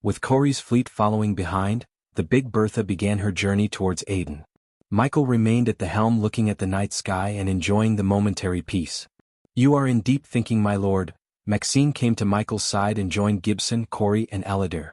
With Corey's fleet following behind, the Big Bertha began her journey towards Aden. Michael remained at the helm looking at the night sky and enjoying the momentary peace. "You are in deep thinking, my lord." Maxine came to Michael's side and joined Gibson, Corey and Aladir.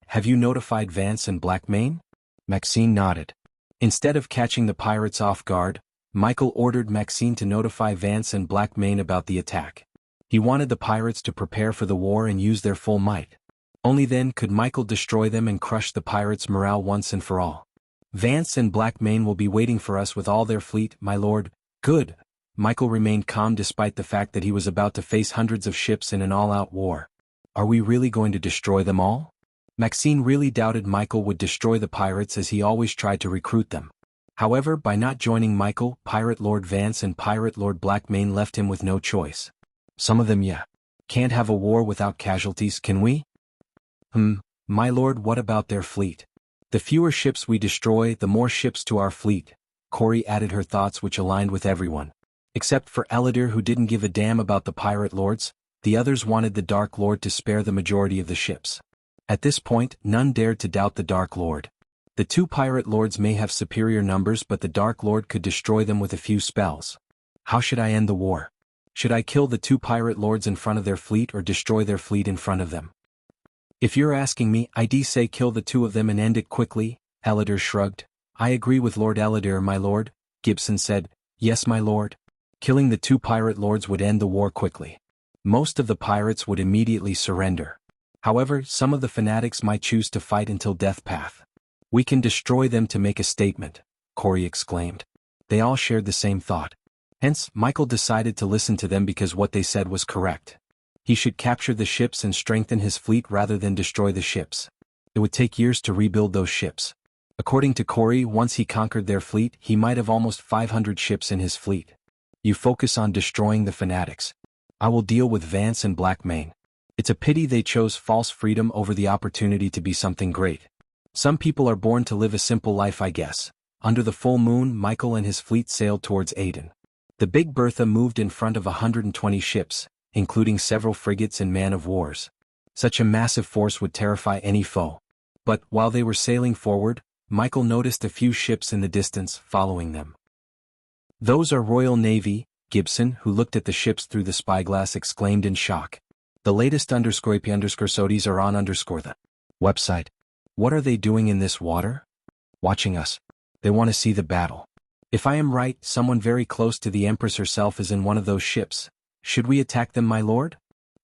"Have you notified Vance and Blackmane?" Maxine nodded. Instead of catching the pirates off guard, Michael ordered Maxine to notify Vance and Blackmane about the attack. He wanted the pirates to prepare for the war and use their full might. Only then could Michael destroy them and crush the pirates' morale once and for all. "Vance and Blackmane will be waiting for us with all their fleet, my lord." "Good." Michael remained calm despite the fact that he was about to face hundreds of ships in an all-out war. "Are we really going to destroy them all?" Maxine really doubted Michael would destroy the pirates as he always tried to recruit them. However, by not joining Michael, Pirate Lord Vance and Pirate Lord Blackmane left him with no choice. "Some of them, yeah. Can't have a war without casualties, can we?" My lord, what about their fleet?" "The fewer ships we destroy, the more ships to our fleet." Corey added her thoughts, which aligned with everyone. Except for Aladir, who didn't give a damn about the pirate lords, the others wanted the Dark Lord to spare the majority of the ships. At this point, none dared to doubt the Dark Lord. The two pirate lords may have superior numbers, but the Dark Lord could destroy them with a few spells. "How should I end the war? Should I kill the two pirate lords in front of their fleet or destroy their fleet in front of them?" "If you're asking me, I'd say kill the two of them and end it quickly." Aladir shrugged. "I agree with Lord Aladir, my lord." Gibson said, "Yes, my lord." Killing the two pirate lords would end the war quickly. Most of the pirates would immediately surrender. However, some of the fanatics might choose to fight until death path. "We can destroy them to make a statement," Corey exclaimed. They all shared the same thought. Hence, Michael decided to listen to them because what they said was correct. He should capture the ships and strengthen his fleet rather than destroy the ships. It would take years to rebuild those ships. According to Corey, once he conquered their fleet, he might have almost 500 ships in his fleet. "You focus on destroying the fanatics. I will deal with Vance and Blackmane." It's a pity they chose false freedom over the opportunity to be something great. Some people are born to live a simple life, I guess. Under the full moon, Michael and his fleet sailed towards Aden. The Big Bertha moved in front of 120 ships, including several frigates and man-of-wars. Such a massive force would terrify any foe. But, while they were sailing forward, Michael noticed a few ships in the distance, following them. "Those are Royal Navy," Gibson, who looked at the ships through the spyglass, exclaimed in shock. "The latest _IP_SODIs are on the website. What are they doing in this water?" "Watching us. They want to see the battle." "If I am right, someone very close to the Empress herself is in one of those ships. Should we attack them, my lord?"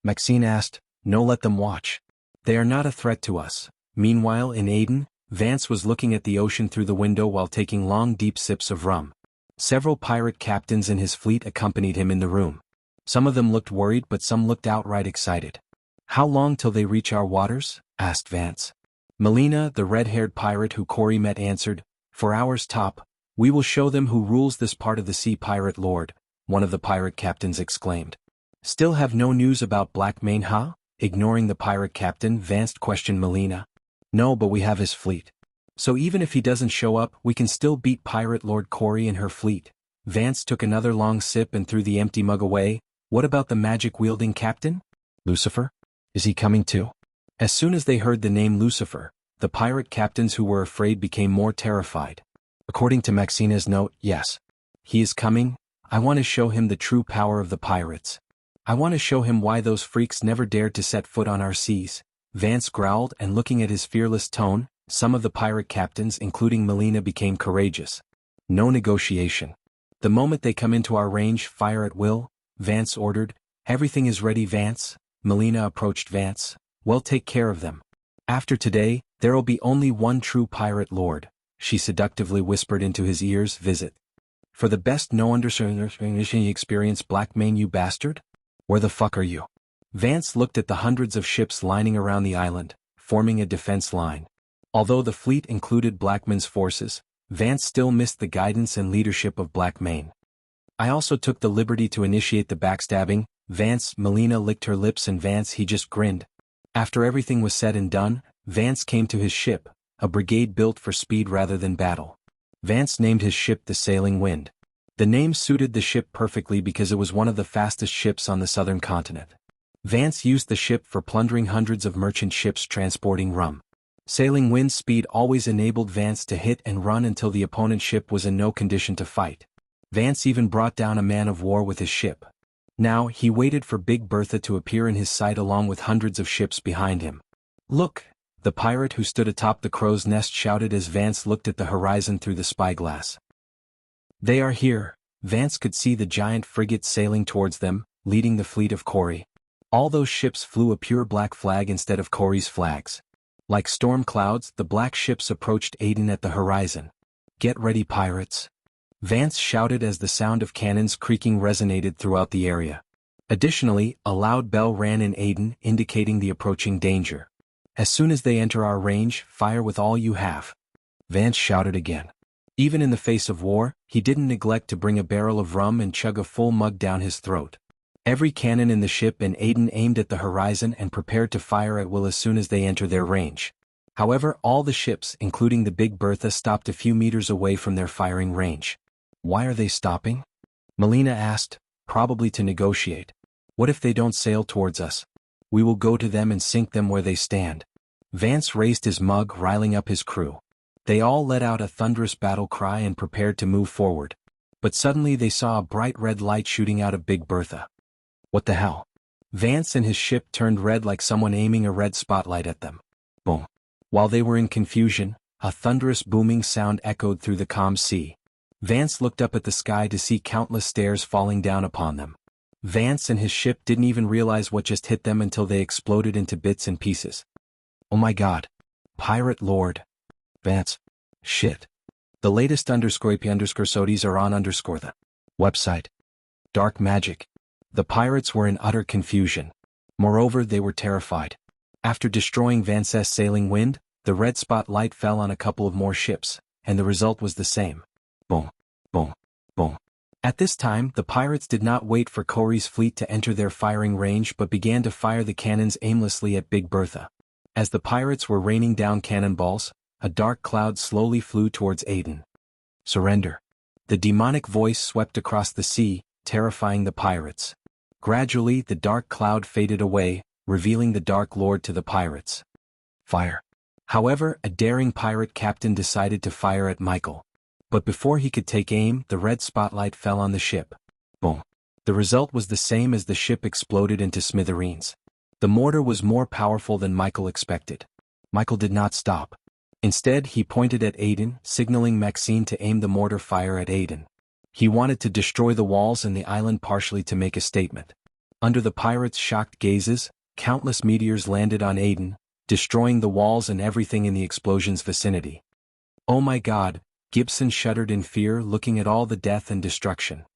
Maxine asked. "No, let them watch. They are not a threat to us." Meanwhile, in Aden, Vance was looking at the ocean through the window while taking long, deep sips of rum. Several pirate captains in his fleet accompanied him in the room. Some of them looked worried, but some looked outright excited. "How long till they reach our waters?" asked Vance. Melina, the red-haired pirate who Corey met, answered, "4 hours top. We will show them who rules this part of the sea." "Pirate Lord," one of the pirate captains exclaimed. "Still have no news about Blackmane, huh?" Ignoring the pirate captain, Vance questioned Melina. "No, but we have his fleet. So even if he doesn't show up, we can still beat Pirate Lord Corey and her fleet." Vance took another long sip and threw the empty mug away. "What about the magic-wielding captain? Lucifer? Is he coming too?" As soon as they heard the name Lucifer, the pirate captains who were afraid became more terrified. According to Maxina's note, yes. "He is coming. I want to show him the true power of the pirates. I want to show him why those freaks never dared to set foot on our seas." Vance growled, and looking at his fearless tone, some of the pirate captains, including Melina, became courageous. "No negotiation. The moment they come into our range, fire at will," Vance ordered. "Everything is ready, Vance." Melina approached Vance. "Well, take care of them. After today, there'll be only one true pirate lord," she seductively whispered into his ears. "Visit. For the best no understanding experience, Blackmane, you bastard? Where the fuck are you?" Vance looked at the hundreds of ships lining around the island, forming a defense line. Although the fleet included Blackmane's forces, Vance still missed the guidance and leadership of Blackmane. "I also took the liberty to initiate the backstabbing." Vance, Melina licked her lips, and Vance, he just grinned. After everything was said and done, Vance came to his ship, a brigade built for speed rather than battle. Vance named his ship the Sailing Wind. The name suited the ship perfectly because it was one of the fastest ships on the southern continent. Vance used the ship for plundering hundreds of merchant ships transporting rum. Sailing wind speed always enabled Vance to hit and run until the opponent's ship was in no condition to fight. Vance even brought down a man of war with his ship. Now, he waited for Big Bertha to appear in his sight along with hundreds of ships behind him. "Look!" the pirate who stood atop the crow's nest shouted as Vance looked at the horizon through the spyglass. "They are here." Vance could see the giant frigate sailing towards them, leading the fleet of Corey. All those ships flew a pure black flag instead of Corey's flags. Like storm clouds, the black ships approached Aden at the horizon. "Get ready, pirates!" Vance shouted as the sound of cannons creaking resonated throughout the area. Additionally, a loud bell rang in Aden, indicating the approaching danger. "As soon as they enter our range, fire with all you have." Vance shouted again. Even in the face of war, he didn't neglect to bring a barrel of rum and chug a full mug down his throat. Every cannon in the ship in Aden aimed at the horizon and prepared to fire at will as soon as they enter their range. However, all the ships, including the Big Bertha, stopped a few meters away from their firing range. "Why are they stopping?" Melina asked, "Probably to negotiate. What if they don't sail towards us? We will go to them and sink them where they stand." Vance raised his mug, riling up his crew. They all let out a thunderous battle cry and prepared to move forward. But suddenly they saw a bright red light shooting out of Big Bertha. "What the hell?" Vance and his ship turned red like someone aiming a red spotlight at them. Boom. While they were in confusion, a thunderous booming sound echoed through the calm sea. Vance looked up at the sky to see countless stars falling down upon them. Vance and his ship didn't even realize what just hit them until they exploded into bits and pieces. "Oh my god. Pirate Lord. Vance. Shit. The latest _sodies are on the website. Dark magic." The pirates were in utter confusion. Moreover, they were terrified. After destroying Vance's sailing wind, the red spotlight fell on a couple of more ships, and the result was the same. Boom, boom, boom. At this time, the pirates did not wait for Corey's fleet to enter their firing range but began to fire the cannons aimlessly at Big Bertha. As the pirates were raining down cannonballs, a dark cloud slowly flew towards Aden. "Surrender." The demonic voice swept across the sea, terrifying the pirates. Gradually, the dark cloud faded away, revealing the Dark Lord to the pirates. "Fire." However, a daring pirate captain decided to fire at Michael. But before he could take aim, the red spotlight fell on the ship. Boom. The result was the same as the ship exploded into smithereens. The mortar was more powerful than Michael expected. Michael did not stop. Instead, he pointed at Aden, signaling Maxine to aim the mortar fire at Aden. He wanted to destroy the walls and the island partially to make a statement. Under the pirates' shocked gazes, countless meteors landed on Aden, destroying the walls and everything in the explosion's vicinity. "Oh my god," Gibson shuddered in fear looking at all the death and destruction.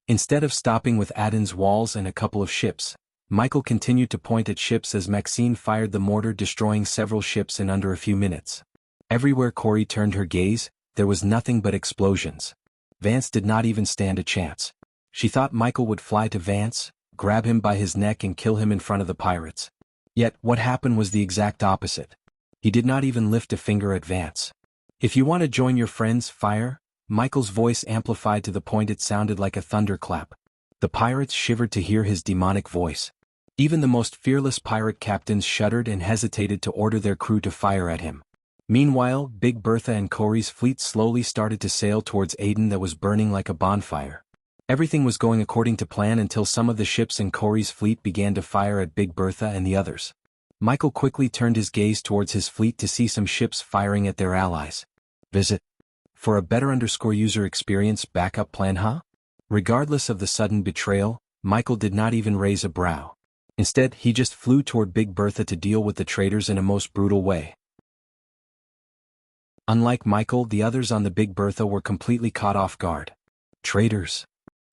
Instead of stopping with Aden's walls and a couple of ships, Michael continued to point at ships as Maxine fired the mortar, destroying several ships in under a few minutes. Everywhere Corey turned her gaze, there was nothing but explosions. Vance did not even stand a chance. She thought Michael would fly to Vance, grab him by his neck and kill him in front of the pirates. Yet, what happened was the exact opposite. He did not even lift a finger at Vance. "If you want to join your friends, fire." Michael's voice amplified to the point it sounded like a thunderclap. The pirates shivered to hear his demonic voice. Even the most fearless pirate captains shuddered and hesitated to order their crew to fire at him. Meanwhile, Big Bertha and Corey's fleet slowly started to sail towards Aden that was burning like a bonfire. Everything was going according to plan until some of the ships in Corey's fleet began to fire at Big Bertha and the others. Michael quickly turned his gaze towards his fleet to see some ships firing at their allies. Visit. For a better user experience backup plan, huh? Regardless of the sudden betrayal, Michael did not even raise a brow. Instead, he just flew toward Big Bertha to deal with the traitors in a most brutal way. Unlike Michael, the others on the Big Bertha were completely caught off guard. "Traitors!"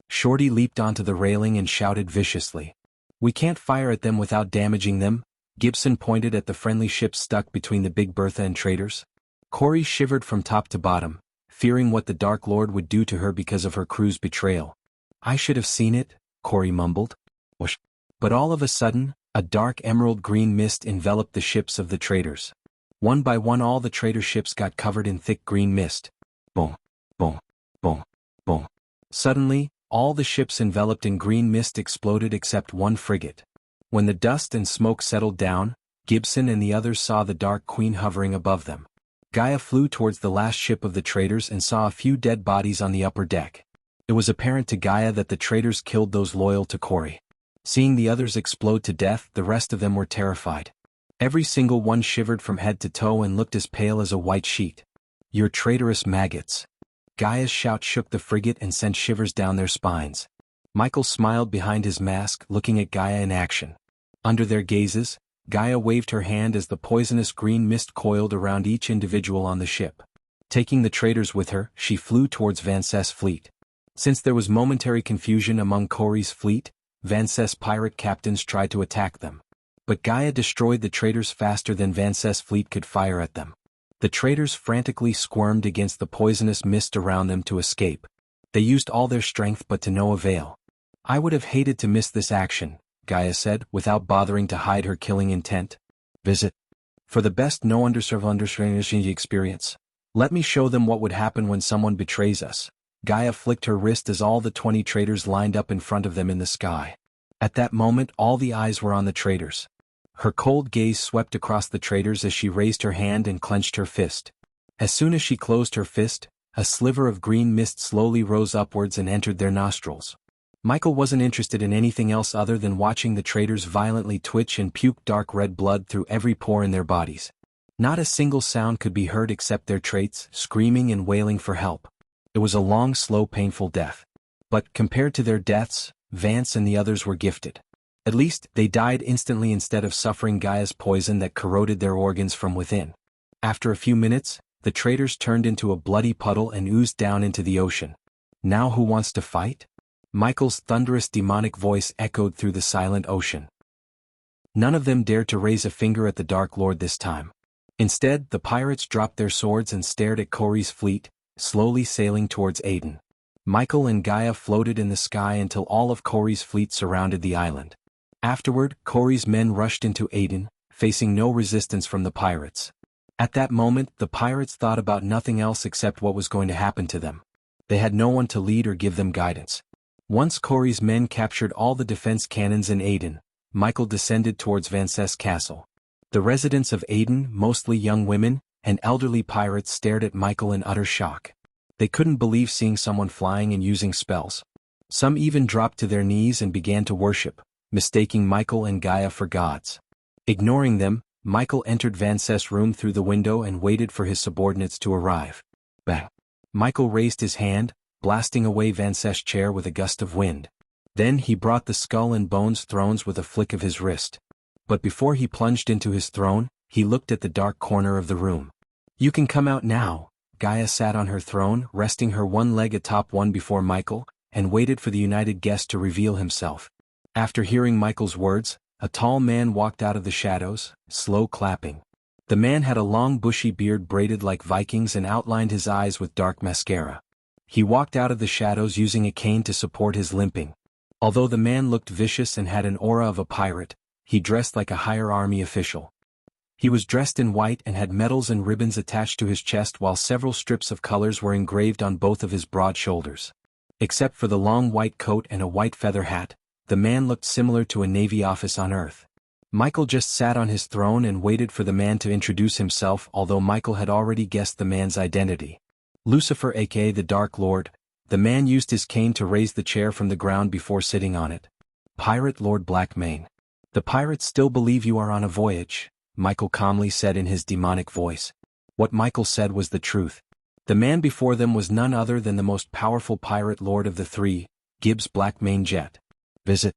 Shorty leaped onto the railing and shouted viciously. "We can't fire at them without damaging them." Gibson pointed at the friendly ships stuck between the Big Bertha and traitors. Corey shivered from top to bottom, fearing what the Dark Lord would do to her because of her crew's betrayal. "I should have seen it," Corey mumbled. Whoosh. But all of a sudden, a dark emerald green mist enveloped the ships of the traitors. One by one all the traitor ships got covered in thick green mist. Boom, boom, boom, boom. Suddenly, all the ships enveloped in green mist exploded except one frigate. When the dust and smoke settled down, Gibson and the others saw the Dark Queen hovering above them. Gaia flew towards the last ship of the traitors and saw a few dead bodies on the upper deck. It was apparent to Gaia that the traitors killed those loyal to Corey. Seeing the others explode to death, the rest of them were terrified. Every single one shivered from head to toe and looked as pale as a white sheet. "You're traitorous maggots." Gaia's shout shook the frigate and sent shivers down their spines. Michael smiled behind his mask, looking at Gaia in action. Under their gazes, Gaia waved her hand as the poisonous green mist coiled around each individual on the ship. Taking the traitors with her, she flew towards Vance's fleet. Since there was momentary confusion among Corey's fleet, Vance's pirate captains tried to attack them. But Gaia destroyed the traitors faster than Vance's fleet could fire at them. The traitors frantically squirmed against the poisonous mist around them to escape. They used all their strength but to no avail. "I would have hated to miss this action," Gaia said, without bothering to hide her killing intent. "Visit. For the best no understanding experience. Let me show them what would happen when someone betrays us." Gaia flicked her wrist as all the 20 traitors lined up in front of them in the sky. At that moment all the eyes were on the traitors. Her cold gaze swept across the traitors as she raised her hand and clenched her fist. As soon as she closed her fist, a sliver of green mist slowly rose upwards and entered their nostrils. Michael wasn't interested in anything else other than watching the traitors violently twitch and puke dark red blood through every pore in their bodies. Not a single sound could be heard except their traits, screaming and wailing for help. It was a long, slow, painful death. But compared to their deaths, Vance and the others were gifted. At least, they died instantly instead of suffering Gaia's poison that corroded their organs from within. After a few minutes, the traitors turned into a bloody puddle and oozed down into the ocean. "Now who wants to fight?" Michael's thunderous demonic voice echoed through the silent ocean. None of them dared to raise a finger at the Dark Lord this time. Instead, the pirates dropped their swords and stared at Corey's fleet, slowly sailing towards Aden. Michael and Gaia floated in the sky until all of Corey's fleet surrounded the island. Afterward, Corey's men rushed into Aden, facing no resistance from the pirates. At that moment, the pirates thought about nothing else except what was going to happen to them. They had no one to lead or give them guidance. Once Corey's men captured all the defense cannons in Aden, Michael descended towards Vance's castle. The residents of Aden, mostly young women and elderly pirates, stared at Michael in utter shock. They couldn't believe seeing someone flying and using spells. Some even dropped to their knees and began to worship, mistaking Michael and Gaia for gods. Ignoring them, Michael entered Vance's room through the window and waited for his subordinates to arrive. Bang! Michael raised his hand, blasting away Vance's chair with a gust of wind. Then he brought the skull and bones thrones with a flick of his wrist. But before he plunged into his throne, he looked at the dark corner of the room. "You can come out now." Gaia sat on her throne, resting her one leg atop one before Michael, and waited for the united guest to reveal himself. After hearing Michael's words, a tall man walked out of the shadows, slow clapping. The man had a long bushy beard braided like Vikings and outlined his eyes with dark mascara. He walked out of the shadows using a cane to support his limping. Although the man looked vicious and had an aura of a pirate, he dressed like a higher army official. He was dressed in white and had medals and ribbons attached to his chest, while several strips of colors were engraved on both of his broad shoulders. Except for the long white coat and a white feather hat, the man looked similar to a Navy officer on Earth. Michael just sat on his throne and waited for the man to introduce himself, although Michael had already guessed the man's identity. Lucifer, aka the Dark Lord. The man used his cane to raise the chair from the ground before sitting on it. "Pirate Lord Blackmane. The pirates still believe you are on a voyage," Michael calmly said in his demonic voice. What Michael said was the truth. The man before them was none other than the most powerful pirate lord of the three, Gibbs Blackmane Jet. Visit.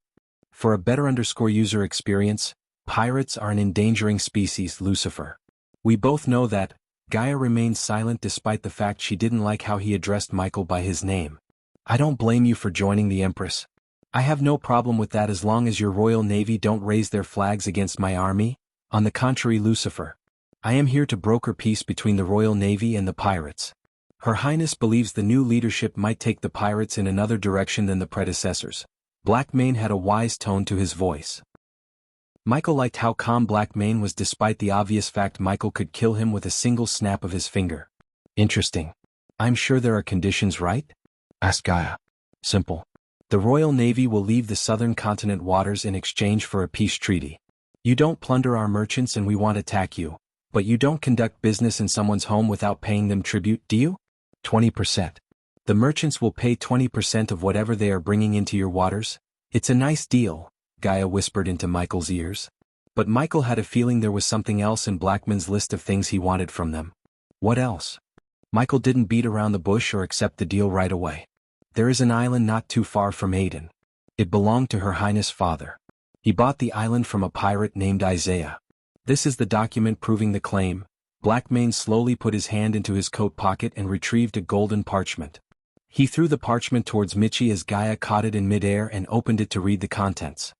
For a better user experience, pirates are an endangering species, Lucifer. We both know that. Gaia remained silent despite the fact she didn't like how he addressed Michael by his name. "I don't blame you for joining the Empress. I have no problem with that as long as your Royal Navy don't raise their flags against my army. On the contrary, Lucifer. I am here to broker peace between the Royal Navy and the pirates. Her Highness believes the new leadership might take the pirates in another direction than the predecessors." Blackmane had a wise tone to his voice. Michael liked how calm Blackmane was despite the obvious fact Michael could kill him with a single snap of his finger. "Interesting. I'm sure there are conditions, right?" asked Gaia. "Simple. The Royal Navy will leave the southern continent waters in exchange for a peace treaty. You don't plunder our merchants and we won't attack you, but you don't conduct business in someone's home without paying them tribute, do you? 20%. The merchants will pay 20% of whatever they are bringing into your waters. It's a nice deal, Gaia whispered into Michael's ears. But Michael had a feeling there was something else in Blackman's list of things he wanted from them. What else? Michael didn't beat around the bush or accept the deal right away. There is an island not too far from Aden. It belonged to Her Highness' father. He bought the island from a pirate named Isaiah. This is the document proving the claim. Blackmane slowly put his hand into his coat pocket and retrieved a golden parchment. He threw the parchment towards Michi as Gaia caught it in midair and opened it to read the contents.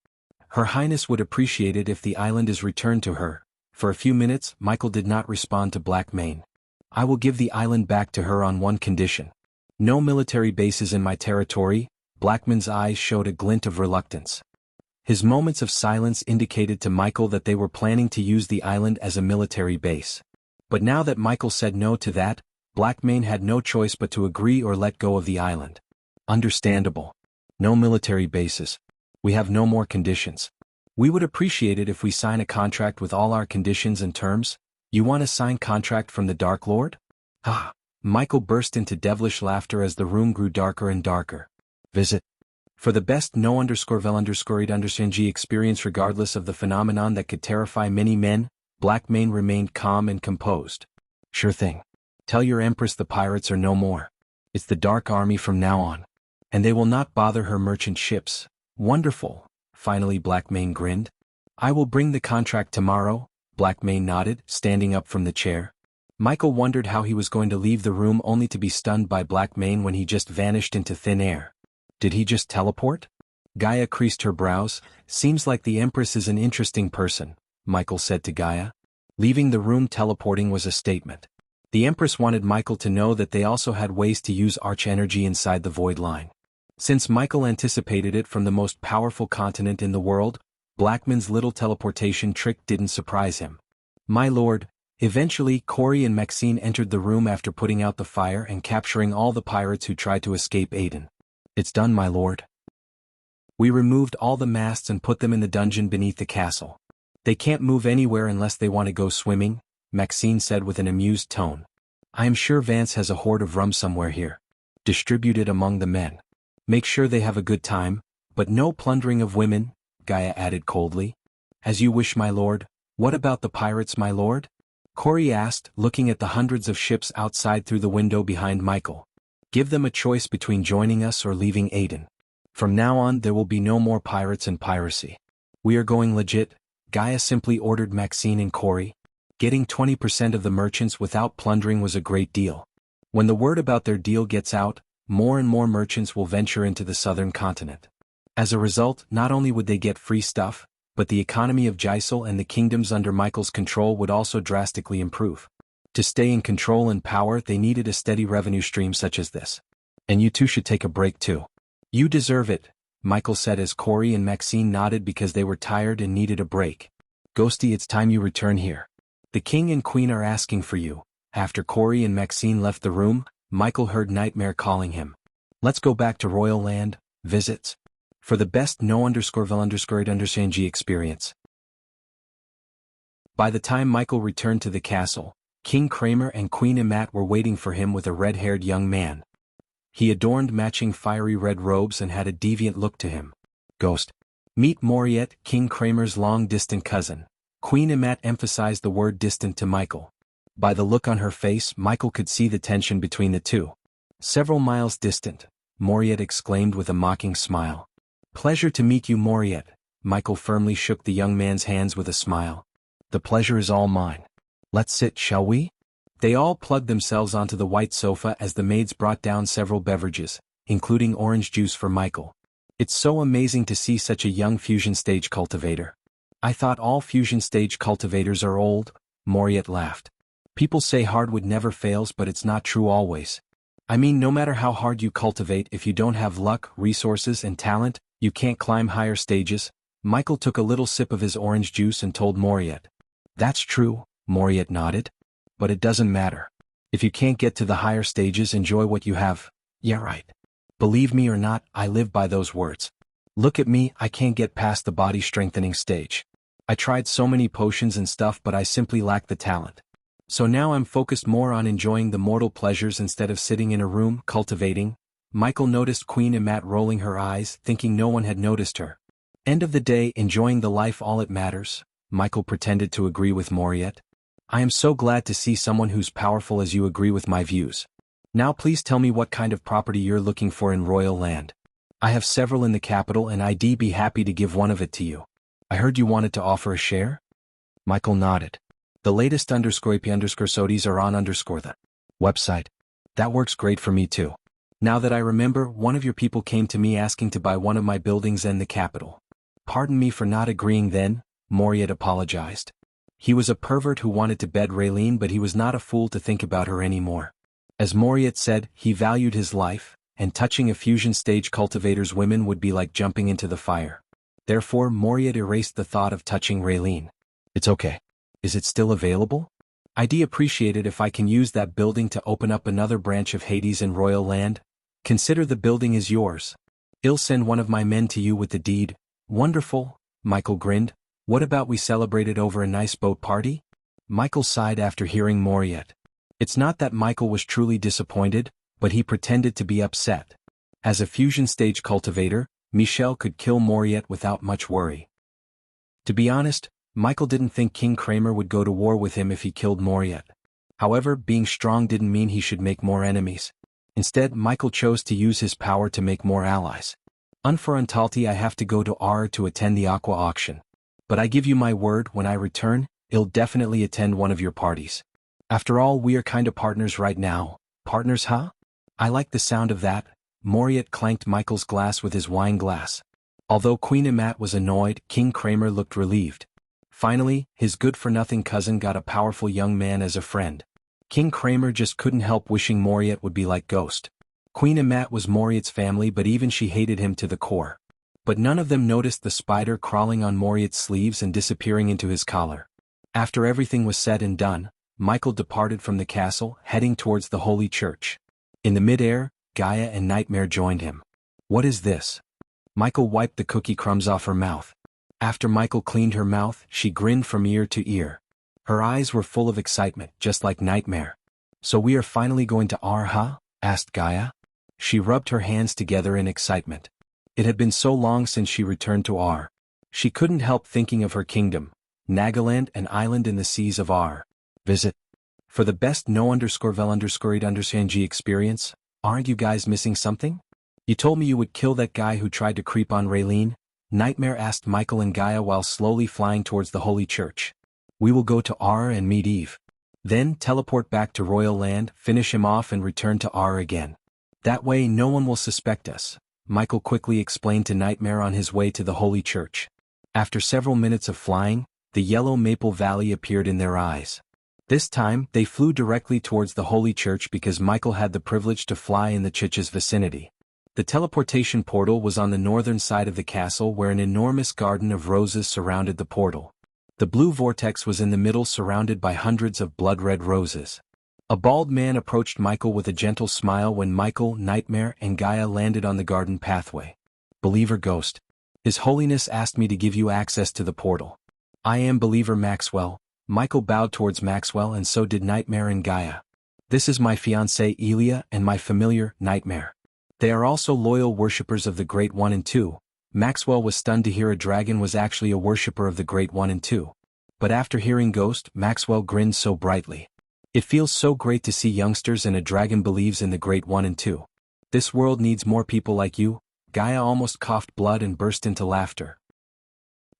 Her Highness would appreciate it if the island is returned to her. For a few minutes, Michael did not respond to Blackmane. I will give the island back to her on one condition. No military bases in my territory. Blackman's eyes showed a glint of reluctance. His moments of silence indicated to Michael that they were planning to use the island as a military base. But now that Michael said no to that, Blackmane had no choice but to agree or let go of the island. Understandable. No military bases. We have no more conditions. We would appreciate it if we sign a contract with all our conditions and terms. You want a signed contract from the Dark Lord? Ah! Michael burst into devilish laughter as the room grew darker and darker. Visit. For the best no_vel_ed_ng experience regardless of the phenomenon that could terrify many men, Blackmane remained calm and composed. Sure thing. Tell your Empress the pirates are no more. It's the Dark Army from now on. And they will not bother her merchant ships. Wonderful. Finally Blackmane grinned. I will bring the contract tomorrow, Blackmane nodded, standing up from the chair. Michael wondered how he was going to leave the room only to be stunned by Blackmane when he just vanished into thin air. Did he just teleport? Gaia creased her brows. Seems like the Empress is an interesting person, Michael said to Gaia. Leaving the room teleporting was a statement. The Empress wanted Michael to know that they also had ways to use arch-energy inside the void line. Since Michael anticipated it from the most powerful continent in the world, Blackman's little teleportation trick didn't surprise him. My lord. Eventually, Corey and Maxine entered the room after putting out the fire and capturing all the pirates who tried to escape Aden. It's done, my lord. We removed all the masts and put them in the dungeon beneath the castle. They can't move anywhere unless they want to go swimming, Maxine said with an amused tone. I am sure Vance has a hoard of rum somewhere here. Distribute it among the men. Make sure they have a good time, but no plundering of women, Gaia added coldly. As you wish, my lord. What about the pirates, my lord? Corey asked, looking at the hundreds of ships outside through the window behind Michael. Give them a choice between joining us or leaving Aden. From now on there will be no more pirates and piracy. We are going legit, Gaia simply ordered Maxine and Corey. Getting 20% of the merchants without plundering was a great deal. When the word about their deal gets out, more and more merchants will venture into the southern continent. As a result, not only would they get free stuff, but the economy of Jysel and the kingdoms under Michael's control would also drastically improve. To stay in control and power they needed a steady revenue stream such as this. And you two should take a break too. You deserve it, Michael said as Corey and Maxine nodded because they were tired and needed a break. Ghosty, it's time you return here. The king and queen are asking for you. After Corey and Maxine left the room, Michael heard Nightmare calling him. Let's go back to Royal Land, visits. For the best no_vel_ed_ng experience. By the time Michael returned to the castle, King Kramer and Queen Amat were waiting for him with a red-haired young man. He adorned matching fiery red robes and had a deviant look to him. Ghost. Meet Moriette, King Kramer's long-distant cousin. Queen Amat emphasized the word distant to Michael. By the look on her face, Michael could see the tension between the two. Several miles distant, Moriette exclaimed with a mocking smile. Pleasure to meet you, Moriette. Michael firmly shook the young man's hands with a smile. The pleasure is all mine. Let's sit, shall we? They all plugged themselves onto the white sofa as the maids brought down several beverages, including orange juice for Michael. It's so amazing to see such a young fusion stage cultivator. I thought all fusion stage cultivators are old, Moriette laughed. People say hardwood never fails, but it's not true always. I mean, no matter how hard you cultivate, if you don't have luck, resources, and talent, you can't climb higher stages. Michael took a little sip of his orange juice and told Moriette. That's true, Moriette nodded. But it doesn't matter. If you can't get to the higher stages, enjoy what you have. Yeah, right. Believe me or not, I live by those words. Look at me, I can't get past the body strengthening stage. I tried so many potions and stuff but I simply lack the talent. So now I'm focused more on enjoying the mortal pleasures instead of sitting in a room, cultivating. Michael noticed Queen Amat rolling her eyes, thinking no one had noticed her. End of the day, enjoying the life all it matters. Michael pretended to agree with Moriet. I am so glad to see someone who's powerful as you agree with my views. Now please tell me what kind of property you're looking for in Royal Land. I have several in the capital and I'd be happy to give one of it to you. I heard you wanted to offer a share? Michael nodded. The latest _IP_SODIs are on the website. That works great for me too. Now that I remember, one of your people came to me asking to buy one of my buildings in the capital. Pardon me for not agreeing then, Moriet apologized. He was a pervert who wanted to bed Raylene, but he was not a fool to think about her anymore. As Moriet said, he valued his life, and touching a fusion stage cultivator's women would be like jumping into the fire. Therefore Moriet erased the thought of touching Raylene. It's okay. Is it still available? I'd appreciate it if I can use that building to open up another branch of Hades in Royal Land. Consider the building is yours. I'll send one of my men to you with the deed. Wonderful, Michael grinned. What about we celebrate it over a nice boat party? Michael sighed after hearing Moriet. It's not that Michael was truly disappointed, but he pretended to be upset. As a fusion stage cultivator, Michel could kill Moriet without much worry. To be honest, Michael didn't think King Kramer would go to war with him if he killed Moriet. However, being strong didn't mean he should make more enemies. Instead, Michael chose to use his power to make more allies. Unfortunately, I have to go to R to attend the Aqua auction. But I give you my word, when I return, I'll definitely attend one of your parties. After all, we are kinda partners right now. Partners, huh? I like the sound of that. Moriet clanked Michael's glass with his wine glass. Although Queen Amat was annoyed, King Kramer looked relieved. Finally, his good-for-nothing cousin got a powerful young man as a friend. King Kramer just couldn't help wishing Moriet would be like Ghost. Queen Amat was Moriet's family, but even she hated him to the core. But none of them noticed the spider crawling on Moriet's sleeves and disappearing into his collar. After everything was said and done, Michael departed from the castle, heading towards the Holy Church. In the mid-air, Gaia and Nightmare joined him. What is this? Michael wiped the cookie crumbs off her mouth. After Michael cleaned her mouth, she grinned from ear to ear. Her eyes were full of excitement, just like Nightmare. So we are finally going to R, huh? Asked Gaia. She rubbed her hands together in excitement. It had been so long since she returned to R. She couldn't help thinking of her kingdom, Nagaland, an island in the seas of R. Visit. For the best no_vel_ed_ng experience, aren't you guys missing something? You told me you would kill that guy who tried to creep on Raylene? Nightmare asked Michael and Gaia while slowly flying towards the Holy Church. We will go to R and meet Eve. Then teleport back to Royal Land, finish him off and return to R again. That way no one will suspect us, Michael quickly explained to Nightmare on his way to the Holy Church. After several minutes of flying, the yellow maple valley appeared in their eyes. This time, they flew directly towards the Holy Church because Michael had the privilege to fly in the church's vicinity. The teleportation portal was on the northern side of the castle where an enormous garden of roses surrounded the portal. The blue vortex was in the middle surrounded by hundreds of blood-red roses. A bald man approached Michael with a gentle smile when Michael, Nightmare, and Gaia landed on the garden pathway. Believer Ghost. His Holiness asked me to give you access to the portal. I am Believer Maxwell. Michael bowed towards Maxwell and so did Nightmare and Gaia. This is my fiancée Elia and my familiar, Nightmare. They are also loyal worshippers of the Great One and Two. Maxwell was stunned to hear a dragon was actually a worshipper of the Great One and Two. But after hearing Ghost, Maxwell grinned so brightly. It feels so great to see youngsters and a dragon believes in the Great One and Two. This world needs more people like you. Gaia almost coughed blood and burst into laughter.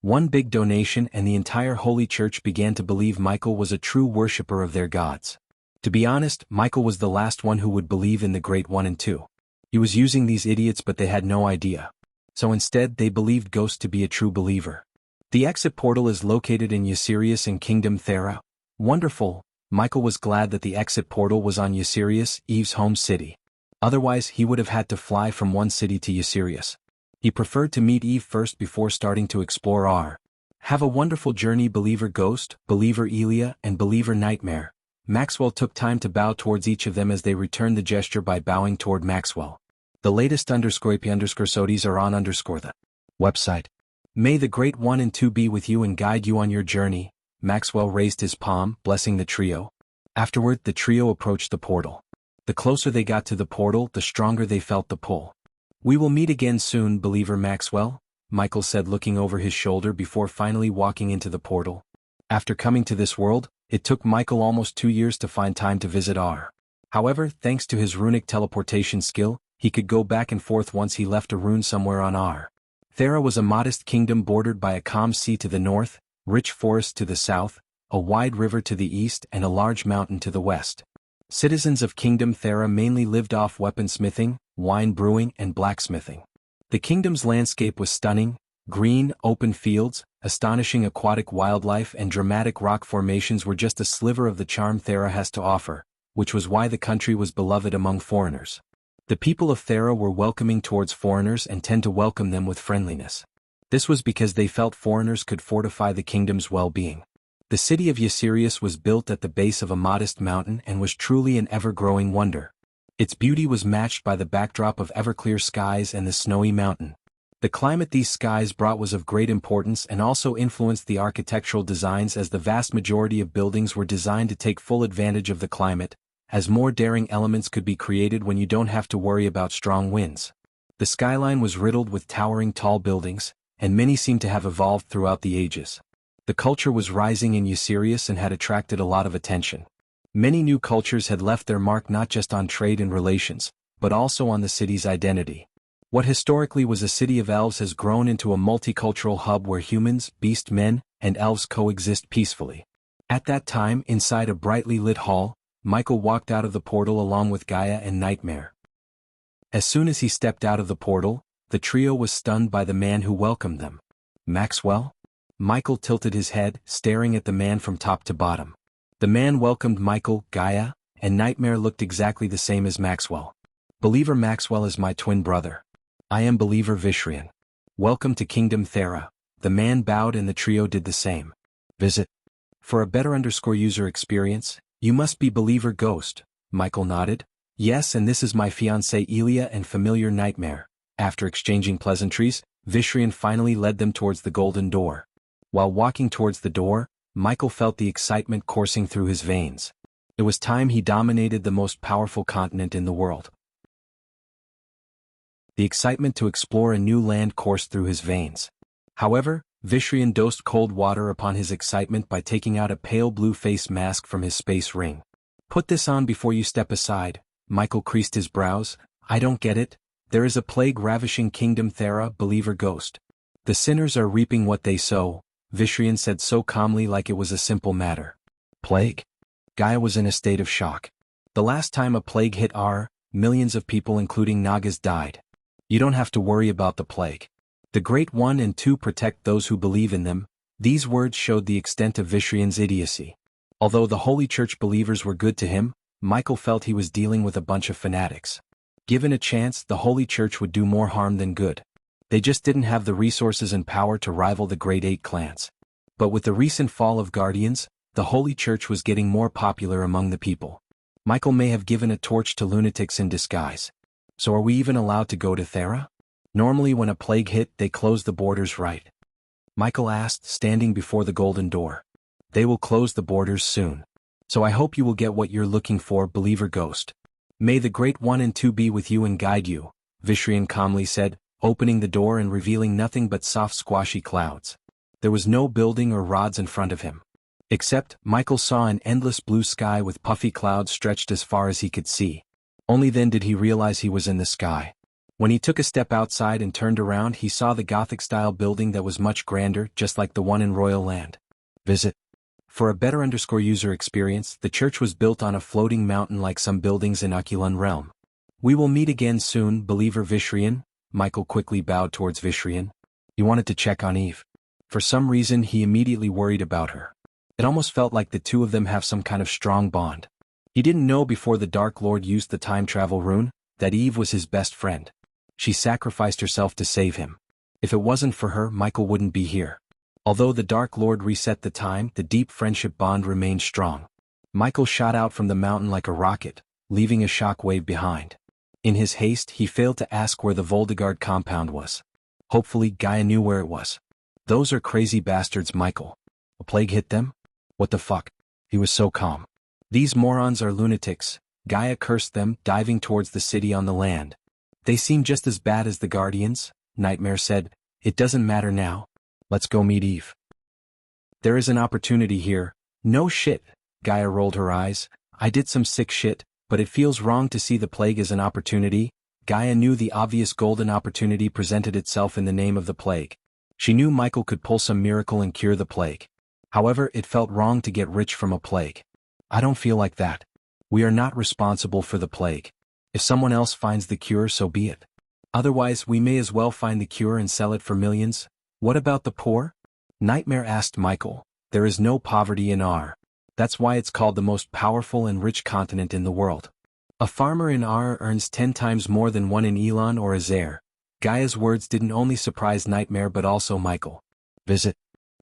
One big donation and the entire Holy Church began to believe Michael was a true worshipper of their gods. To be honest, Michael was the last one who would believe in the Great One and Two. He was using these idiots but they had no idea. So instead they believed Ghost to be a true believer. The exit portal is located in Ysirius in Kingdom Thera. Wonderful. Michael was glad that the exit portal was on Ysirius, Eve's home city. Otherwise he would have had to fly from one city to Ysirius. He preferred to meet Eve first before starting to explore R. Have a wonderful journey, Believer Ghost, Believer Elia, and Believer Nightmare. Maxwell took time to bow towards each of them as they returned the gesture by bowing toward Maxwell. The latest _AP_SODIES are on _the website. May the great 1 and 2 be with you and guide you on your journey. Maxwell raised his palm, blessing the trio. Afterward, the trio approached the portal. The closer they got to the portal, the stronger they felt the pull. We will meet again soon, believer Maxwell, Michael said, looking over his shoulder before finally walking into the portal. After coming to this world, it took Michael almost 2 years to find time to visit R. However, thanks to his runic teleportation skill, he could go back and forth once he left a rune somewhere on R. Thera was a modest kingdom bordered by a calm sea to the north, rich forests to the south, a wide river to the east and a large mountain to the west. Citizens of Kingdom Thera mainly lived off weaponsmithing, wine brewing and blacksmithing. The kingdom's landscape was stunning: green, open fields, astonishing aquatic wildlife and dramatic rock formations were just a sliver of the charm Thera has to offer, which was why the country was beloved among foreigners. The people of Thera were welcoming towards foreigners and tend to welcome them with friendliness. This was because they felt foreigners could fortify the kingdom's well-being. The city of Ysirius was built at the base of a modest mountain and was truly an ever-growing wonder. Its beauty was matched by the backdrop of everclear skies and the snowy mountain. The climate these skies brought was of great importance and also influenced the architectural designs, as the vast majority of buildings were designed to take full advantage of the climate, as more daring elements could be created when you don't have to worry about strong winds. The skyline was riddled with towering tall buildings, and many seemed to have evolved throughout the ages. The culture was rising in Ysirius and had attracted a lot of attention. Many new cultures had left their mark not just on trade and relations, but also on the city's identity. What historically was a city of elves has grown into a multicultural hub where humans, beast men, and elves coexist peacefully. At that time, inside a brightly lit hall, Michael walked out of the portal along with Gaia and Nightmare. As soon as he stepped out of the portal, the trio was stunned by the man who welcomed them. Maxwell? Michael tilted his head, staring at the man from top to bottom. The man welcomed Michael, Gaia, and Nightmare looked exactly the same as Maxwell. Believer Maxwell is my twin brother. I am Believer Vishrian. Welcome to Kingdom Thera. The man bowed and the trio did the same. Visit. For a better user experience, you must be Believer Ghost. Michael nodded. Yes, and this is my fiancée Elia and familiar Nightmare. After exchanging pleasantries, Vishrian finally led them towards the golden door. While walking towards the door, Michael felt the excitement coursing through his veins. It was time he dominated the most powerful continent in the world. The excitement to explore a new land coursed through his veins. However, Vishrian dosed cold water upon his excitement by taking out a pale blue face mask from his space ring. Put this on before you step aside. Michael creased his brows. I don't get it. There is a plague ravishing Kingdom Thera, Believer Ghost. The sinners are reaping what they sow, Vishrian said so calmly, like it was a simple matter. Plague? Gaia was in a state of shock. The last time a plague hit R, millions of people including Nagas died. You don't have to worry about the plague. The Great 1 and 2 protect those who believe in them. These words showed the extent of Vishrian's idiocy. Although the Holy Church believers were good to him, Michael felt he was dealing with a bunch of fanatics. Given a chance, the Holy Church would do more harm than good. They just didn't have the resources and power to rival the Great 8 clans. But with the recent fall of Guardians, the Holy Church was getting more popular among the people. Michael may have given a torch to lunatics in disguise. So are we even allowed to go to Thera? Normally when a plague hit, they close the borders, right? Michael asked, standing before the golden door. They will close the borders soon. So I hope you will get what you're looking for, Believer Ghost. May the Great 1 and 2 be with you and guide you, Vishrian calmly said, opening the door and revealing nothing but soft squashy clouds. There was no building or rods in front of him. Except, Michael saw an endless blue sky with puffy clouds stretched as far as he could see. Only then did he realize he was in the sky. When he took a step outside and turned around, he saw the Gothic-style building that was much grander, just like the one in Royal Land. Visit. For a better user experience, the church was built on a floating mountain like some buildings in Aculun Realm. We will meet again soon, Believer Vishrian. Michael quickly bowed towards Vishrian. He wanted to check on Eve. For some reason, he immediately worried about her. It almost felt like the two of them have some kind of strong bond. He didn't know before the Dark Lord used the time travel rune that Eve was his best friend. She sacrificed herself to save him. If it wasn't for her, Michael wouldn't be here. Although the Dark Lord reset the time, the deep friendship bond remained strong. Michael shot out from the mountain like a rocket, leaving a shock wave behind. In his haste he failed to ask where the Voldegard compound was. Hopefully Gaia knew where it was. Those are crazy bastards, Michael. A plague hit them? What the fuck? He was so calm. These morons are lunatics, Gaia cursed them, diving towards the city on the land. They seem just as bad as the Guardians, Nightmare said. It doesn't matter now. Let's go meet Eve. There is an opportunity here. No shit, Gaia rolled her eyes. I did some sick shit, but it feels wrong to see the plague as an opportunity. Gaia knew the obvious golden opportunity presented itself in the name of the plague. She knew Michael could pull some miracle and cure the plague. However, it felt wrong to get rich from a plague. I don't feel like that. We are not responsible for the plague. If someone else finds the cure, so be it. Otherwise, we may as well find the cure and sell it for millions. What about the poor? Nightmare asked Michael. There is no poverty in R. That's why it's called the most powerful and rich continent in the world. A farmer in R earns 10 times more than one in Elon or Azair. Gaia's words didn't only surprise Nightmare but also Michael. Visit.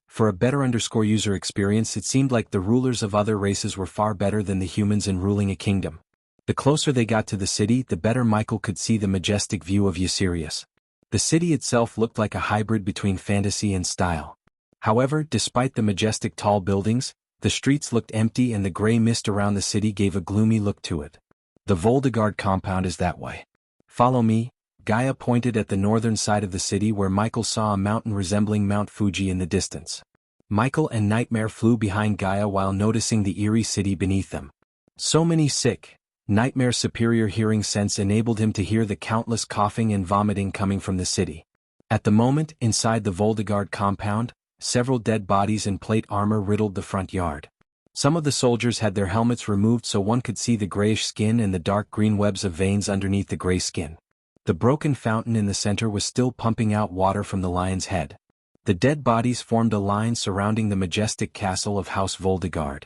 For a better user experience, it seemed like the rulers of other races were far better than the humans in ruling a kingdom. The closer they got to the city, the better Michael could see the majestic view of Ysirius. The city itself looked like a hybrid between fantasy and style. However, despite the majestic tall buildings, the streets looked empty and the gray mist around the city gave a gloomy look to it. The Voldegard compound is that way. Follow me. Gaia pointed at the northern side of the city where Michael saw a mountain resembling Mount Fuji in the distance. Michael and Nightmare flew behind Gaia while noticing the eerie city beneath them. So many sick. Nightmare's superior hearing sense enabled him to hear the countless coughing and vomiting coming from the city. At the moment, inside the Voldegard compound, several dead bodies in plate armor riddled the front yard. Some of the soldiers had their helmets removed so one could see the grayish skin and the dark green webs of veins underneath the gray skin. The broken fountain in the center was still pumping out water from the lion's head. The dead bodies formed a line surrounding the majestic castle of House Voldegard.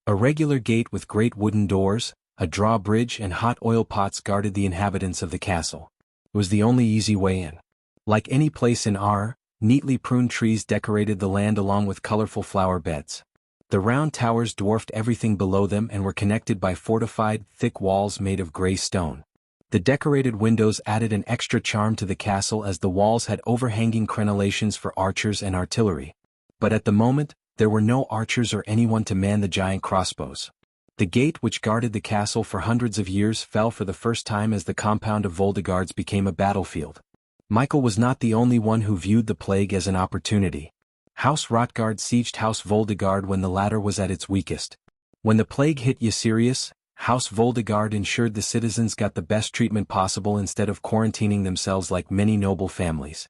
A regular gate with great wooden doors, a drawbridge and hot oil pots guarded the inhabitants of the castle. It was the only easy way in. Like any place in R, neatly pruned trees decorated the land along with colorful flower beds. The round towers dwarfed everything below them and were connected by fortified, thick walls made of gray stone. The decorated windows added an extra charm to the castle as the walls had overhanging crenellations for archers and artillery. But at the moment, there were no archers or anyone to man the giant crossbows. The gate which guarded the castle for hundreds of years fell for the first time as the compound of Voldegards became a battlefield. Michael was not the only one who viewed the plague as an opportunity. House Rotgard sieged House Voldegard when the latter was at its weakest. When the plague hit Ysirius, House Voldegard ensured the citizens got the best treatment possible instead of quarantining themselves like many noble families.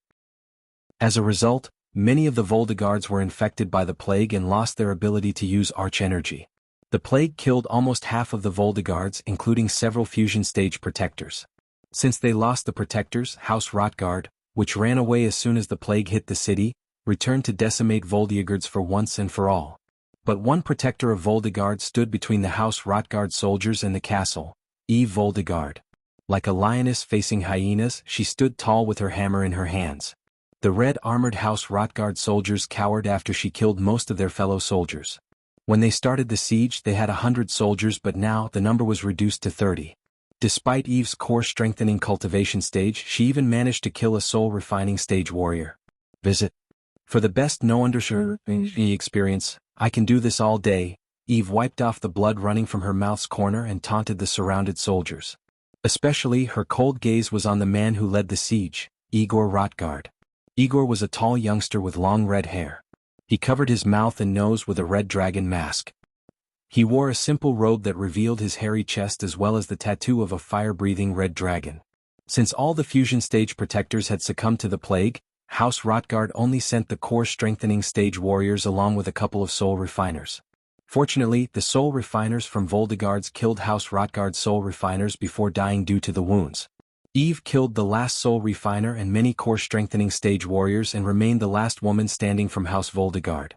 As a result, many of the Voldegards were infected by the plague and lost their ability to use arch-energy. The plague killed almost half of the Voldegards, including several fusion stage protectors. Since they lost the protectors, House Rotgard, which ran away as soon as the plague hit the city, returned to decimate Voldegards for once and for all. But one protector of Voldegard stood between the House Rotgard soldiers and the castle, Eve Voldegard. Like a lioness facing hyenas, she stood tall with her hammer in her hands. The red-armored House Rotgard soldiers cowered after she killed most of their fellow soldiers. When they started the siege, they had 100 soldiers, but now the number was reduced to 30. Despite Eve's core-strengthening cultivation stage, she even managed to kill a soul-refining stage warrior. Visit. For the best no-understanding experience, I can do this all day. Eve wiped off the blood running from her mouth's corner and taunted the surrounded soldiers. Especially, her cold gaze was on the man who led the siege, Igor Rotgard. Igor was a tall youngster with long red hair. He covered his mouth and nose with a red dragon mask. He wore a simple robe that revealed his hairy chest as well as the tattoo of a fire-breathing red dragon. Since all the fusion stage protectors had succumbed to the plague, House Rotgard only sent the core-strengthening stage warriors along with a couple of soul refiners. Fortunately, the soul refiners from Voldegards killed House Rotgard's soul refiners before dying due to the wounds. Eve killed the last soul refiner and many core-strengthening stage warriors and remained the last woman standing from House Voldegard.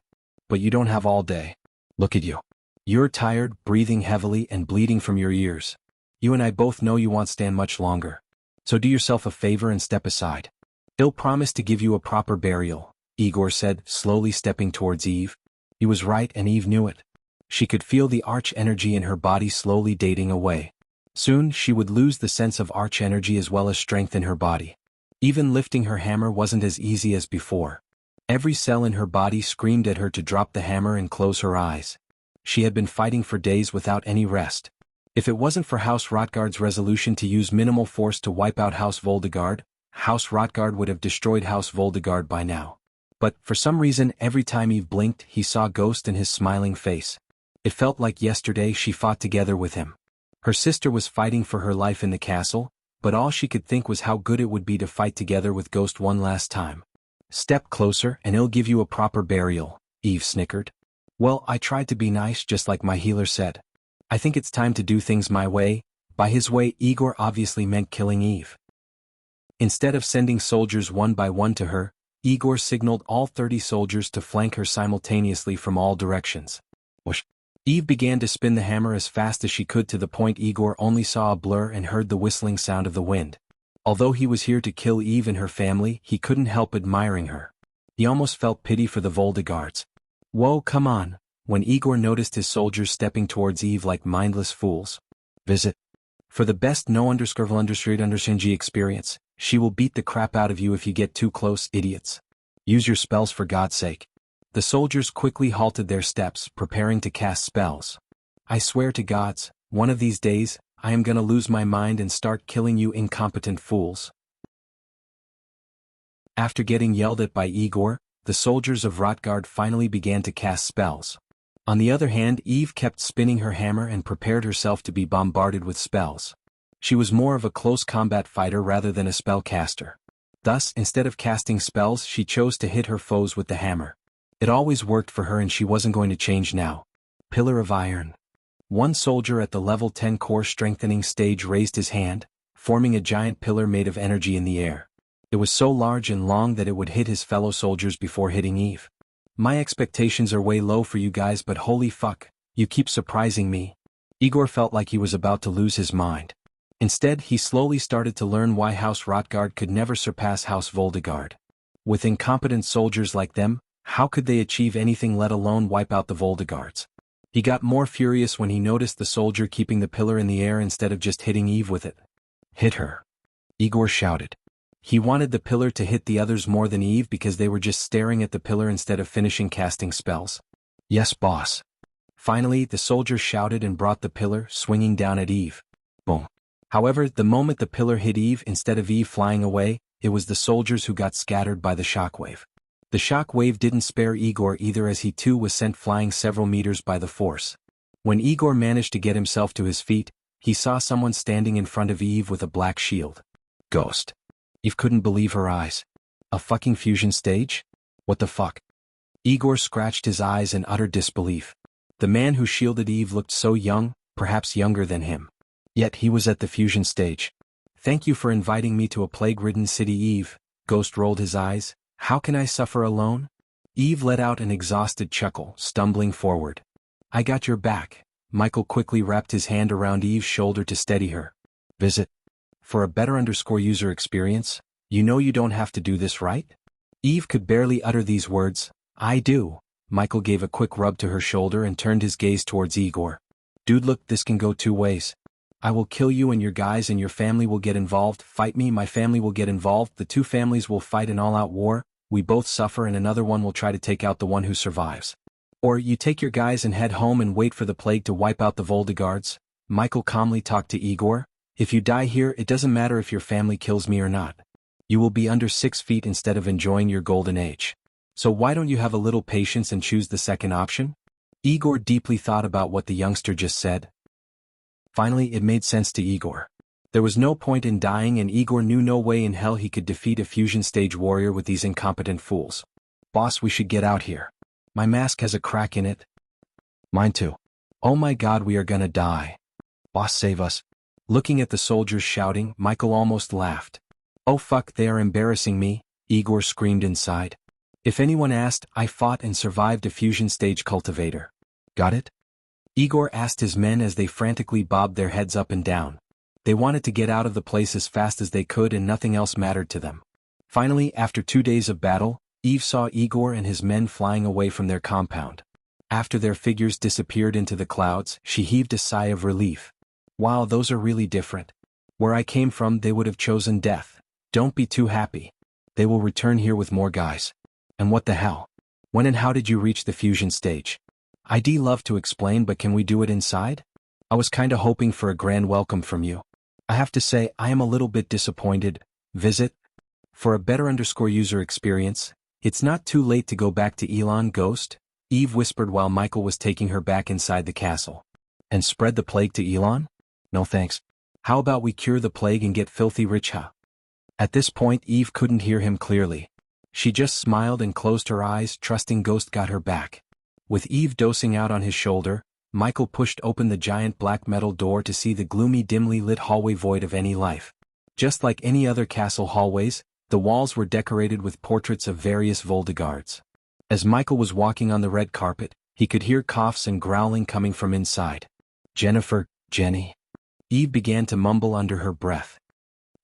But you don't have all day. Look at you. You're tired, breathing heavily and bleeding from your ears. You and I both know you won't stand much longer. So do yourself a favor and step aside. He'll promise to give you a proper burial, Igor said, slowly stepping towards Eve. He was right and Eve knew it. She could feel the arch energy in her body slowly dating away. Soon she would lose the sense of arch energy as well as strength in her body. Even lifting her hammer wasn't as easy as before. Every cell in her body screamed at her to drop the hammer and close her eyes. She had been fighting for days without any rest. If it wasn't for House Rotgard's resolution to use minimal force to wipe out House Voldegard, House Rotgard would have destroyed House Voldegard by now. But, for some reason, every time Eve blinked, he saw Ghost in his smiling face. It felt like yesterday she fought together with him. Her sister was fighting for her life in the castle, but all she could think was how good it would be to fight together with Ghost one last time. Step closer and he'll give you a proper burial, Eve snickered. Well, I tried to be nice just like my healer said. I think it's time to do things my way. By his way, Igor obviously meant killing Eve. Instead of sending soldiers one by one to her, Igor signaled all 30 soldiers to flank her simultaneously from all directions. Whoosh! Eve began to spin the hammer as fast as she could to the point Igor only saw a blur and heard the whistling sound of the wind. Although he was here to kill Eve and her family, he couldn't help admiring her. He almost felt pity for the Voldegards. Whoa, come on, when Igor noticed his soldiers stepping towards Eve like mindless fools. Visit. For the best no_undershirt_undershinji experience, she will beat the crap out of you if you get too close, idiots. Use your spells for God's sake. The soldiers quickly halted their steps, preparing to cast spells. I swear to gods, one of these days, I am gonna lose my mind and start killing you incompetent fools. After getting yelled at by Igor, the soldiers of Rotgard finally began to cast spells. On the other hand, Eve kept spinning her hammer and prepared herself to be bombarded with spells. She was more of a close combat fighter rather than a spellcaster. Thus, instead of casting spells, she chose to hit her foes with the hammer. It always worked for her and she wasn't going to change now. Pillar of Iron. One soldier at the level 10 core strengthening stage raised his hand, forming a giant pillar made of energy in the air. It was so large and long that it would hit his fellow soldiers before hitting Eve. My expectations are way low for you guys, but holy fuck, you keep surprising me. Igor felt like he was about to lose his mind. Instead, he slowly started to learn why House Rotgard could never surpass House Voldegard. With incompetent soldiers like them, how could they achieve anything, let alone wipe out the Voldegards? He got more furious when he noticed the soldier keeping the pillar in the air instead of just hitting Eve with it. Hit her! Igor shouted. He wanted the pillar to hit the others more than Eve because they were just staring at the pillar instead of finishing casting spells. Yes, boss. Finally, the soldier shouted and brought the pillar, swinging down at Eve. Boom. However, the moment the pillar hit Eve, instead of Eve flying away, it was the soldiers who got scattered by the shockwave. The shockwave didn't spare Igor either, as he too was sent flying several meters by the force. When Igor managed to get himself to his feet, he saw someone standing in front of Eve with a black shield. Ghost. Eve couldn't believe her eyes. A fucking fusion stage? What the fuck? Igor scratched his eyes in utter disbelief. The man who shielded Eve looked so young, perhaps younger than him. Yet he was at the fusion stage. Thank you for inviting me to a plague-ridden city, Eve. Ghost rolled his eyes. How can I suffer alone? Eve let out an exhausted chuckle, stumbling forward. I got your back. Michael quickly wrapped his hand around Eve's shoulder to steady her. Visit. For a better user experience, you know you don't have to do this, right? Eve could barely utter these words. I do. Michael gave a quick rub to her shoulder and turned his gaze towards Igor. Dude, look, this can go two ways. I will kill you and your guys and your family will get involved. Fight me, my family will get involved. The two families will fight an all-out war. We both suffer and another one will try to take out the one who survives. Or you take your guys and head home and wait for the plague to wipe out the Voldegards. Michael calmly talked to Igor. If you die here, it doesn't matter if your family kills me or not. You will be under 6 feet instead of enjoying your golden age. So why don't you have a little patience and choose the second option? Igor deeply thought about what the youngster just said. Finally, it made sense to Igor. There was no point in dying, and Igor knew no way in hell he could defeat a fusion stage warrior with these incompetent fools. Boss, we should get out here. My mask has a crack in it. Mine too. Oh my god, we are gonna die. Boss, save us. Looking at the soldiers shouting, Michael almost laughed. Oh fuck, they are embarrassing me, Igor screamed inside. If anyone asked, I fought and survived a fusion stage cultivator. Got it? Igor asked his men as they frantically bobbed their heads up and down. They wanted to get out of the place as fast as they could and nothing else mattered to them. Finally, after 2 days of battle, Eve saw Igor and his men flying away from their compound. After their figures disappeared into the clouds, she heaved a sigh of relief. Wow, those are really different. Where I came from, they would have chosen death. Don't be too happy. They will return here with more guys. And what the hell? When and how did you reach the fusion stage? I'd love to explain, but can we do it inside? I was kinda hoping for a grand welcome from you. I have to say, I am a little bit disappointed. Visit? For a better user experience, it's not too late to go back to Elon Ghost, Eve whispered while Michael was taking her back inside the castle. And spread the plague to Elon? No thanks. How about we cure the plague and get filthy rich, huh? At this point, Eve couldn't hear him clearly. She just smiled and closed her eyes, trusting Ghost got her back. With Eve dosing out on his shoulder, Michael pushed open the giant black metal door to see the gloomy, dimly lit hallway void of any life. Just like any other castle hallways, the walls were decorated with portraits of various Voldegards. As Michael was walking on the red carpet, he could hear coughs and growling coming from inside. Jennifer, Jenny. Eve began to mumble under her breath.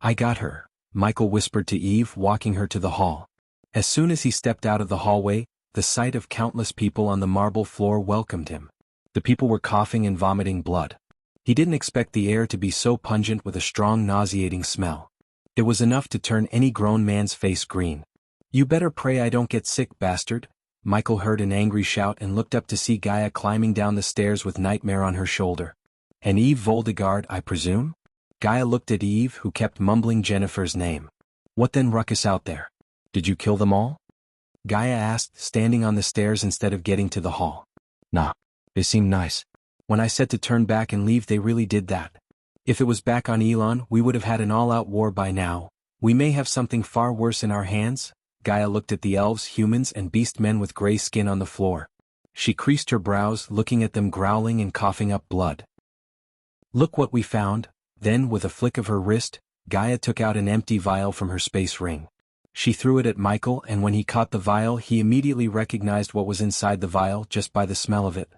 I got her, Michael whispered to Eve, walking her to the hall. As soon as he stepped out of the hallway, the sight of countless people on the marble floor welcomed him. The people were coughing and vomiting blood. He didn't expect the air to be so pungent with a strong nauseating smell. It was enough to turn any grown man's face green. You better pray I don't get sick, bastard. Michael heard an angry shout and looked up to see Gaia climbing down the stairs with Nightmare on her shoulder. And Eve Voldegard, I presume? Gaia looked at Eve, who kept mumbling Jennifer's name. What then ruckus out there? Did you kill them all? Gaia asked, standing on the stairs instead of getting to the hall. Nah. They seemed nice. When I said to turn back and leave, they really did that. If it was back on Elon, we would have had an all-out war by now. We may have something far worse in our hands. Gaia looked at the elves, humans, and beast men with gray skin on the floor. She creased her brows, looking at them growling and coughing up blood. Look what we found. Then, with a flick of her wrist, Gaia took out an empty vial from her space ring. She threw it at Michael, and when he caught the vial, he immediately recognized what was inside the vial just by the smell of it.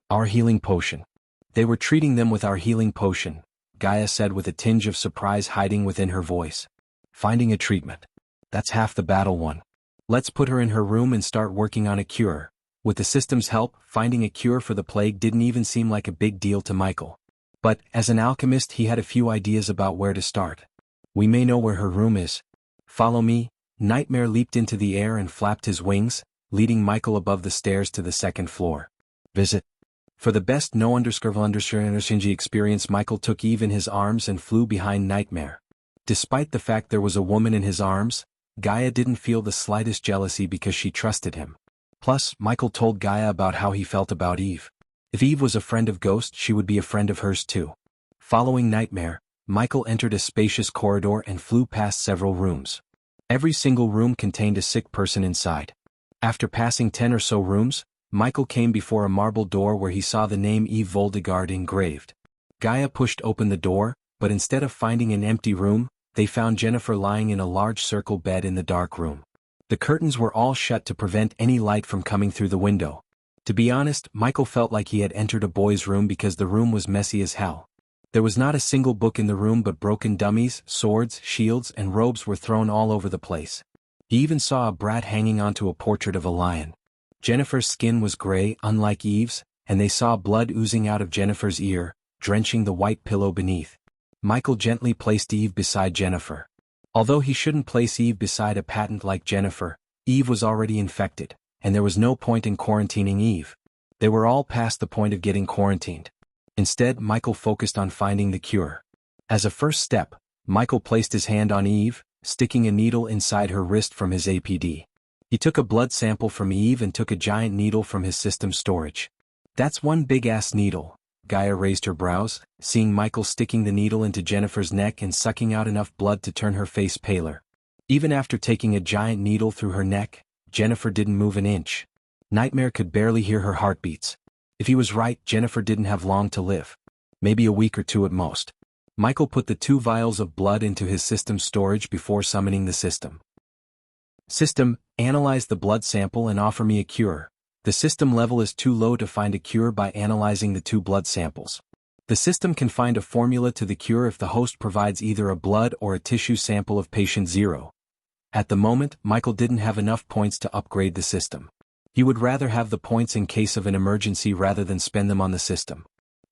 Our healing potion. They were treating them with our healing potion, Gaia said with a tinge of surprise hiding within her voice. Finding a treatment. That's half the battle won. Let's put her in her room and start working on a cure. With the system's help, finding a cure for the plague didn't even seem like a big deal to Michael. But, as an alchemist, he had a few ideas about where to start. We may know where her room is. Follow me. Nightmare leaped into the air and flapped his wings, leading Michael above the stairs to the second floor. Visit. For the best no_undershinji experience, Michael took Eve in his arms and flew behind Nightmare. Despite the fact there was a woman in his arms, Gaia didn't feel the slightest jealousy because she trusted him. Plus, Michael told Gaia about how he felt about Eve. If Eve was a friend of Ghost, she would be a friend of hers too. Following Nightmare, Michael entered a spacious corridor and flew past several rooms. Every single room contained a sick person inside. After passing 10 or so rooms, Michael came before a marble door where he saw the name Eve Voldegard engraved. Gaia pushed open the door, but instead of finding an empty room, they found Jennifer lying in a large circle bed in the dark room. The curtains were all shut to prevent any light from coming through the window. To be honest, Michael felt like he had entered a boy's room because the room was messy as hell. There was not a single book in the room, but broken dummies, swords, shields, and robes were thrown all over the place. He even saw a brat hanging onto a portrait of a lion. Jennifer's skin was gray, unlike Eve's, and they saw blood oozing out of Jennifer's ear, drenching the white pillow beneath. Michael gently placed Eve beside Jennifer. Although he shouldn't place Eve beside a patent like Jennifer, Eve was already infected, and there was no point in quarantining Eve. They were all past the point of getting quarantined. Instead, Michael focused on finding the cure. As a first step, Michael placed his hand on Eve, sticking a needle inside her wrist from his APD. He took a blood sample from Eve and took a giant needle from his system storage. That's one big-ass needle. Gaia raised her brows, seeing Michael sticking the needle into Jennifer's neck and sucking out enough blood to turn her face paler. Even after taking a giant needle through her neck, Jennifer didn't move an inch. Nightmare could barely hear her heartbeats. If he was right, Jennifer didn't have long to live. Maybe a week or two at most. Michael put the 2 vials of blood into his system storage before summoning the system. System, analyze the blood sample and offer me a cure. The system level is too low to find a cure by analyzing the 2 blood samples. The system can find a formula to the cure if the host provides either a blood or a tissue sample of patient 0. At the moment, Michael didn't have enough points to upgrade the system. He would rather have the points in case of an emergency rather than spend them on the system.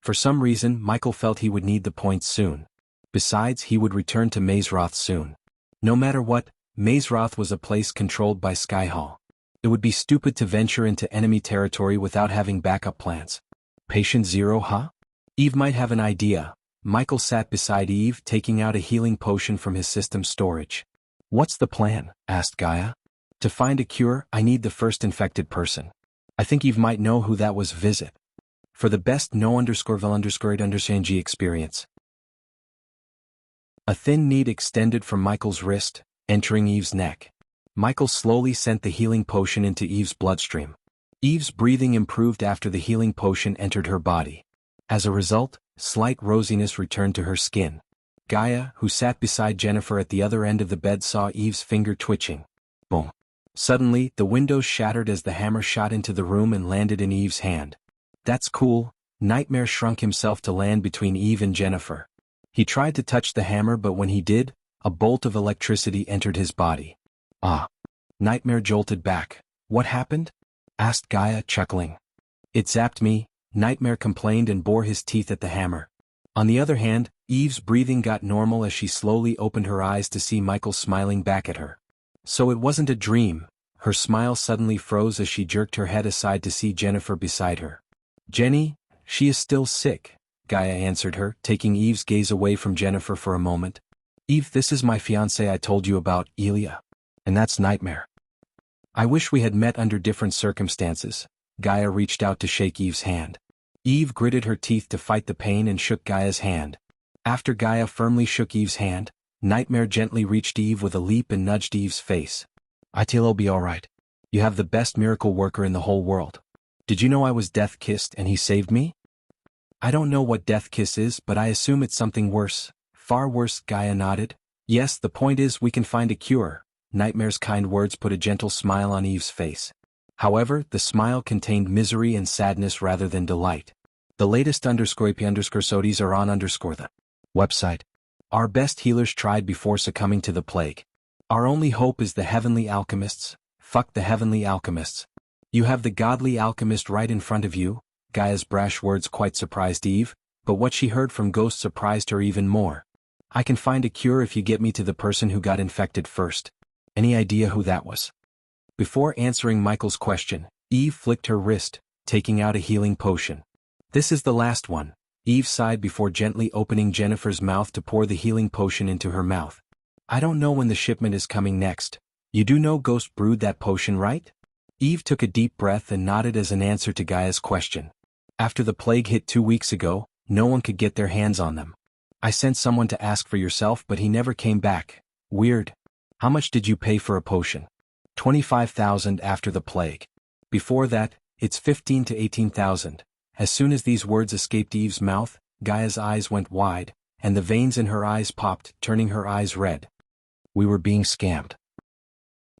For some reason, Michael felt he would need the points soon. Besides, he would return to Mazeroth soon. No matter what, Mazeroth was a place controlled by Skyhall. It would be stupid to venture into enemy territory without having backup plans. Patient Zero, huh? Eve might have an idea. Michael sat beside Eve, taking out a healing potion from his system storage. What's the plan? Asked Gaia. To find a cure, I need the first infected person. I think Eve might know who that was. Visit. For the best no_vel_8_G experience. A thin needle extended from Michael's wrist, entering Eve's neck. Michael slowly sent the healing potion into Eve's bloodstream. Eve's breathing improved after the healing potion entered her body. As a result, slight rosiness returned to her skin. Gaia, who sat beside Jennifer at the other end of the bed, saw Eve's finger twitching. Boom. Suddenly, the windows shattered as the hammer shot into the room and landed in Eve's hand. That's cool. Nightmare shrunk himself to land between Eve and Jennifer. He tried to touch the hammer, but when he did, a bolt of electricity entered his body. Ah. Nightmare jolted back. What happened? Asked Gaia, chuckling. It zapped me, Nightmare complained and bore his teeth at the hammer. On the other hand, Eve's breathing got normal as she slowly opened her eyes to see Michael smiling back at her. So it wasn't a dream. Her smile suddenly froze as she jerked her head aside to see Jennifer beside her. Jenny, she is still sick, Gaia answered her, taking Eve's gaze away from Jennifer for a moment. Eve, this is my fiancé I told you about, Elia. And that's Nightmare. I wish we had met under different circumstances. Gaia reached out to shake Eve's hand. Eve gritted her teeth to fight the pain and shook Gaia's hand. After Gaia firmly shook Eve's hand, Nightmare gently reached Eve with a leap and nudged Eve's face. It'll be alright. You have the best miracle worker in the whole world. Did you know I was death-kissed and he saved me? I don't know what death kiss is, but I assume it's something worse. Far worse, Gaia nodded. Yes, the point is we can find a cure. Nightmare's kind words put a gentle smile on Eve's face. However, the smile contained misery and sadness rather than delight. The latest _AP_SODs are on the website. Our best healers tried before succumbing to the plague. Our only hope is the heavenly alchemists. Fuck the heavenly alchemists. You have the godly alchemist right in front of you. Gaia's brash words quite surprised Eve, but what she heard from Ghost surprised her even more. I can find a cure if you get me to the person who got infected first. Any idea who that was? Before answering Michael's question, Eve flicked her wrist, taking out a healing potion. This is the last one. Eve sighed before gently opening Jennifer's mouth to pour the healing potion into her mouth. I don't know when the shipment is coming next. You do know Ghost brewed that potion, right? Eve took a deep breath and nodded as an answer to Gaia's question. After the plague hit 2 weeks ago, no one could get their hands on them. I sent someone to ask for yourself, but he never came back. Weird. How much did you pay for a potion? 25,000 after the plague. Before that, it's 15 to 18,000. As soon as these words escaped Eve's mouth, Gaia's eyes went wide, and the veins in her eyes popped, turning her eyes red. We were being scammed.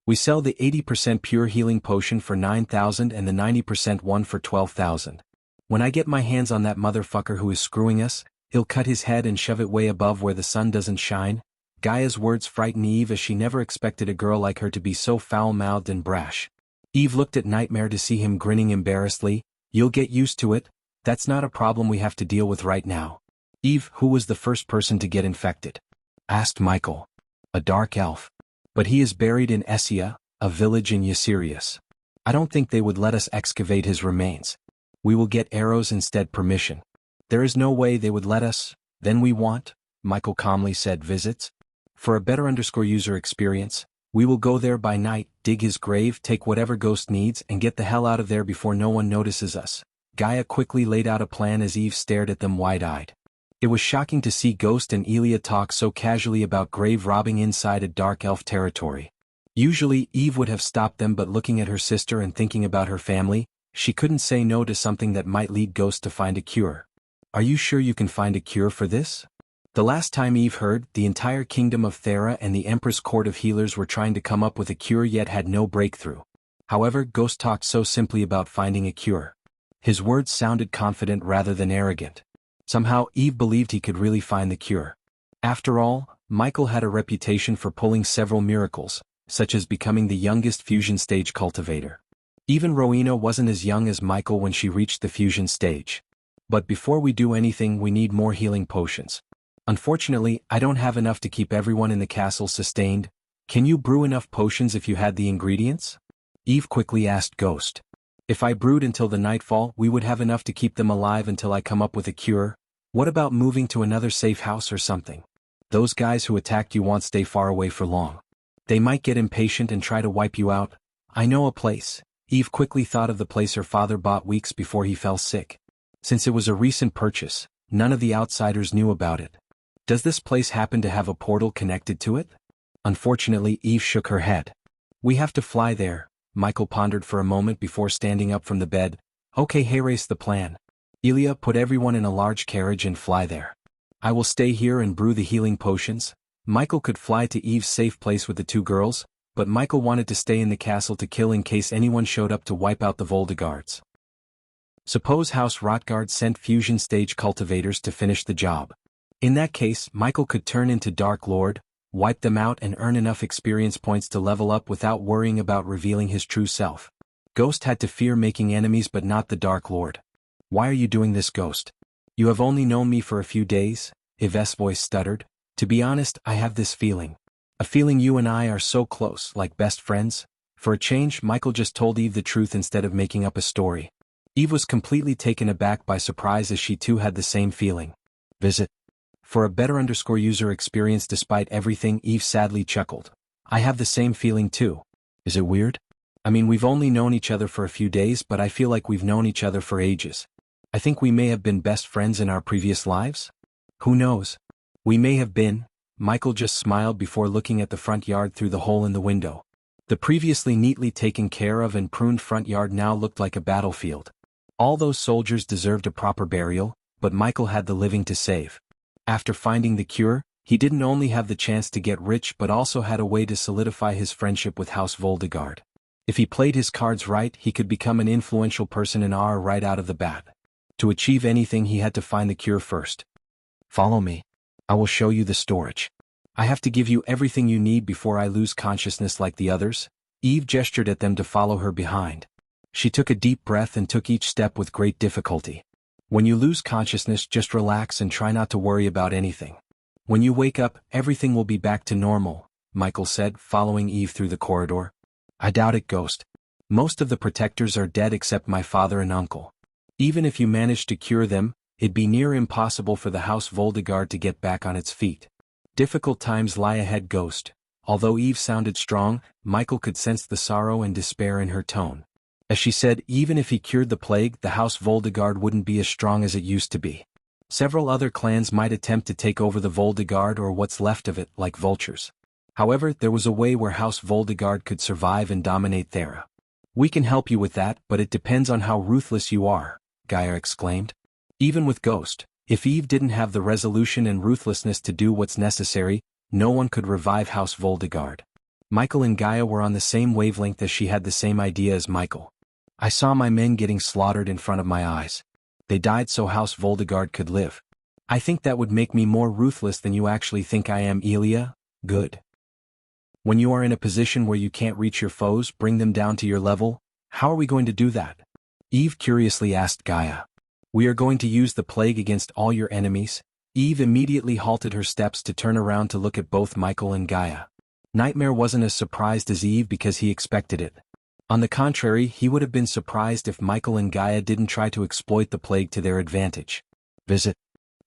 We sell the 80% pure healing potion for 9,000 and the 90% one for 12,000. When I get my hands on that motherfucker who is screwing us, he'll cut his head and shove it way above where the sun doesn't shine. Gaia's words frightened Eve as she never expected a girl like her to be so foul-mouthed and brash. Eve looked at Nightmare to see him grinning embarrassedly. You'll get used to it. That's not a problem we have to deal with right now. Eve, who was the first person to get infected? Asked Michael. A dark elf. But he is buried in Essia, a village in Ysirius. I don't think they would let us excavate his remains. We will get arrows instead. Permission. There is no way they would let us. Then we want, Michael calmly said, visits. For a better _user experience, we will go there by night, dig his grave, take whatever Ghost needs, and get the hell out of there before no one notices us. Gaia quickly laid out a plan as Eve stared at them wide-eyed. It was shocking to see Ghost and Elia talk so casually about grave robbing inside a dark elf territory. Usually, Eve would have stopped them, but looking at her sister and thinking about her family, she couldn't say no to something that might lead Ghost to find a cure. Are you sure you can find a cure for this? The last time Eve heard, the entire kingdom of Thera and the Empress Court of Healers were trying to come up with a cure yet had no breakthrough. However, Ghost talked so simply about finding a cure. His words sounded confident rather than arrogant. Somehow, Eve believed he could really find the cure. After all, Michael had a reputation for pulling several miracles, such as becoming the youngest fusion stage cultivator. Even Rowena wasn't as young as Michael when she reached the fusion stage. But before we do anything we need more healing potions. Unfortunately, I don't have enough to keep everyone in the castle sustained. Can you brew enough potions if you had the ingredients? Eve quickly asked Ghost. If I brewed until the nightfall, we would have enough to keep them alive until I come up with a cure. What about moving to another safe house or something? Those guys who attacked you won't stay far away for long. They might get impatient and try to wipe you out. I know a place. Eve quickly thought of the place her father bought weeks before he fell sick. Since it was a recent purchase, none of the outsiders knew about it. Does this place happen to have a portal connected to it? Unfortunately, Eve shook her head. We have to fly there. Michael pondered for a moment before standing up from the bed. Okay, here's the plan. Ilya, put everyone in a large carriage and fly there. I will stay here and brew the healing potions. Michael could fly to Eve's safe place with the two girls, but Michael wanted to stay in the castle to kill in case anyone showed up to wipe out the Voldegards. Suppose House Rotgard sent fusion stage cultivators to finish the job. In that case, Michael could turn into Dark Lord, wipe them out and earn enough experience points to level up without worrying about revealing his true self. Ghost had to fear making enemies but not the Dark Lord. Why are you doing this, Ghost? You have only known me for a few days, Yves's voice stuttered. To be honest, I have this feeling. A feeling you and I are so close, like best friends. For a change, Michael just told Eve the truth instead of making up a story. Eve was completely taken aback by surprise as she too had the same feeling. Visit. For a better user experience despite everything, Eve sadly chuckled. I have the same feeling too. Is it weird? I mean, we've only known each other for a few days, but I feel like we've known each other for ages. I think we may have been best friends in our previous lives? Who knows? We may have been. Michael just smiled before looking at the front yard through the hole in the window. The previously neatly taken care of and pruned front yard now looked like a battlefield. All those soldiers deserved a proper burial, but Michael had the living to save. After finding the cure, he didn't only have the chance to get rich but also had a way to solidify his friendship with House Voldegard. If he played his cards right, he could become an influential person in Aar right out of the bat. To achieve anything he had to find the cure first. Follow me. I will show you the storage. I have to give you everything you need before I lose consciousness like the others. Eve gestured at them to follow her behind. She took a deep breath and took each step with great difficulty. When you lose consciousness, just relax and try not to worry about anything. When you wake up, everything will be back to normal, Michael said, following Eve through the corridor. I doubt it, Ghost. Most of the protectors are dead except my father and uncle. Even if you managed to cure them, it'd be near impossible for the House Voldegard to get back on its feet. Difficult times lie ahead, Ghost. Although Eve sounded strong, Michael could sense the sorrow and despair in her tone. As she said, even if he cured the plague, the House Voldegard wouldn't be as strong as it used to be. Several other clans might attempt to take over the Voldegard or what's left of it, like vultures. However, there was a way where House Voldegard could survive and dominate Thera. We can help you with that, but it depends on how ruthless you are, Gaia exclaimed. Even with Ghost, if Eve didn't have the resolution and ruthlessness to do what's necessary, no one could revive House Voldegard. Michael and Gaia were on the same wavelength as she had the same idea as Michael. I saw my men getting slaughtered in front of my eyes. They died so House Voldegard could live. I think that would make me more ruthless than you actually think I am, Ilya. Good. When you are in a position where you can't reach your foes, bring them down to your level, how are we going to do that? Eve curiously asked Gaia. We are going to use the plague against all your enemies. Eve immediately halted her steps to turn around to look at both Michael and Gaia. Nightmare wasn't as surprised as Eve because he expected it. On the contrary, he would have been surprised if Michael and Gaia didn't try to exploit the plague to their advantage. Visit.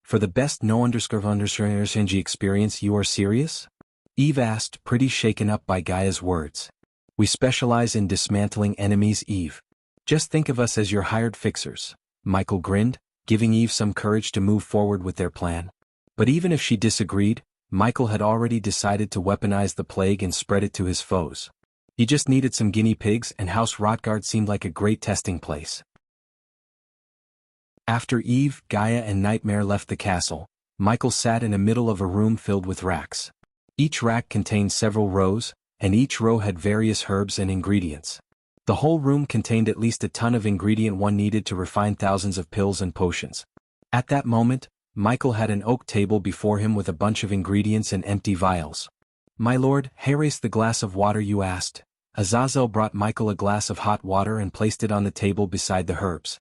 For the best no_NG experience, you are serious? Eve asked, pretty shaken up by Gaia's words. We specialize in dismantling enemies, Eve. Just think of us as your hired fixers. Michael grinned, giving Eve some courage to move forward with their plan. But even if she disagreed, Michael had already decided to weaponize the plague and spread it to his foes. He just needed some guinea pigs, and House Rotgard seemed like a great testing place. After Eve, Gaia and Nightmare left the castle, Michael sat in the middle of a room filled with racks. Each rack contained several rows, and each row had various herbs and ingredients. The whole room contained at least a ton of ingredient one needed to refine thousands of pills and potions. At that moment, Michael had an oak table before him with a bunch of ingredients and empty vials. My lord, here's the glass of water you asked. Azazel brought Michael a glass of hot water and placed it on the table beside the herbs.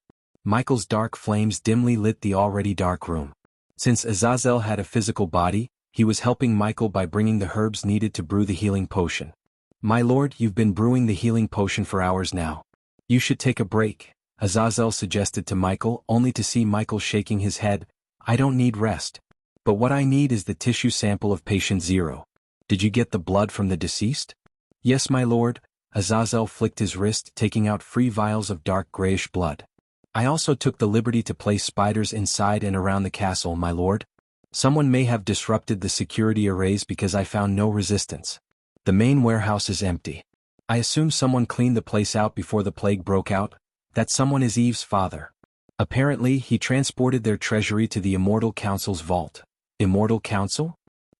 Michael's dark flames dimly lit the already dark room. Since Azazel had a physical body, he was helping Michael by bringing the herbs needed to brew the healing potion. "My lord, you've been brewing the healing potion for hours now. You should take a break," Azazel suggested to Michael, only to see Michael shaking his head. "I don't need rest. But what I need is the tissue sample of patient 0. Did you get the blood from the deceased?" "Yes, my lord." Azazel flicked his wrist, taking out 3 vials of dark grayish blood. "I also took the liberty to place spiders inside and around the castle, my lord. Someone may have disrupted the security arrays because I found no resistance. The main warehouse is empty. I assume someone cleaned the place out before the plague broke out. That someone is Eve's father. Apparently, he transported their treasury to the Immortal Council's vault." Immortal Council?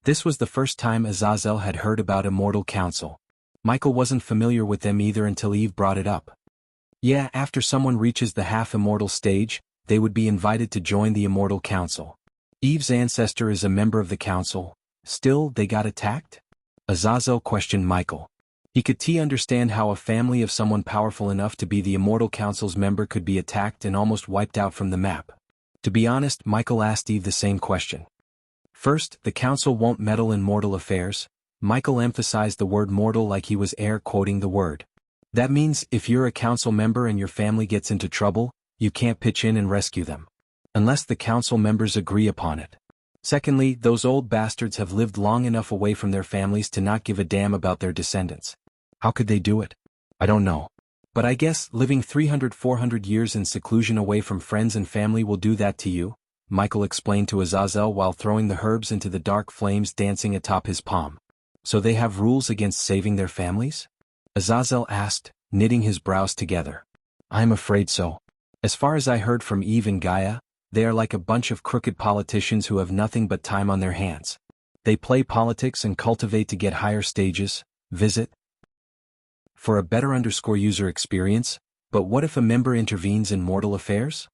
This was the first time Azazel had heard about Immortal Council. Michael wasn't familiar with them either until Eve brought it up. Yeah, after someone reaches the half-immortal stage, they would be invited to join the Immortal Council. Eve's ancestor is a member of the council. Still, they got attacked? Azazel questioned Michael. He could understand how a family of someone powerful enough to be the Immortal Council's member could be attacked and almost wiped out from the map. To be honest, Michael asked Eve the same question. First, the council won't meddle in mortal affairs. Michael emphasized the word mortal like he was air quoting the word. That means if you're a council member and your family gets into trouble, you can't pitch in and rescue them. Unless the council members agree upon it. Secondly, those old bastards have lived long enough away from their families to not give a damn about their descendants. How could they do it? I don't know. But I guess living 300-400 years in seclusion away from friends and family will do that to you, Michael explained to Azazel while throwing the herbs into the dark flames dancing atop his palm. So they have rules against saving their families? Azazel asked, knitting his brows together. I'm afraid so. As far as I heard from Eve and Gaia, they are like a bunch of crooked politicians who have nothing but time on their hands. They play politics and cultivate to get higher stages, visit for a better user experience, but what if a member intervenes in mortal affairs?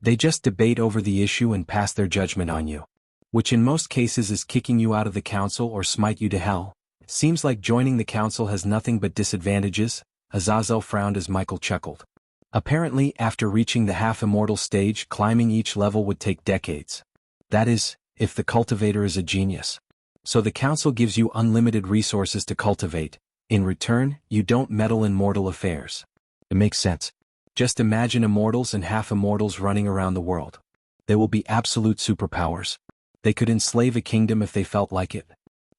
They just debate over the issue and pass their judgment on you. Which in most cases is kicking you out of the council or smite you to hell. It seems like joining the council has nothing but disadvantages, Azazel frowned as Michael chuckled. Apparently, after reaching the half-immortal stage, climbing each level would take decades. That is, if the cultivator is a genius. So the council gives you unlimited resources to cultivate. In return, you don't meddle in mortal affairs. It makes sense. Just imagine immortals and half-immortals running around the world. They will be absolute superpowers. They could enslave a kingdom if they felt like it.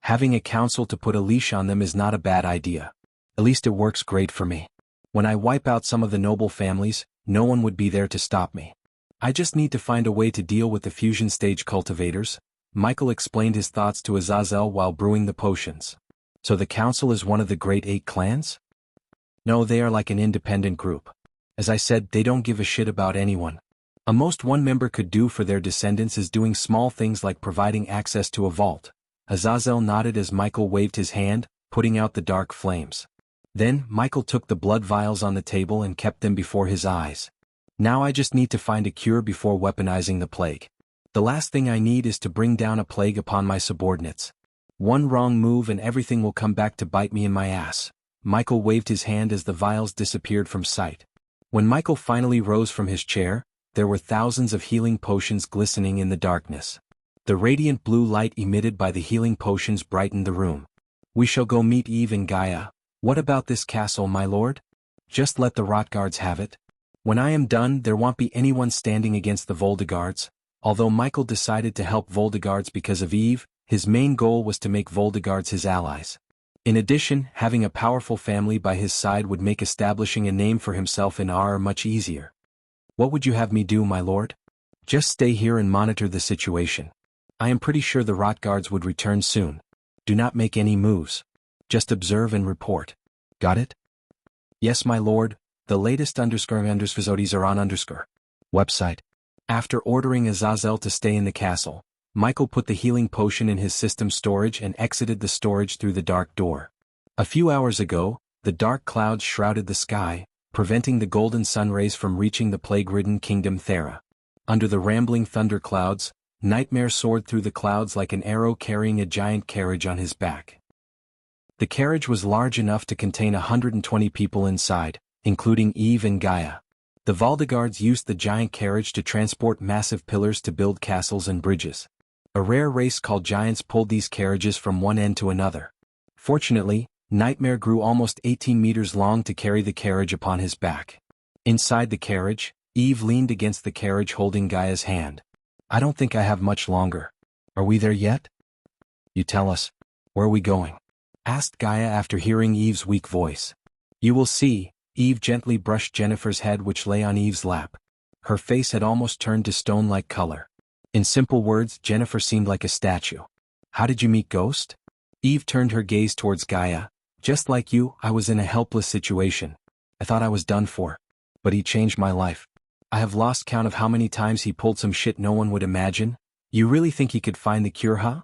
Having a council to put a leash on them is not a bad idea. At least it works great for me. When I wipe out some of the noble families, no one would be there to stop me. I just need to find a way to deal with the fusion stage cultivators. Michael explained his thoughts to Azazel while brewing the potions. So the council is one of the great 8 clans? No, they are like an independent group. As I said, they don't give a shit about anyone. A most one member could do for their descendants is doing small things like providing access to a vault. Azazel nodded as Michael waved his hand, putting out the dark flames. Then, Michael took the blood vials on the table and kept them before his eyes. Now I just need to find a cure before weaponizing the plague. The last thing I need is to bring down a plague upon my subordinates. One wrong move and everything will come back to bite me in my ass. Michael waved his hand as the vials disappeared from sight. When Michael finally rose from his chair, there were thousands of healing potions glistening in the darkness. The radiant blue light emitted by the healing potions brightened the room. We shall go meet Eve and Gaia. What about this castle, my lord? Just let the rot guards have it. When I am done, there won't be anyone standing against the Voldegards. Although Michael decided to help Voldegards because of Eve, his main goal was to make Voldegards his allies. In addition, having a powerful family by his side would make establishing a name for himself in Ar much easier. What would you have me do, my lord? Just stay here and monitor the situation. I am pretty sure the rot guards would return soon. Do not make any moves. Just observe and report. Got it? Yes, my lord. The latest _facilities are on website. After ordering Azazel to stay in the castle, Michael put the healing potion in his system storage and exited the storage through the dark door. A few hours ago, the dark clouds shrouded the sky, preventing the golden sun rays from reaching the plague-ridden kingdom Thera. Under the rambling thunder clouds, Nightmare soared through the clouds like an arrow carrying a giant carriage on his back. The carriage was large enough to contain 120 people inside, including Eve and Gaia. The Valdegards used the giant carriage to transport massive pillars to build castles and bridges. A rare race called giants pulled these carriages from one end to another. Fortunately, Nightmare grew almost 18 meters long to carry the carriage upon his back. Inside the carriage, Eve leaned against the carriage holding Gaia's hand. "I don't think I have much longer. Are we there yet?" "You tell us. Where are we going?" asked Gaia after hearing Eve's weak voice. "You will see." Eve gently brushed Jennifer's head which lay on Eve's lap. Her face had almost turned to stone-like color. In simple words, Jennifer seemed like a statue. "How did you meet Ghost?" Eve turned her gaze towards Gaia. "Just like you, I was in a helpless situation. I thought I was done for. But he changed my life. I have lost count of how many times he pulled some shit no one would imagine. You really think he could find the cure, huh?"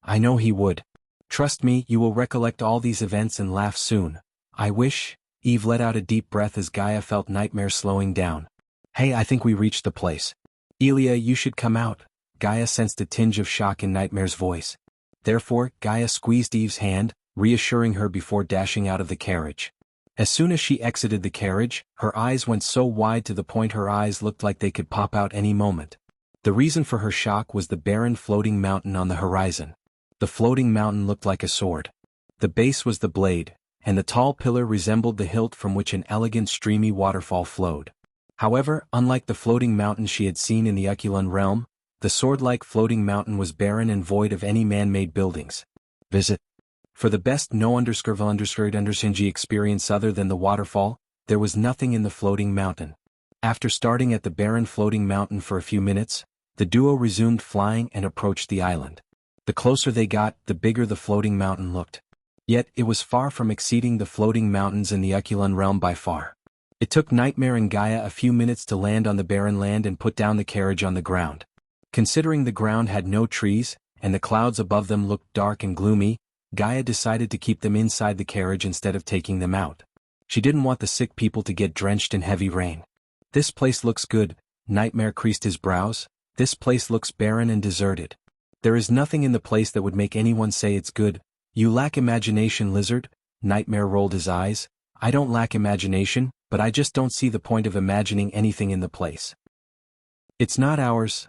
"I know he would. Trust me, you will recollect all these events and laugh soon. I wish." Eve let out a deep breath as Gaia felt Nightmare slowing down. "Hey, I think we reached the place. Elia, you should come out." Gaia sensed a tinge of shock in Nightmare's voice. Therefore, Gaia squeezed Eve's hand, reassuring her before dashing out of the carriage. As soon as she exited the carriage, her eyes went so wide to the point her eyes looked like they could pop out any moment. The reason for her shock was the barren floating mountain on the horizon. The floating mountain looked like a sword. The base was the blade, and the tall pillar resembled the hilt from which an elegant streamy waterfall flowed. However, unlike the floating mountain she had seen in the Aculon realm, the sword-like floating mountain was barren and void of any man-made buildings. Visit. For the best no_underscored_undersing experience other than the waterfall, there was nothing in the floating mountain. After starting at the barren floating mountain for a few minutes, the duo resumed flying and approached the island. The closer they got, the bigger the floating mountain looked. Yet, it was far from exceeding the floating mountains in the Aculon realm by far. It took Nightmare and Gaia a few minutes to land on the barren land and put down the carriage on the ground. Considering the ground had no trees, and the clouds above them looked dark and gloomy, Gaia decided to keep them inside the carriage instead of taking them out. She didn't want the sick people to get drenched in heavy rain. "This place looks good," Nightmare creased his brows. "This place looks barren and deserted. There is nothing in the place that would make anyone say it's good." "You lack imagination, lizard." Nightmare rolled his eyes. "I don't lack imagination, but I just don't see the point of imagining anything in the place. It's not ours."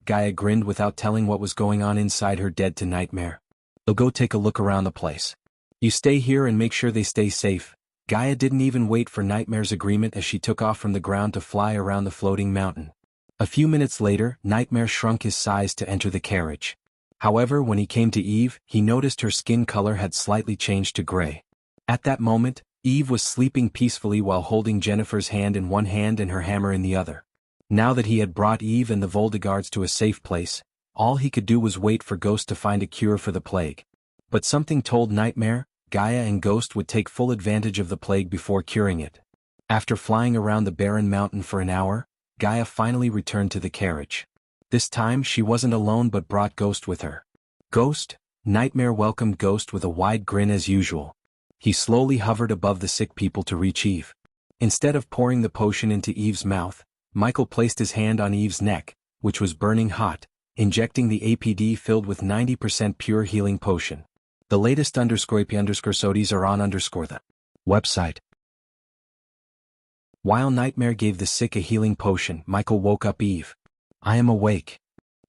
Gaia grinned without telling what was going on inside her dead to Nightmare. "I'll go take a look around the place. You stay here and make sure they stay safe." Gaia didn't even wait for Nightmare's agreement as she took off from the ground to fly around the floating mountain. A few minutes later, Nightmare shrunk his size to enter the carriage. However, when he came to Eve, he noticed her skin color had slightly changed to gray. At that moment, Eve was sleeping peacefully while holding Jennifer's hand in one hand and her hammer in the other. Now that he had brought Eve and the Voldegards to a safe place, all he could do was wait for Ghost to find a cure for the plague. But something told Nightmare, Gaia and Ghost would take full advantage of the plague before curing it. After flying around the barren mountain for an hour, Gaia finally returned to the carriage. This time she wasn't alone but brought Ghost with her. "Ghost?" Nightmare welcomed Ghost with a wide grin as usual. He slowly hovered above the sick people to reach Eve. Instead of pouring the potion into Eve's mouth, Michael placed his hand on Eve's neck, which was burning hot, injecting the APD filled with 90% pure healing potion. The latest _IP_SODIes are on _the website. While Nightmare gave the sick a healing potion, Michael woke up Eve. "I am awake."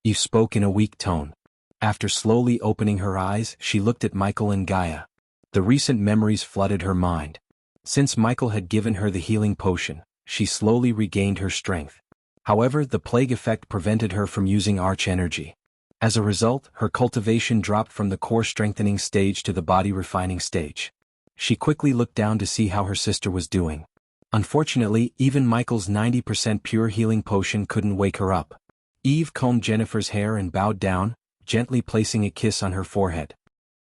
Eve spoke in a weak tone. After slowly opening her eyes, she looked at Michael and Gaia. The recent memories flooded her mind. Since Michael had given her the healing potion, she slowly regained her strength. However, the plague effect prevented her from using arch energy. As a result, her cultivation dropped from the core strengthening stage to the body refining stage. She quickly looked down to see how her sister was doing. Unfortunately, even Michael's 90% pure healing potion couldn't wake her up. Eve combed Jennifer's hair and bowed down, gently placing a kiss on her forehead.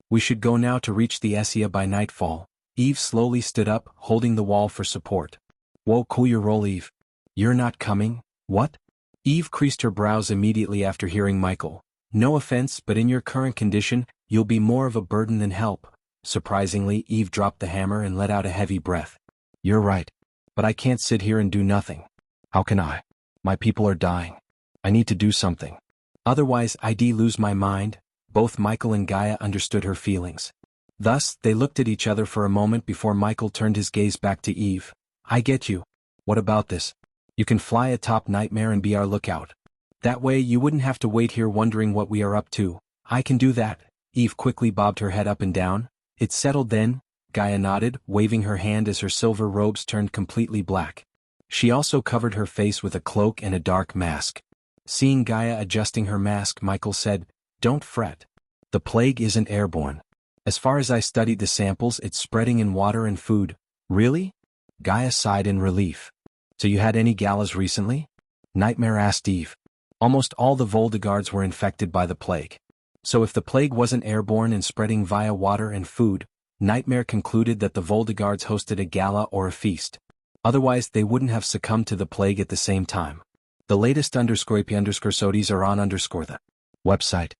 "We should go now to reach the Essia by nightfall." Eve slowly stood up, holding the wall for support. "Whoa, cool your roll, Eve. You're not coming? What?" Eve creased her brows immediately after hearing Michael. "No offense, but in your current condition, you'll be more of a burden than help." Surprisingly, Eve dropped the hammer and let out a heavy breath. "You're right. But I can't sit here and do nothing. How can I? My people are dying. I need to do something. Otherwise I'd lose my mind." Both Michael and Gaia understood her feelings. Thus, they looked at each other for a moment before Michael turned his gaze back to Eve. "I get you. What about this? You can fly atop Nightmare and be our lookout. That way you wouldn't have to wait here wondering what we are up to. I can do that. Eve quickly bobbed her head up and down. It's settled then, Gaia nodded, waving her hand as her silver robes turned completely black. She also covered her face with a cloak and a dark mask. Seeing Gaia adjusting her mask, Michael said, "Don't fret. The plague isn't airborne. As far as I studied the samples, it's spreading in water and food." "Really?" Gaia sighed in relief. "So you had any galas recently?" Nightmare asked Eve. Almost all the Voldegards were infected by the plague. So if the plague wasn't airborne and spreading via water and food, Nightmare concluded that the Voldegards hosted a gala or a feast. Otherwise they wouldn't have succumbed to the plague at the same time. The latest _IP_SODIs are on the website.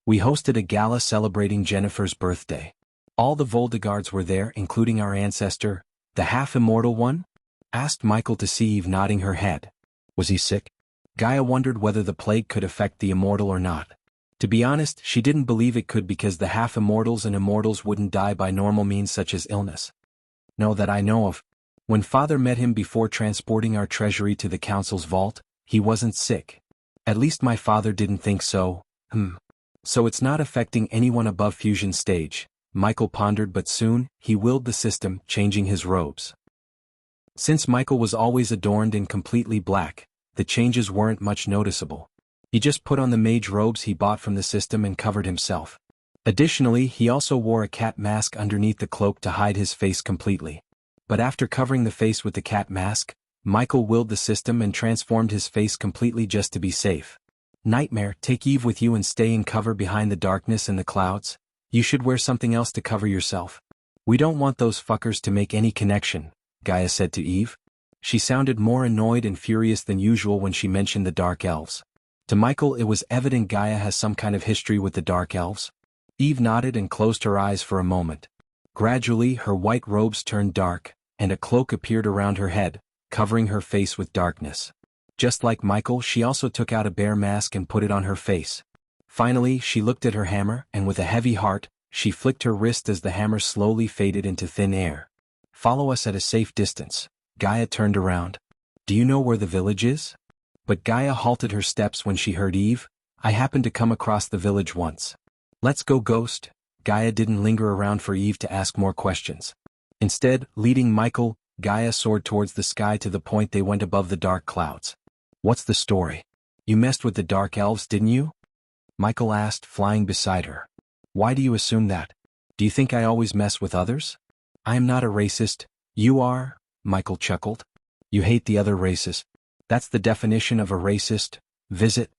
We hosted a gala celebrating Jennifer's birthday. All the Voldegards were there, including our ancestor, the half-immortal one? Asked Michael to see Eve nodding her head. Was he sick? Gaia wondered whether the plague could affect the immortal or not. To be honest, she didn't believe it could because the half-immortals and immortals wouldn't die by normal means such as illness. No, that I know of. When Father met him before transporting our treasury to the council's vault, he wasn't sick. At least my father didn't think so. So it's not affecting anyone above fusion stage, Michael pondered, but soon, he willed the system, changing his robes. Since Michael was always adorned in completely black, the changes weren't much noticeable. He just put on the mage robes he bought from the system and covered himself. Additionally, he also wore a cat mask underneath the cloak to hide his face completely. But after covering the face with the cat mask, Michael willed the system and transformed his face completely just to be safe. Nightmare, take Eve with you and stay in cover behind the darkness and the clouds. You should wear something else to cover yourself. We don't want those fuckers to make any connection, Gaia said to Eve. She sounded more annoyed and furious than usual when she mentioned the Dark Elves. To Michael it was evident Gaia has some kind of history with the Dark Elves. Eve nodded and closed her eyes for a moment. Gradually her white robes turned dark, and a cloak appeared around her head, covering her face with darkness. Just like Michael, she also took out a bear mask and put it on her face. Finally, she looked at her hammer, and with a heavy heart, she flicked her wrist as the hammer slowly faded into thin air. "Follow us at a safe distance." Gaia turned around. "Do you know where the village is?" But Gaia halted her steps when she heard Eve. "I happened to come across the village once." "Let's go, Ghost." Gaia didn't linger around for Eve to ask more questions. Instead, leading Michael, Gaia soared towards the sky to the point they went above the dark clouds. "What's the story? You messed with the Dark Elves, didn't you?" Michael asked, flying beside her. "Why do you assume that? Do you think I always mess with others?" "I am not a racist." "You are," Michael chuckled. "You hate the other races. That's the definition of a racist. Visit.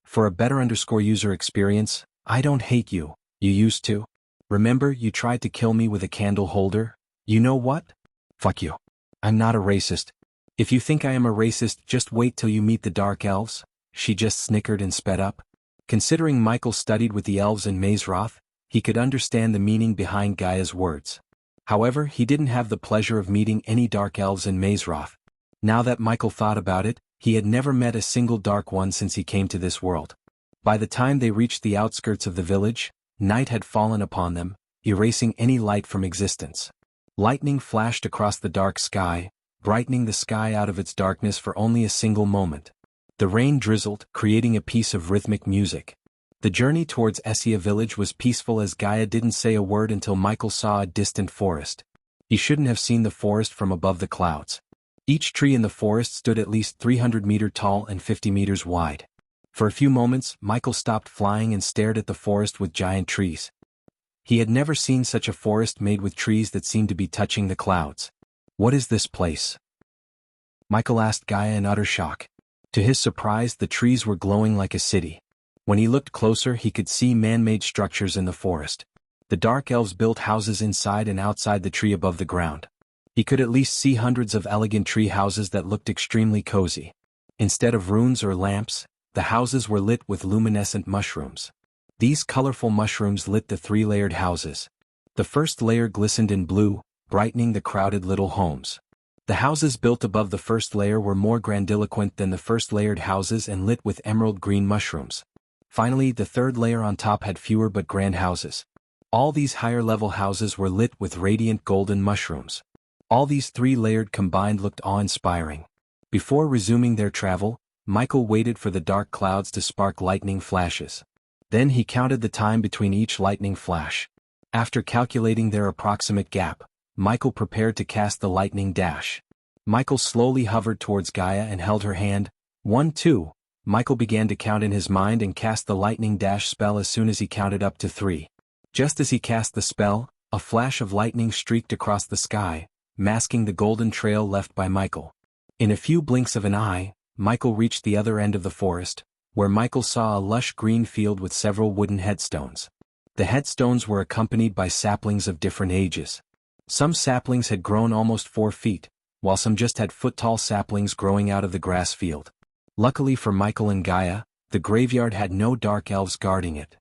For a better user experience, I don't hate you. You used to. Remember, you tried to kill me with a candle holder? You know what? Fuck you. I'm not a racist. If you think I am a racist, just wait till you meet the Dark Elves." She just snickered and sped up. Considering Michael studied with the elves in Mazeroth, he could understand the meaning behind Gaia's words. However, he didn't have the pleasure of meeting any Dark Elves in Mazeroth. Now that Michael thought about it, he had never met a single Dark One since he came to this world. By the time they reached the outskirts of the village, night had fallen upon them, erasing any light from existence. Lightning flashed across the dark sky, brightening the sky out of its darkness for only a single moment. The rain drizzled, creating a piece of rhythmic music. The journey towards Essia village was peaceful as Gaia didn't say a word until Michael saw a distant forest. He shouldn't have seen the forest from above the clouds. Each tree in the forest stood at least 300 meters tall and 50 meters wide. For a few moments, Michael stopped flying and stared at the forest with giant trees. He had never seen such a forest made with trees that seemed to be touching the clouds. "What is this place?" Michael asked Gaia in utter shock. To his surprise, the trees were glowing like a city. When he looked closer, he could see man-made structures in the forest. The Dark Elves built houses inside and outside the tree above the ground. He could at least see hundreds of elegant tree houses that looked extremely cozy. Instead of runes or lamps, the houses were lit with luminescent mushrooms. These colorful mushrooms lit the three-layered houses. The first layer glistened in blue, brightening the crowded little homes. The houses built above the first layer were more grandiloquent than the first layered houses and lit with emerald green mushrooms. Finally, the third layer on top had fewer but grand houses. All these higher-level houses were lit with radiant golden mushrooms. All these 3 layered combined looked awe-inspiring. Before resuming their travel, Michael waited for the dark clouds to spark lightning flashes. Then he counted the time between each lightning flash. After calculating their approximate gap, Michael prepared to cast the lightning dash. Michael slowly hovered towards Gaia and held her hand. 1, 2. Michael began to count in his mind and cast the lightning dash spell as soon as he counted up to 3. Just as he cast the spell, a flash of lightning streaked across the sky, masking the golden trail left by Michael. In a few blinks of an eye, Michael reached the other end of the forest, where Michael saw a lush green field with several wooden headstones. The headstones were accompanied by saplings of different ages. Some saplings had grown almost 4 feet, while some just had foot-tall saplings growing out of the grass field. Luckily for Michael and Gaia, the graveyard had no dark elves guarding it.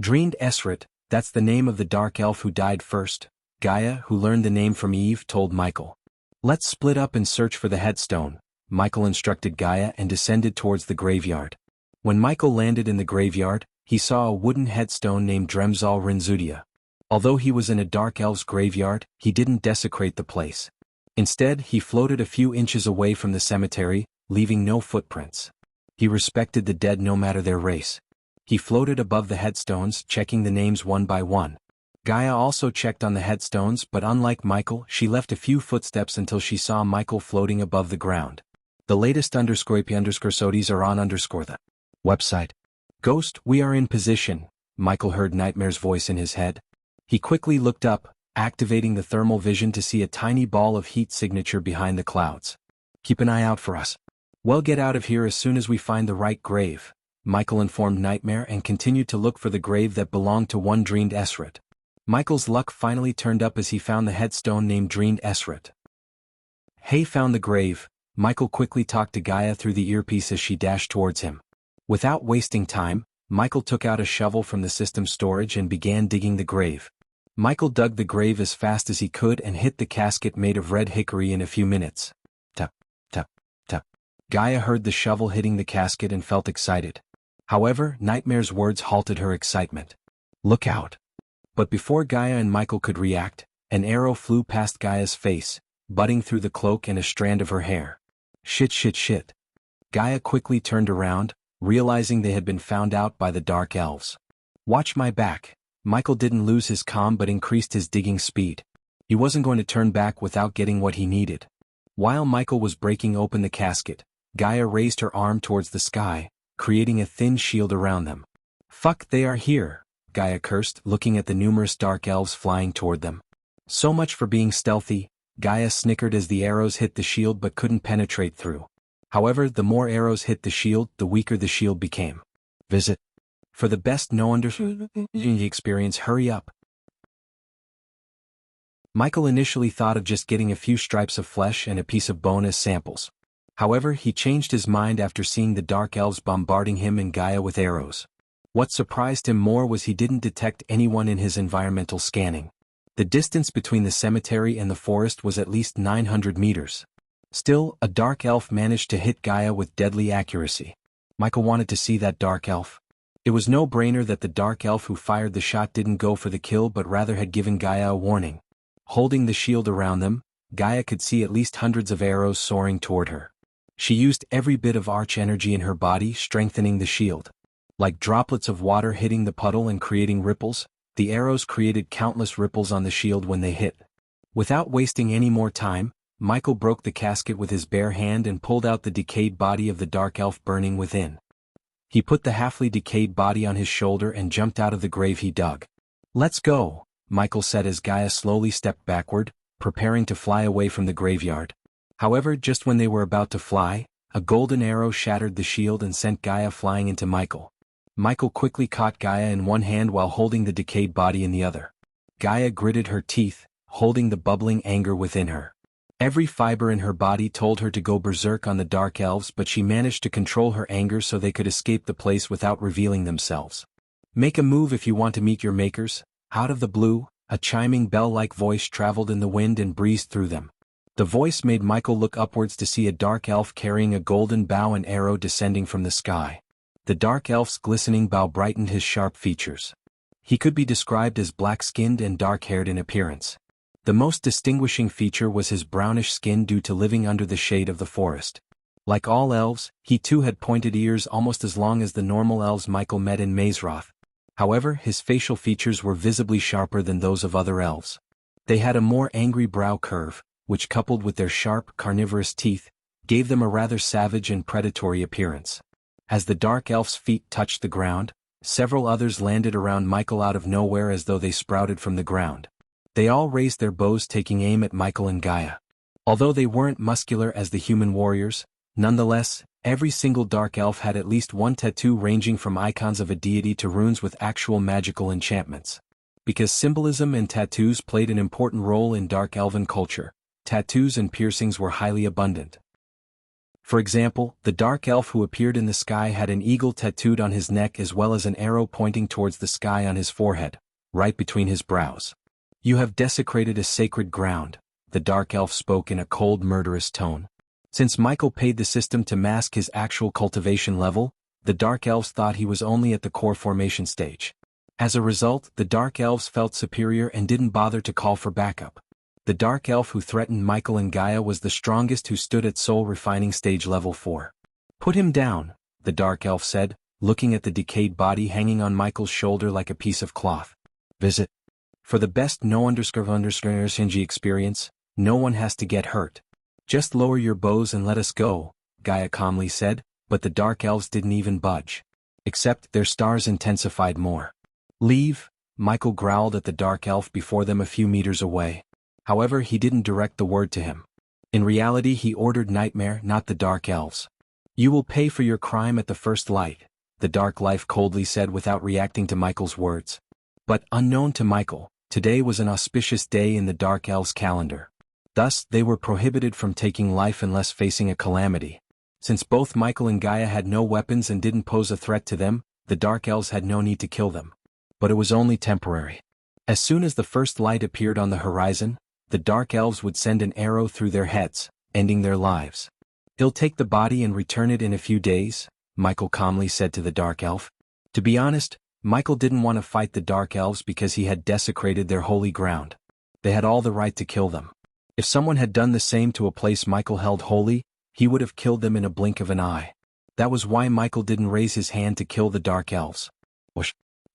Dreend Esrit, that's the name of the dark elf who died first, Gaia, who learned the name from Eve, told Michael. Let's split up and search for the headstone, Michael instructed Gaia and descended towards the graveyard. When Michael landed in the graveyard, he saw a wooden headstone named Dremzal Rinzudia. Although he was in a dark elf's graveyard, he didn't desecrate the place. Instead, he floated a few inches away from the cemetery, leaving no footprints. He respected the dead no matter their race. He floated above the headstones, checking the names one by one. Gaia also checked on the headstones, but unlike Michael, she left a few footsteps until she saw Michael floating above the ground. The latest _IP_SODIs are on the website. Ghost, we are in position, Michael heard Nightmare's voice in his head. He quickly looked up, activating the thermal vision to see a tiny ball of heat signature behind the clouds. Keep an eye out for us. We'll get out of here as soon as we find the right grave, Michael informed Nightmare and continued to look for the grave that belonged to one Dreend Esrit. Michael's luck finally turned up as he found the headstone named Dreend Esrit. Hey, found the grave, Michael quickly talked to Gaia through the earpiece as she dashed towards him. Without wasting time, Michael took out a shovel from the system storage and began digging the grave. Michael dug the grave as fast as he could and hit the casket made of red hickory in a few minutes. Tap, tap, tap. Gaia heard the shovel hitting the casket and felt excited. However, Nightmare's words halted her excitement. Look out. But before Gaia and Michael could react, an arrow flew past Gaia's face, butting through the cloak and a strand of her hair. Shit. Gaia quickly turned around, realizing they had been found out by the dark elves. Watch my back. Michael didn't lose his calm but increased his digging speed. He wasn't going to turn back without getting what he needed. While Michael was breaking open the casket, Gaia raised her arm towards the sky, creating a thin shield around them. Fuck, they are here, Gaia cursed, looking at the numerous dark elves flying toward them. So much for being stealthy, Gaia snickered as the arrows hit the shield but couldn't penetrate through. However, the more arrows hit the shield, the weaker the shield became. Visit. For the best experience, hurry up. Michael initially thought of just getting a few stripes of flesh and a piece of bone as samples. However, he changed his mind after seeing the dark elves bombarding him and Gaia with arrows. What surprised him more was he didn't detect anyone in his environmental scanning. The distance between the cemetery and the forest was at least 900 meters. Still, a dark elf managed to hit Gaia with deadly accuracy. Michael wanted to see that dark elf. It was no-brainer that the dark elf who fired the shot didn't go for the kill but rather had given Gaia a warning. Holding the shield around them, Gaia could see at least hundreds of arrows soaring toward her. She used every bit of arch energy in her body, strengthening the shield. Like droplets of water hitting the puddle and creating ripples, the arrows created countless ripples on the shield when they hit. Without wasting any more time, Michael broke the casket with his bare hand and pulled out the decayed body of the dark elf burning within. He put the halfly decayed body on his shoulder and jumped out of the grave he dug. Let's go, Michael said as Gaia slowly stepped backward, preparing to fly away from the graveyard. However, just when they were about to fly, a golden arrow shattered the shield and sent Gaia flying into Michael. Michael quickly caught Gaia in one hand while holding the decayed body in the other. Gaia gritted her teeth, holding the bubbling anger within her. Every fiber in her body told her to go berserk on the dark elves, but she managed to control her anger so they could escape the place without revealing themselves. Make a move if you want to meet your makers. Out of the blue, a chiming bell-like voice traveled in the wind and breezed through them. The voice made Michael look upwards to see a dark elf carrying a golden bow and arrow descending from the sky. The dark elf's glistening bow brightened his sharp features. He could be described as black-skinned and dark-haired in appearance. The most distinguishing feature was his brownish skin due to living under the shade of the forest. Like all elves, he too had pointed ears almost as long as the normal elves Michael met in Mazeroth. However, his facial features were visibly sharper than those of other elves. They had a more angry brow curve, which coupled with their sharp, carnivorous teeth, gave them a rather savage and predatory appearance. As the dark elf's feet touched the ground, several others landed around Michael out of nowhere as though they sprouted from the ground. They all raised their bows taking aim at Michael and Gaia. Although they weren't muscular as the human warriors, nonetheless, every single dark elf had at least one tattoo ranging from icons of a deity to runes with actual magical enchantments. Because symbolism and tattoos played an important role in dark elven culture, tattoos and piercings were highly abundant. For example, the dark elf who appeared in the sky had an eagle tattooed on his neck as well as an arrow pointing towards the sky on his forehead, right between his brows. "You have desecrated a sacred ground," the dark elf spoke in a cold, murderous tone. Since Michael paid the system to mask his actual cultivation level, the dark elves thought he was only at the core formation stage. As a result, the dark elves felt superior and didn't bother to call for backup. The dark elf who threatened Michael and Gaia was the strongest, who stood at soul refining stage level 4. "Put him down," the dark elf said, looking at the decayed body hanging on Michael's shoulder like a piece of cloth. "Visit. For the best no_SNG experience, no one has to get hurt. Just lower your bows and let us go," Gaia calmly said, but the dark elves didn't even budge. Except their stars intensified more. "Leave," Michael growled at the dark elf before them a few meters away. However, he didn't direct the word to him. In reality, he ordered Nightmare, not the dark elves. "You will pay for your crime at the first light," the dark life coldly said without reacting to Michael's words. But, unknown to Michael, today was an auspicious day in the dark elves' calendar. Thus, they were prohibited from taking life unless facing a calamity. Since both Michael and Gaia had no weapons and didn't pose a threat to them, the dark elves had no need to kill them. But it was only temporary. As soon as the first light appeared on the horizon, the dark elves would send an arrow through their heads, ending their lives. "He'll take the body and return it in a few days," Michael calmly said to the dark elf. To be honest, Michael didn't want to fight the dark elves because he had desecrated their holy ground. They had all the right to kill them. If someone had done the same to a place Michael held holy, he would have killed them in a blink of an eye. That was why Michael didn't raise his hand to kill the dark elves.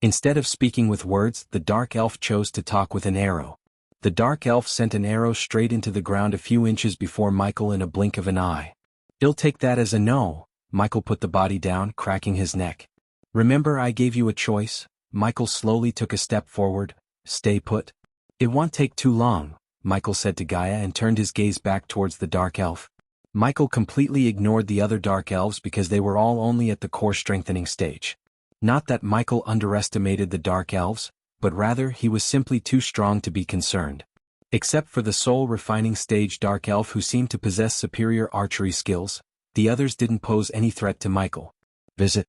Instead of speaking with words, the dark elf chose to talk with an arrow. The dark elf sent an arrow straight into the ground a few inches before Michael in a blink of an eye. "He'll take that as a no," Michael put the body down, cracking his neck. "Remember, I gave you a choice." Michael slowly took a step forward. "Stay put. It won't take too long," Michael said to Gaia and turned his gaze back towards the dark elf. Michael completely ignored the other dark elves because they were all only at the core strengthening stage. Not that Michael underestimated the dark elves, but rather he was simply too strong to be concerned. Except for the soul refining stage dark elf who seemed to possess superior archery skills, the others didn't pose any threat to Michael. "Visit.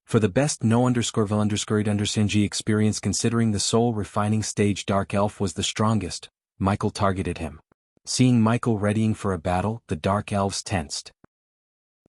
For the best no_SNG experience, considering the soul refining stage dark elf was the strongest, Michael targeted him. Seeing Michael readying for a battle, the dark elves tensed.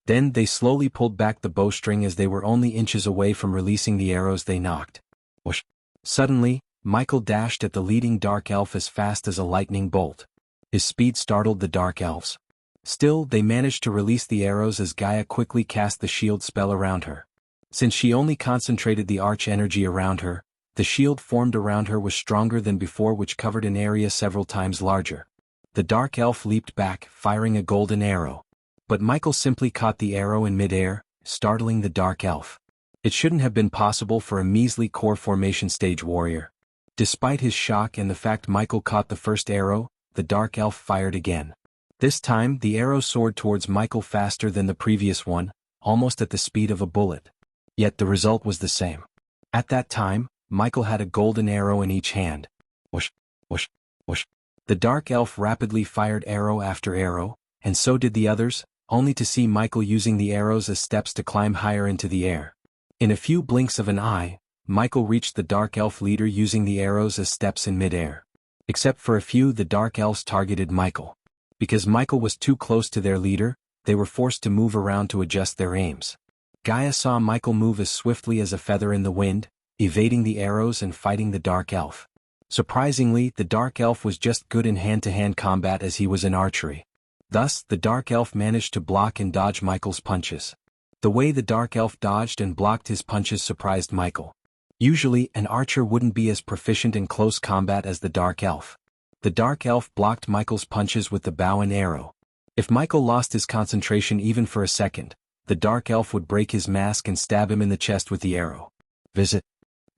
Then they slowly pulled back the bowstring as they were only inches away from releasing the arrows they knocked. Whoosh. Suddenly, Michael dashed at the leading dark elf as fast as a lightning bolt. His speed startled the dark elves. Still, they managed to release the arrows as Gaia quickly cast the shield spell around her. Since she only concentrated the arch energy around her, the shield formed around her was stronger than before, which covered an area several times larger. The dark elf leaped back, firing a golden arrow. But Michael simply caught the arrow in mid-air, startling the dark elf. It shouldn't have been possible for a measly core formation stage warrior. Despite his shock and the fact Michael caught the first arrow, the dark elf fired again. This time, the arrow soared towards Michael faster than the previous one, almost at the speed of a bullet. Yet the result was the same. At that time, Michael had a golden arrow in each hand. Whoosh, whoosh, whoosh. The dark elf rapidly fired arrow after arrow, and so did the others, only to see Michael using the arrows as steps to climb higher into the air. In a few blinks of an eye, Michael reached the dark elf leader using the arrows as steps in mid-air. Except for a few, the dark elves targeted Michael. Because Michael was too close to their leader, they were forced to move around to adjust their aims. Gaia saw Michael move as swiftly as a feather in the wind, evading the arrows and fighting the dark elf. Surprisingly, the Dark Elf was just good in hand-to-hand combat as he was in archery. Thus, the Dark Elf managed to block and dodge Michael's punches. The way the Dark Elf dodged and blocked his punches surprised Michael. Usually, an archer wouldn't be as proficient in close combat as the Dark Elf. The Dark Elf blocked Michael's punches with the bow and arrow. If Michael lost his concentration even for a second, the Dark Elf would break his mask and stab him in the chest with the arrow. Visit.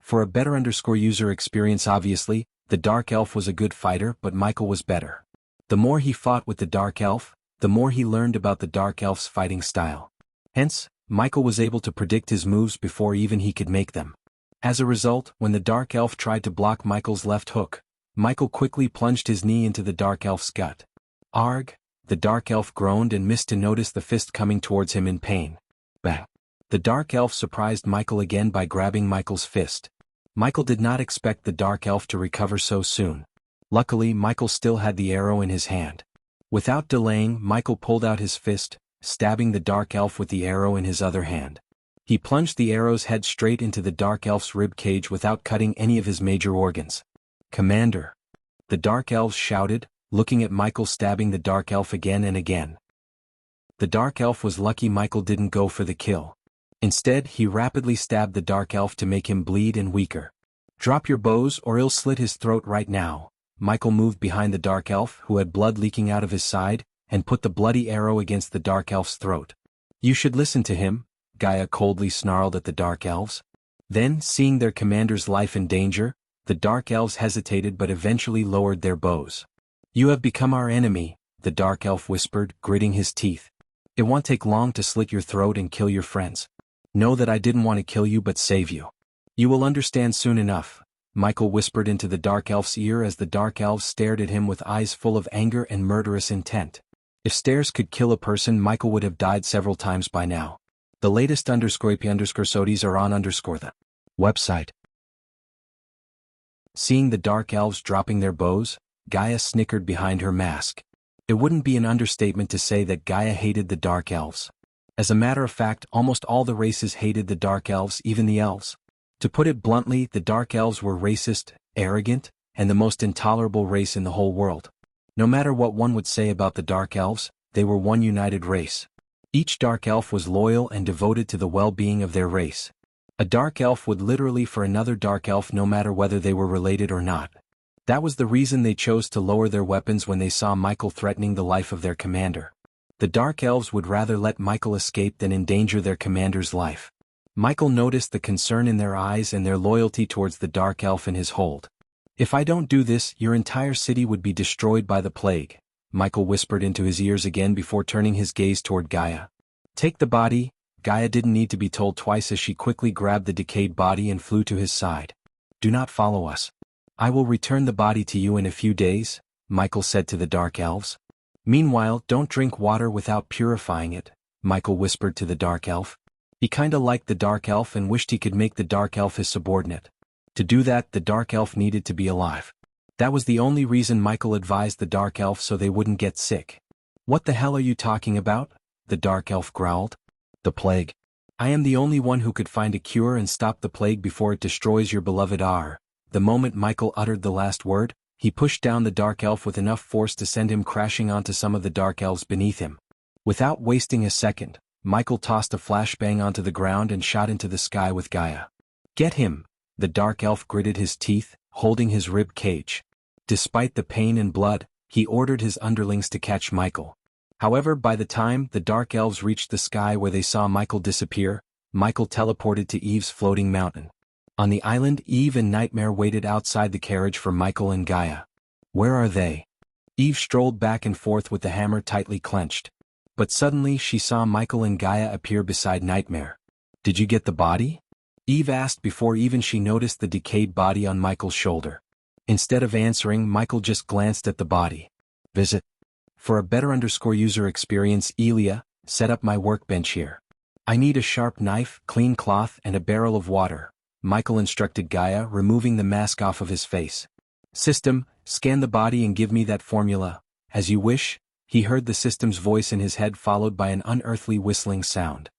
For a better user experience, obviously, the Dark Elf was a good fighter, but Michael was better. The more he fought with the Dark Elf, the more he learned about the Dark Elf's fighting style. Hence, Michael was able to predict his moves before even he could make them. As a result, when the Dark Elf tried to block Michael's left hook, Michael quickly plunged his knee into the Dark Elf's gut. Arg! The Dark Elf groaned and missed to notice the fist coming towards him in pain. Bang! The Dark Elf surprised Michael again by grabbing Michael's fist. Michael did not expect the Dark Elf to recover so soon. Luckily, Michael still had the arrow in his hand. Without delaying, Michael pulled out his fist, stabbing the Dark Elf with the arrow in his other hand. He plunged the arrow's head straight into the Dark Elf's rib cage without cutting any of his major organs. "Commander!" the Dark Elves shouted, looking at Michael stabbing the Dark Elf again and again. The Dark Elf was lucky Michael didn't go for the kill. Instead, he rapidly stabbed the Dark Elf to make him bleed and weaker. "Drop your bows or I'll slit his throat right now." Michael moved behind the Dark Elf, who had blood leaking out of his side, and put the bloody arrow against the Dark Elf's throat. "You should listen to him," Gaia coldly snarled at the Dark Elves. Then, seeing their commander's life in danger, the Dark Elves hesitated but eventually lowered their bows. "You have become our enemy," the Dark Elf whispered, gritting his teeth. "It won't take long to slit your throat and kill your friends. Know that I didn't want to kill you but save you. You will understand soon enough," Michael whispered into the Dark Elf's ear as the Dark Elves stared at him with eyes full of anger and murderous intent. If stares could kill a person, Michael would have died several times by now. The latest _AP_SODIes are on the website. Seeing the Dark Elves dropping their bows, Gaia snickered behind her mask. It wouldn't be an understatement to say that Gaia hated the Dark Elves. As a matter of fact, almost all the races hated the Dark Elves, even the Elves. To put it bluntly, the Dark Elves were racist, arrogant, and the most intolerable race in the whole world. No matter what one would say about the Dark Elves, they were one united race. Each Dark Elf was loyal and devoted to the well-being of their race. A Dark Elf would literally for another Dark Elf no matter whether they were related or not. That was the reason they chose to lower their weapons when they saw Michael threatening the life of their commander. The Dark Elves would rather let Michael escape than endanger their commander's life. Michael noticed the concern in their eyes and their loyalty towards the Dark Elf in his hold. "If I don't do this, your entire city would be destroyed by the plague," Michael whispered into his ears again before turning his gaze toward Gaia. "Take the body." Gaia didn't need to be told twice as she quickly grabbed the decayed body and flew to his side. "Do not follow us. I will return the body to you in a few days," Michael said to the Dark Elves. "Meanwhile, don't drink water without purifying it," Michael whispered to the Dark Elf. He kinda liked the Dark Elf and wished he could make the Dark Elf his subordinate. To do that, the Dark Elf needed to be alive. That was the only reason Michael advised the Dark Elf, so they wouldn't get sick. "What the hell are you talking about?" the Dark Elf growled. "The plague. I am the only one who could find a cure and stop the plague before it destroys your beloved R." The moment Michael uttered the last word, he pushed down the Dark Elf with enough force to send him crashing onto some of the Dark Elves beneath him. Without wasting a second, Michael tossed a flashbang onto the ground and shot into the sky with Gaia. "Get him!" the Dark Elf gritted his teeth, holding his rib cage. Despite the pain and blood, he ordered his underlings to catch Michael. However, by the time the Dark Elves reached the sky where they saw Michael disappear, Michael teleported to Eve's floating mountain. On the island, Eve and Nightmare waited outside the carriage for Michael and Gaia. "Where are they?" Eve strolled back and forth with the hammer tightly clenched. But suddenly she saw Michael and Gaia appear beside Nightmare. "Did you get the body?" Eve asked before even she noticed the decayed body on Michael's shoulder. Instead of answering, Michael just glanced at the body. "Visit. For a better user experience, Elia, set up my workbench here. I need a sharp knife, clean cloth, and a barrel of water," Michael instructed Gaia, removing the mask off of his face. "System, scan the body and give me that formula." "As you wish," he heard the system's voice in his head followed by an unearthly whistling sound.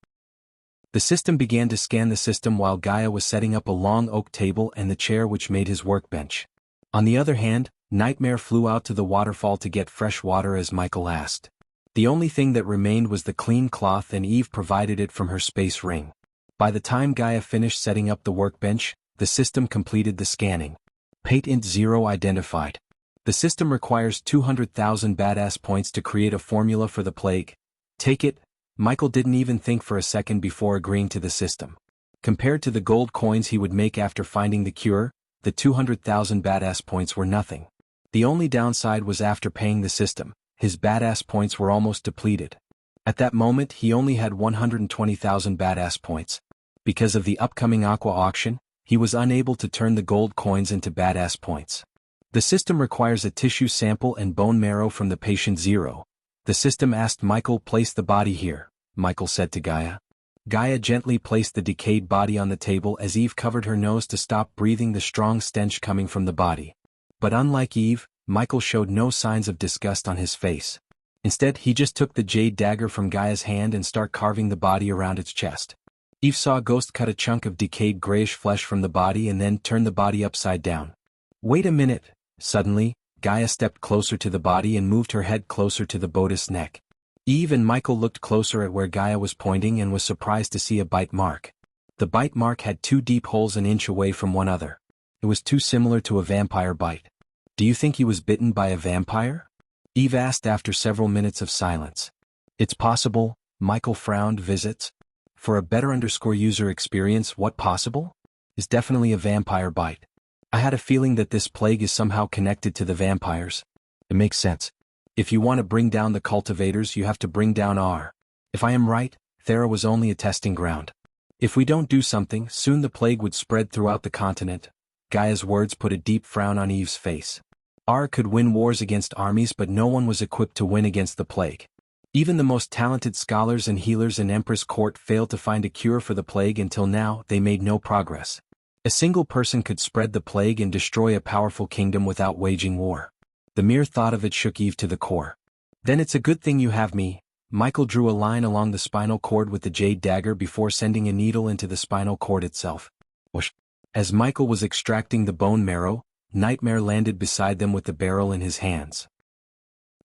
The system began to scan the system while Gaia was setting up a long oak table and the chair which made his workbench. On the other hand, Nightmare flew out to the waterfall to get fresh water as Michael asked. The only thing that remained was the clean cloth, and Eve provided it from her space ring. By the time Gaia finished setting up the workbench, the system completed the scanning. Patent 0 identified. The system requires 200,000 badass points to create a formula for the plague. Take it. Michael didn't even think for a second before agreeing to the system. Compared to the gold coins he would make after finding the cure, the 200,000 badass points were nothing. The only downside was after paying the system, his badass points were almost depleted. At that moment he only had 120,000 badass points. Because of the upcoming Aqua auction, he was unable to turn the gold coins into badass points. The system requires a tissue sample and bone marrow from the patient 0. The system asked Michael, place the body here, Michael said to Gaia. Gaia gently placed the decayed body on the table as Eve covered her nose to stop breathing the strong stench coming from the body. But unlike Eve, Michael showed no signs of disgust on his face. Instead, he just took the jade dagger from Gaia's hand and started carving the body around its chest. Eve saw Ghost cut a chunk of decayed grayish flesh from the body and then turn the body upside down. Wait a minute. Suddenly, Gaia stepped closer to the body and moved her head closer to the bodice's neck. Eve and Michael looked closer at where Gaia was pointing and was surprised to see a bite mark. The bite mark had 2 deep holes an inch away from one another. It was too similar to a vampire bite. Do you think he was bitten by a vampire? Eve asked after several minutes of silence. It's possible, Michael frowned. Visits? For a better user experience, what possible? Is definitely a vampire bite. I had a feeling that this plague is somehow connected to the vampires. It makes sense. If you want to bring down the cultivators, you have to bring down our. If I am right, Thera was only a testing ground. If we don't do something, soon the plague would spread throughout the continent. Gaia's words put a deep frown on Eve's face. R could win wars against armies, but no one was equipped to win against the plague. Even the most talented scholars and healers in Empress Court failed to find a cure for the plague. Until now, they made no progress. A single person could spread the plague and destroy a powerful kingdom without waging war. The mere thought of it shook Eve to the core. Then it's a good thing you have me. Michael drew a line along the spinal cord with the jade dagger before sending a needle into the spinal cord itself. Whoosh. As Michael was extracting the bone marrow, Nightmare landed beside them with the barrel in his hands.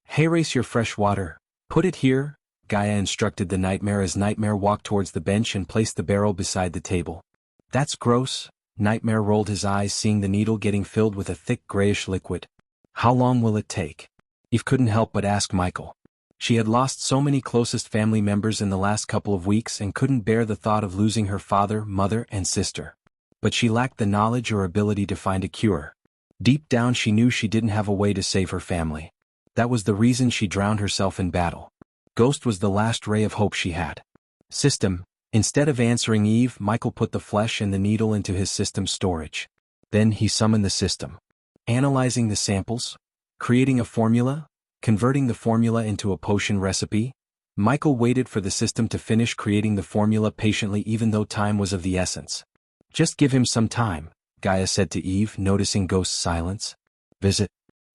Hey, race your fresh water. Put it here, Gaia instructed the Nightmare as Nightmare walked towards the bench and placed the barrel beside the table. That's gross. Nightmare rolled his eyes seeing the needle getting filled with a thick grayish liquid. How long will it take? Eve couldn't help but ask Michael. She had lost so many closest family members in the last couple of weeks and couldn't bear the thought of losing her father, mother, and sister. But she lacked the knowledge or ability to find a cure. Deep down she knew she didn't have a way to save her family. That was the reason she drowned herself in battle. Ghost was the last ray of hope she had. System. Instead of answering Eve, Michael put the flesh and the needle into his system storage. Then he summoned the system. Analyzing the samples, creating a formula, converting the formula into a potion recipe. Michael waited for the system to finish creating the formula patiently, even though time was of the essence. Just give him some time, Gaia said to Eve, noticing Ghost's silence. Visit.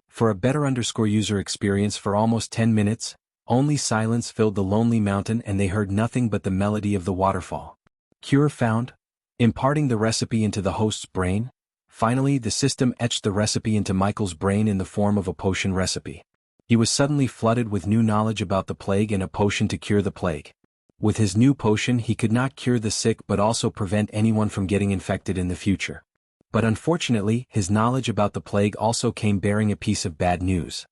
For a better user experience for almost 10 minutes, only silence filled the lonely mountain and they heard nothing but the melody of the waterfall. Cure found. Imparting the recipe into the host's brain. Finally, the system etched the recipe into Michael's brain in the form of a potion recipe. He was suddenly flooded with new knowledge about the plague and a potion to cure the plague. With his new potion he could not cure the sick but also prevent anyone from getting infected in the future. But unfortunately, his knowledge about the plague also came bearing a piece of bad news.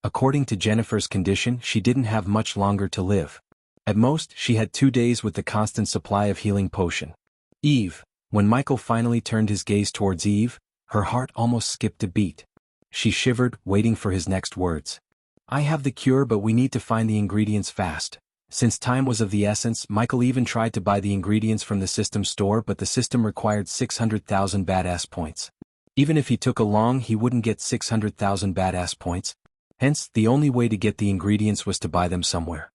According to Jennifer's condition, she didn't have much longer to live. At most, she had 2 days with the constant supply of healing potion. Eve. When Michael finally turned his gaze towards Eve, her heart almost skipped a beat. She shivered, waiting for his next words. I have the cure, but we need to find the ingredients fast. Since time was of the essence, Michael even tried to buy the ingredients from the system store, but the system required 600,000 badass points. Even if he took along, he wouldn't get 600,000 badass points. Hence, the only way to get the ingredients was to buy them somewhere.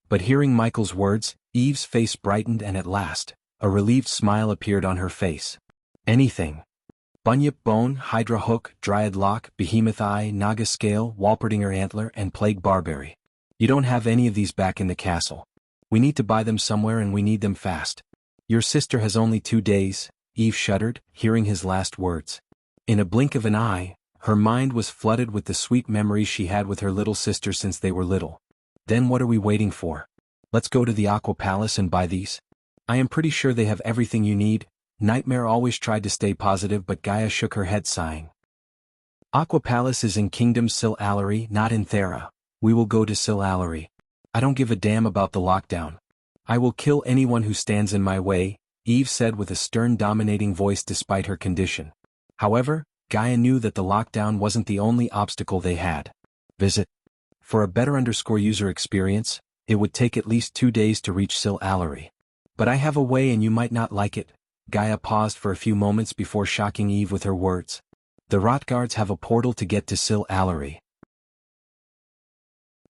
But hearing Michael's words, Eve's face brightened and at last, a relieved smile appeared on her face. Anything. Bunyip bone, Hydra hook, Dryad lock, Behemoth eye, Naga scale, Walperdinger antler, and Plague barberry. You don't have any of these back in the castle. We need to buy them somewhere and we need them fast. Your sister has only 2 days, Eve shuddered, hearing his last words. In a blink of an eye, Her mind was flooded with the sweet memories she had with her little sister since they were little. Then what are we waiting for? Let's go to the Aqua Palace and buy these. I am pretty sure they have everything you need. Nightmare always tried to stay positive, but Gaia shook her head, sighing. Aqua Palace is in Kingdom Sil Allery, not in Thera. We will go to Sil Allery. I don't give a damn about the lockdown. I will kill anyone who stands in my way, Eve said with a stern, dominating voice despite her condition. However, Gaia knew that the lockdown wasn't the only obstacle they had. Visit. For a better user experience, it would take at least 2 days to reach Sil Allery. But I have a way and you might not like it. Gaia paused for a few moments before shocking Eve with her words. The Rotguards have a portal to get to Sil Allery.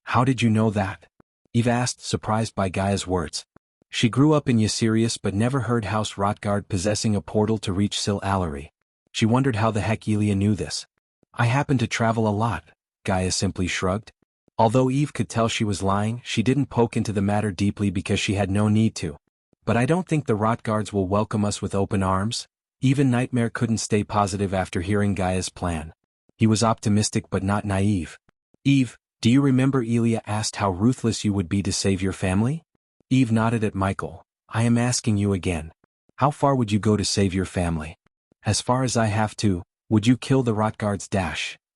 How did you know that? Eve asked, surprised by Gaia's words. She grew up in Ysirius but never heard House Rotguard possessing a portal to reach Sil Allery. She wondered how the heck Elia knew this. I happen to travel a lot, Gaia simply shrugged. Although Eve could tell she was lying, she didn't poke into the matter deeply because she had no need to. But I don't think the Rotguards will welcome us with open arms. Even Nightmare couldn't stay positive after hearing Gaia's plan. He was optimistic but not naive. Eve, do you remember Elia asked how ruthless you would be to save your family? Eve nodded at Michael. I am asking you again. How far would you go to save your family? As far as I have to. Would you kill the Rotguards?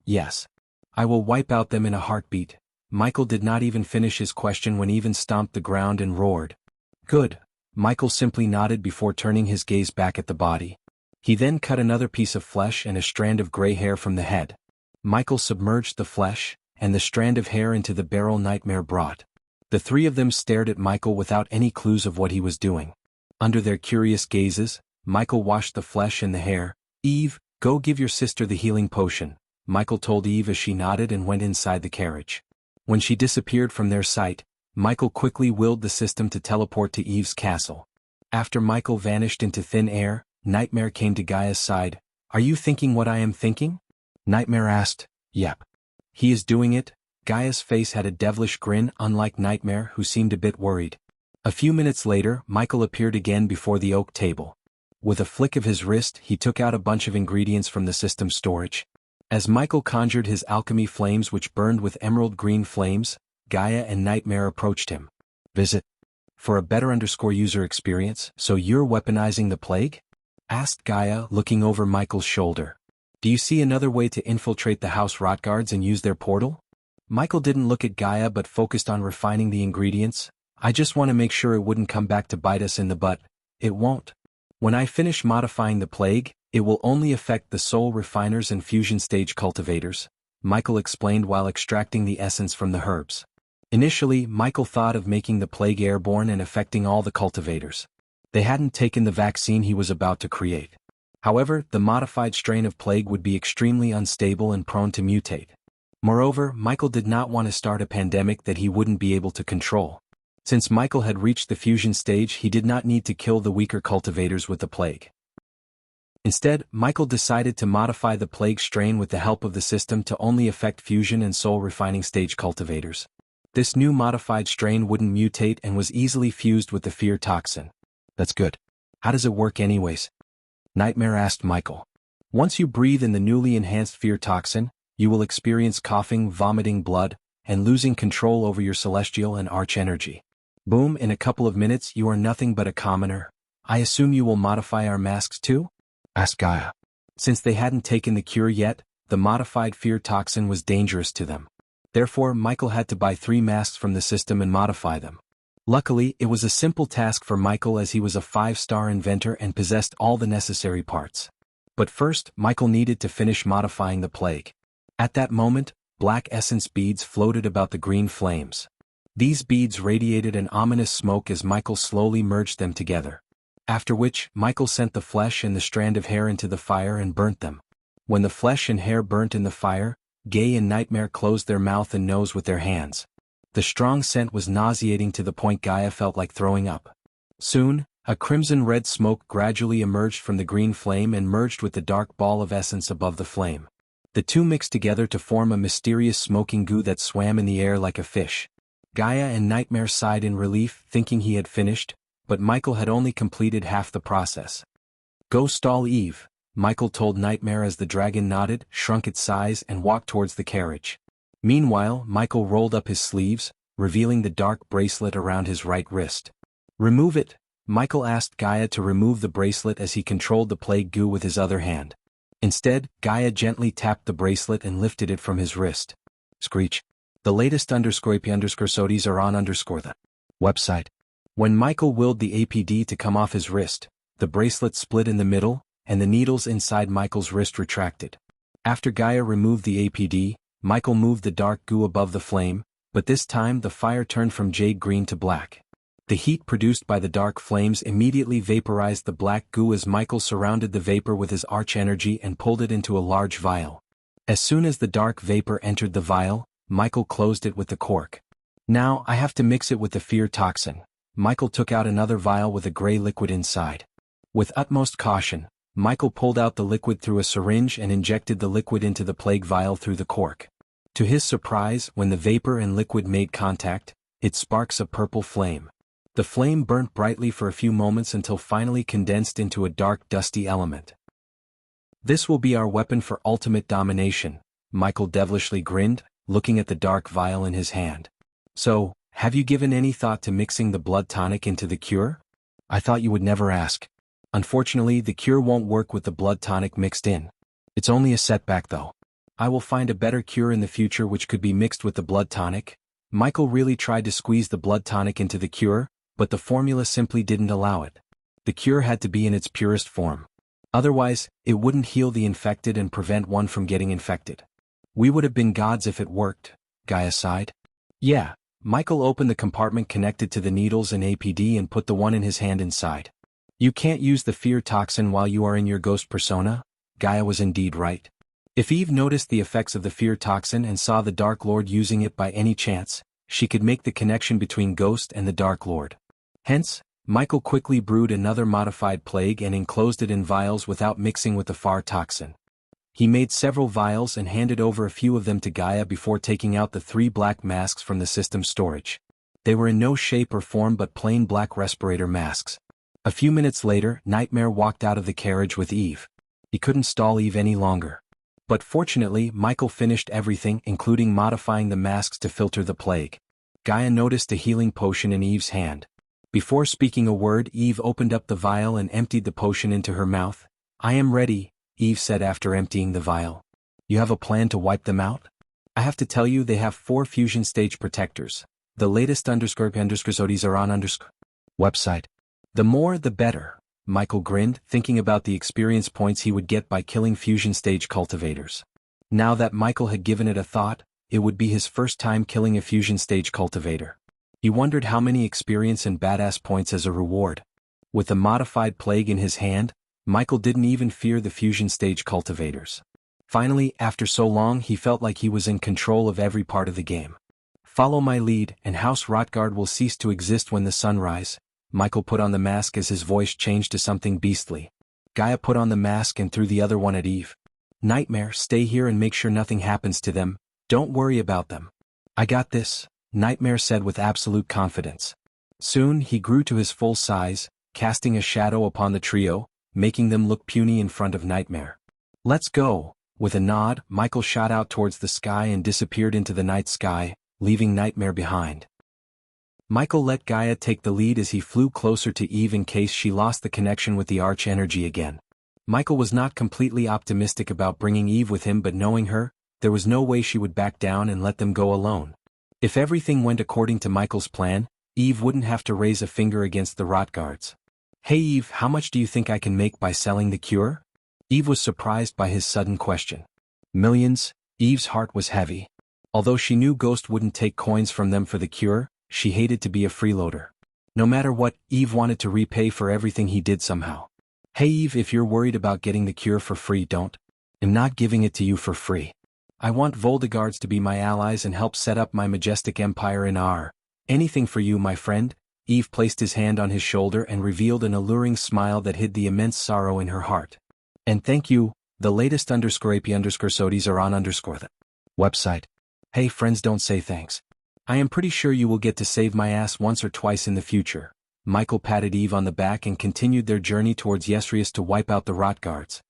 Yes. I will wipe out them in a heartbeat. Michael did not even finish his question when Eve stomped the ground and roared. Good. Michael simply nodded before turning his gaze back at the body. He then cut another piece of flesh and a strand of gray hair from the head. Michael submerged the flesh and the strand of hair into the barrel Nightmare brought. The three of them stared at Michael without any clues of what he was doing. Under their curious gazes, Michael washed the flesh and the hair. Eve, go give your sister the healing potion, Michael told Eve as she nodded and went inside the carriage. When she disappeared from their sight, Michael quickly willed the system to teleport to Eve's castle. After Michael vanished into thin air, Nightmare came to Gaia's side. Are you thinking what I am thinking? Nightmare asked. Yep. He is doing it. Gaia's face had a devilish grin, unlike Nightmare, who seemed a bit worried. A few minutes later, Michael appeared again before the oak table. With a flick of his wrist, he took out a bunch of ingredients from the system's storage. As Michael conjured his alchemy flames which burned with emerald green flames, Gaia and Nightmare approached him. Visit. For a better user experience, so you're weaponizing the plague? Asked Gaia, looking over Michael's shoulder. Do you see another way to infiltrate the House Rotguards and use their portal? Michael didn't look at Gaia but focused on refining the ingredients. I just want to make sure it wouldn't come back to bite us in the butt. It won't. When I finish modifying the plague, it will only affect the soul refiners and fusion stage cultivators, Michael explained while extracting the essence from the herbs. Initially, Michael thought of making the plague airborne and affecting all the cultivators. They hadn't taken the vaccine he was about to create. However, the modified strain of plague would be extremely unstable and prone to mutate. Moreover, Michael did not want to start a pandemic that he wouldn't be able to control. Since Michael had reached the fusion stage, he did not need to kill the weaker cultivators with the plague. Instead, Michael decided to modify the plague strain with the help of the system to only affect fusion and soul refining stage cultivators. This new modified strain wouldn't mutate and was easily fused with the fear toxin. That's good. How does it work anyways? Nightmare asked Michael. Once you breathe in the newly enhanced fear toxin, you will experience coughing, vomiting blood, and losing control over your celestial and arch energy. Boom, in a couple of minutes you are nothing but a commoner. I assume you will modify our masks too? Asked Gaia. Since they hadn't taken the cure yet, the modified fear toxin was dangerous to them. Therefore, Michael had to buy 3 masks from the system and modify them. Luckily, it was a simple task for Michael as he was a 5-star inventor and possessed all the necessary parts. But first, Michael needed to finish modifying the plague. At that moment, black essence beads floated about the green flames. These beads radiated an ominous smoke as Michael slowly merged them together. After which, Michael sent the flesh and the strand of hair into the fire and burnt them. When the flesh and hair burnt in the fire, Gay and Nightmare closed their mouth and nose with their hands. The strong scent was nauseating to the point Gaia felt like throwing up. Soon, a crimson-red smoke gradually emerged from the green flame and merged with the dark ball of essence above the flame. The two mixed together to form a mysterious smoking goo that swam in the air like a fish. Gaia and Nightmare sighed in relief, thinking he had finished, but Michael had only completed half the process. Go stall Eve, Michael told Nightmare as the dragon nodded, shrunk its size and walked towards the carriage. Meanwhile, Michael rolled up his sleeves, revealing the dark bracelet around his right wrist. "Remove it," Michael asked Gaia to remove the bracelet as he controlled the plague goo with his other hand. Instead, Gaia gently tapped the bracelet and lifted it from his wrist. Screech. The latest _AP_SODs are on the website. When Michael willed the APD to come off his wrist, the bracelet split in the middle, and the needles inside Michael's wrist retracted. After Gaia removed the APD, Michael moved the dark goo above the flame, but this time the fire turned from jade green to black. The heat produced by the dark flames immediately vaporized the black goo as Michael surrounded the vapor with his arch energy and pulled it into a large vial. As soon as the dark vapor entered the vial, Michael closed it with the cork. "Now I have to mix it with the fear toxin." Michael took out another vial with a gray liquid inside. With utmost caution, Michael pulled out the liquid through a syringe and injected the liquid into the plague vial through the cork. To his surprise, when the vapor and liquid made contact, it sparks a purple flame. The flame burnt brightly for a few moments until finally condensed into a dark dusty element. "This will be our weapon for ultimate domination," Michael devilishly grinned, looking at the dark vial in his hand. "So, have you given any thought to mixing the blood tonic into the cure? I thought you would never ask. Unfortunately, the cure won't work with the blood tonic mixed in. It's only a setback though. I will find a better cure in the future which could be mixed with the blood tonic." Michael really tried to squeeze the blood tonic into the cure, but the formula simply didn't allow it. The cure had to be in its purest form. Otherwise, it wouldn't heal the infected and prevent one from getting infected. "We would have been gods if it worked," Gaia sighed. "Yeah." Michael opened the compartment connected to the needles and APD and put the one in his hand inside. "You can't use the fear toxin while you are in your ghost persona." Gaia was indeed right. If Eve noticed the effects of the fear toxin and saw the Dark Lord using it by any chance, she could make the connection between Ghost and the Dark Lord. Hence, Michael quickly brewed another modified plague and enclosed it in vials without mixing with the FAR toxin. He made several vials and handed over a few of them to Gaia before taking out the 3 black masks from the system's storage. They were in no shape or form but plain black respirator masks. A few minutes later, Nightmare walked out of the carriage with Eve. He couldn't stall Eve any longer. But fortunately, Michael finished everything, including modifying the masks to filter the plague. Gaia noticed a healing potion in Eve's hand. Before speaking a word, Eve opened up the vial and emptied the potion into her mouth. "I am ready," Eve said after emptying the vial. "You have a plan to wipe them out?" "I have to tell you they have 4 fusion stage protectors. The latest _ODs are on website. The more the better," Michael grinned, thinking about the experience points he would get by killing fusion stage cultivators. Now that Michael had given it a thought, it would be his first time killing a fusion stage cultivator. He wondered how many experience and badass points as a reward. With the modified plague in his hand, Michael didn't even fear the fusion stage cultivators. Finally, after so long, he felt like he was in control of every part of the game. "Follow my lead, and House Rotgard will cease to exist when the sun rises." Michael put on the mask as his voice changed to something beastly. Gaia put on the mask and threw the other one at Eve. "Nightmare, stay here and make sure nothing happens to them. Don't worry about them." "I got this," Nightmare said with absolute confidence. Soon he grew to his full size, casting a shadow upon the trio, making them look puny in front of Nightmare. "Let's go." With a nod, Michael shot out towards the sky and disappeared into the night sky, leaving Nightmare behind. Michael let Gaia take the lead as he flew closer to Eve in case she lost the connection with the arch energy again. Michael was not completely optimistic about bringing Eve with him, but knowing her, there was no way she would back down and let them go alone. If everything went according to Michael's plan, Eve wouldn't have to raise a finger against the Rotguards. "Hey Eve, how much do you think I can make by selling the cure?" Eve was surprised by his sudden question. "Millions." Eve's heart was heavy. Although she knew Ghost wouldn't take coins from them for the cure, she hated to be a freeloader. No matter what, Eve wanted to repay for everything he did somehow. "Hey Eve, if you're worried about getting the cure for free, don't. I'm not giving it to you for free. I want Voldegards to be my allies and help set up my majestic empire in Ar. Anything for you, my friend." Eve placed his hand on his shoulder and revealed an alluring smile that hid the immense sorrow in her heart. "And thank you, the latest _AP_SODs are on the website. Hey friends, don't say thanks. I am pretty sure you will get to save my ass once or twice in the future." Michael patted Eve on the back and continued their journey towards Yesrius to wipe out the Rotguards.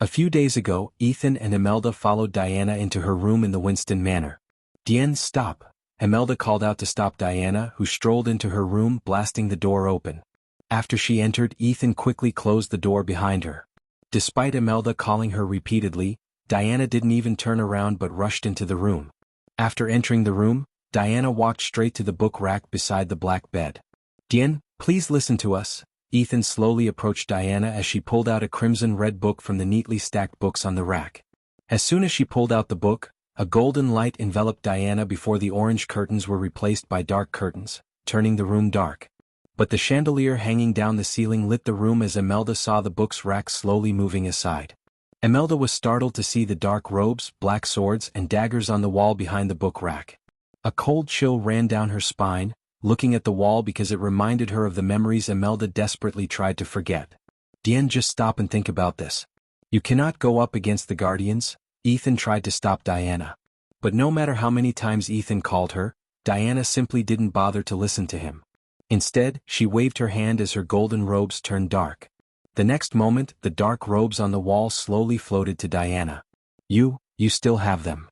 A few days ago, Ethan and Imelda followed Diana into her room in the Winston Manor. "Diane, stop!" Imelda called out to stop Diana, who strolled into her room, blasting the door open. After she entered, Ethan quickly closed the door behind her. Despite Imelda calling her repeatedly, Diana didn't even turn around but rushed into the room. After entering the room, Diana walked straight to the book rack beside the black bed. "Diane, please listen to us." Ethan slowly approached Diana as she pulled out a crimson-red book from the neatly stacked books on the rack. As soon as she pulled out the book, a golden light enveloped Diana before the orange curtains were replaced by dark curtains, turning the room dark. But the chandelier hanging down the ceiling lit the room as Imelda saw the book's rack slowly moving aside. Imelda was startled to see the dark robes, black swords, and daggers on the wall behind the book rack. A cold chill ran down her spine, looking at the wall because it reminded her of the memories Imelda desperately tried to forget. "Diane, just stop and think about this. You cannot go up against the Guardians." Ethan tried to stop Diana. But no matter how many times Ethan called her, Diana simply didn't bother to listen to him. Instead, she waved her hand as her golden robes turned dark. The next moment, the dark robes on the wall slowly floated to Diana. You still have them."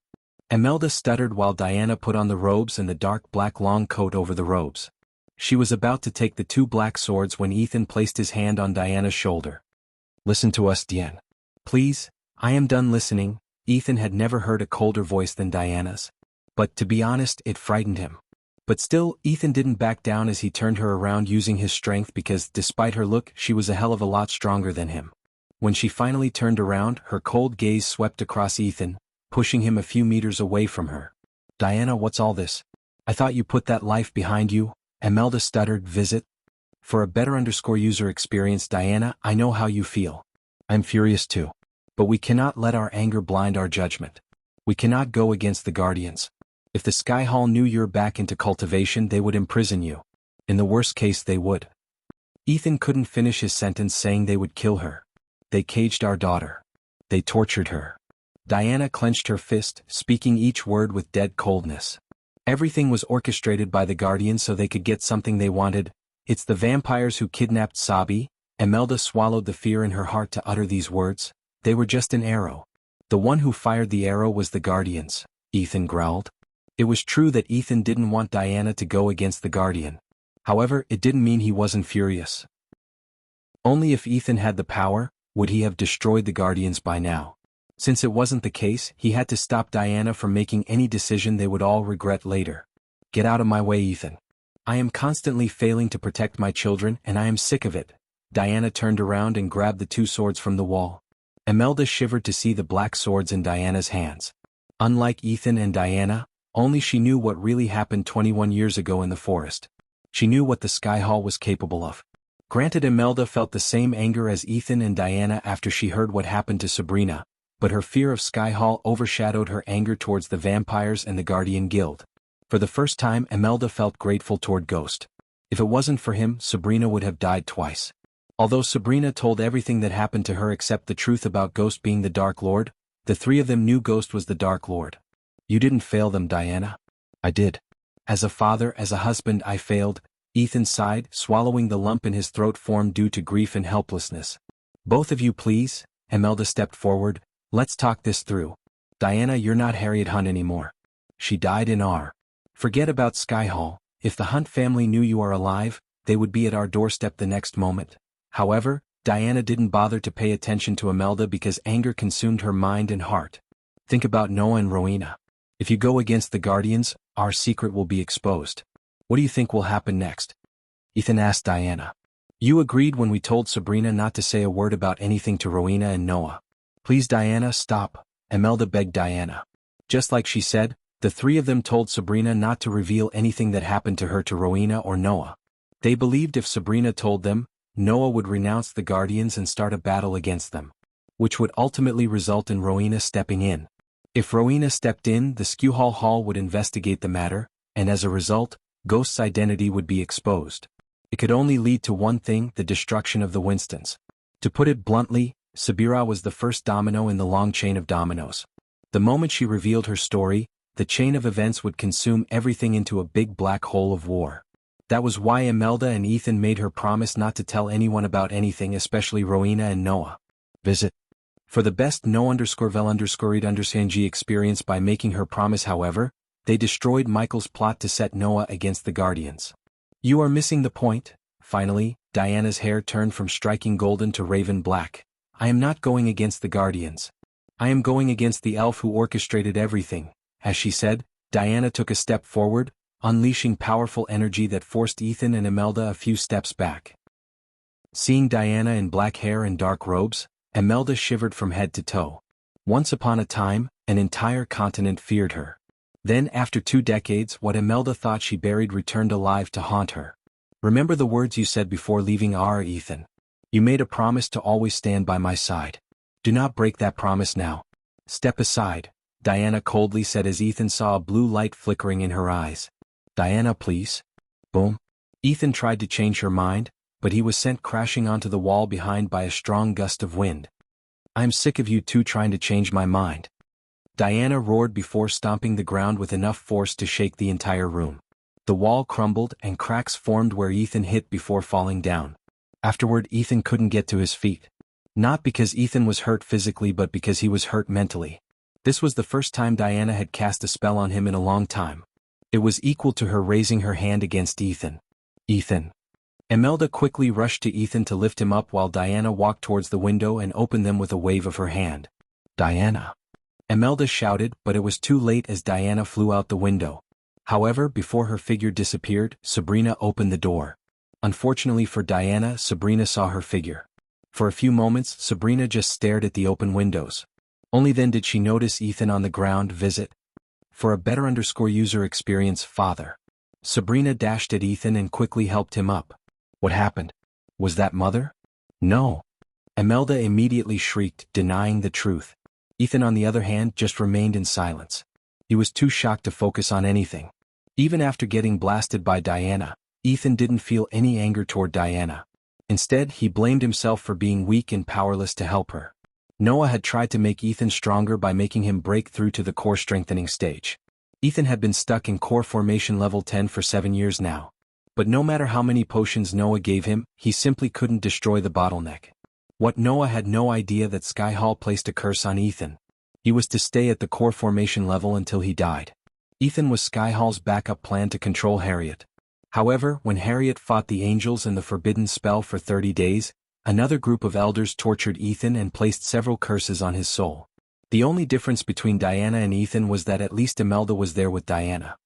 Imelda stuttered while Diana put on the robes and the dark black long coat over the robes. She was about to take the two black swords when Ethan placed his hand on Diana's shoulder. "Listen to us, Diane. Please." "I am done listening." Ethan had never heard a colder voice than Diana's. But to be honest, it frightened him. But still, Ethan didn't back down as he turned her around using his strength because, despite her look, she was a hell of a lot stronger than him. When she finally turned around, her cold gaze swept across Ethan, pushing him a few meters away from her. "Diana, what's all this? I thought you put that life behind you." Imelda stuttered. "Visit?" For a better user experience, "Diana, I know how you feel. I'm furious too. But we cannot let our anger blind our judgment. We cannot go against the Guardians. If the Sky Hall knew you're back into cultivation, they would imprison you. In the worst case, they would." Ethan couldn't finish his sentence, saying they would kill her. "They caged our daughter. They tortured her." Diana clenched her fist, speaking each word with dead coldness. "Everything was orchestrated by the Guardians so they could get something they wanted. It's the vampires who kidnapped Sabi." Imelda swallowed the fear in her heart to utter these words. "They were just an arrow." "The one who fired the arrow was the Guardians," Ethan growled. It was true that Ethan didn't want Diana to go against the Guardian. However, it didn't mean he wasn't furious. Only if Ethan had the power, would he have destroyed the Guardians by now. Since it wasn't the case, he had to stop Diana from making any decision they would all regret later. "Get out of my way, Ethan. I am constantly failing to protect my children and I am sick of it." Diana turned around and grabbed the two swords from the wall. Imelda shivered to see the black swords in Diana's hands. Unlike Ethan and Diana, only she knew what really happened 21 years ago in the forest. She knew what the Sky Hall was capable of. Granted, Imelda felt the same anger as Ethan and Diana after she heard what happened to Sabrina, but her fear of Sky Hall overshadowed her anger towards the vampires and the Guardian Guild. For the first time, Imelda felt grateful toward Ghost. If it wasn't for him, Sabrina would have died twice. Although Sabrina told everything that happened to her except the truth about Ghost being the Dark Lord, the three of them knew Ghost was the Dark Lord. "You didn't fail them, Diana." "I did. As a father, as a husband, I failed." Ethan sighed, swallowing the lump in his throat formed due to grief and helplessness. "Both of you, please." Imelda stepped forward. "Let's talk this through. Diana, you're not Harriet Hunt anymore. She died in our. Forget about Sky Hall. If the Hunt family knew you are alive, they would be at our doorstep the next moment." However, Diana didn't bother to pay attention to Imelda because anger consumed her mind and heart. "Think about Noah and Rowena. If you go against the Guardians, our secret will be exposed. What do you think will happen next?" Ethan asked Diana. "You agreed when we told Sabrina not to say a word about anything to Rowena and Noah." "Please, Diana, stop," Imelda begged Diana. Just like she said, the three of them told Sabrina not to reveal anything that happened to her to Rowena or Noah. They believed if Sabrina told them, Noah would renounce the Guardians and start a battle against them, which would ultimately result in Rowena stepping in. If Rowena stepped in, the Sky Hall would investigate the matter, and as a result, Ghost's identity would be exposed. It could only lead to one thing: the destruction of the Winstons. To put it bluntly, Sabira was the first domino in the long chain of dominoes. The moment she revealed her story, the chain of events would consume everything into a big black hole of war. That was why Imelda and Ethan made her promise not to tell anyone about anything, especially Rowena and Noah. Visit. For the best no_vel_read_ng experience by making her promise however, they destroyed Michael's plot to set Noah against the Guardians. You are missing the point. Finally, Diana's hair turned from striking golden to raven black. I am not going against the Guardians. I am going against the elf who orchestrated everything. As she said, Diana took a step forward, unleashing powerful energy that forced Ethan and Imelda a few steps back. Seeing Diana in black hair and dark robes, Imelda shivered from head to toe. Once upon a time, an entire continent feared her. Then after 2 decades, what Imelda thought she buried returned alive to haunt her. Remember the words you said before leaving Ethan. You made a promise to always stand by my side. Do not break that promise now. Step aside, Diana coldly said as Ethan saw a blue light flickering in her eyes. Diana, please. Boom. Ethan tried to change her mind, but he was sent crashing onto the wall behind by a strong gust of wind. I'm sick of you two trying to change my mind. Diana roared before stomping the ground with enough force to shake the entire room. The wall crumbled and cracks formed where Ethan hit before falling down. Afterward, Ethan couldn't get to his feet. Not because Ethan was hurt physically but because he was hurt mentally. This was the first time Diana had cast a spell on him in a long time. It was equal to her raising her hand against Ethan. Ethan. Imelda quickly rushed to Ethan to lift him up while Diana walked towards the window and opened them with a wave of her hand. Diana. Imelda shouted, but it was too late as Diana flew out the window. However, before her figure disappeared, Sabrina opened the door. Unfortunately for Diana, Sabrina saw her figure. For a few moments, Sabrina just stared at the open windows. Only then did she notice Ethan on the ground. Visit. For a better user experience, father. Sabrina dashed at Ethan and quickly helped him up. What happened? Was that mother? No. Imelda immediately shrieked, denying the truth. Ethan on the other hand just remained in silence. He was too shocked to focus on anything. Even after getting blasted by Diana, Ethan didn't feel any anger toward Diana. Instead, he blamed himself for being weak and powerless to help her. Noah had tried to make Ethan stronger by making him break through to the core strengthening stage. Ethan had been stuck in core formation level 10 for 7 years now. But no matter how many potions Noah gave him, he simply couldn't destroy the bottleneck. What Noah had no idea that Sky Hall placed a curse on Ethan. He was to stay at the core formation level until he died. Ethan was Sky Hall's backup plan to control Harriet. However, when Harriet fought the angels and the forbidden spell for 30 days, another group of elders tortured Ethan and placed several curses on his soul. The only difference between Diana and Ethan was that at least Imelda was there with Diana.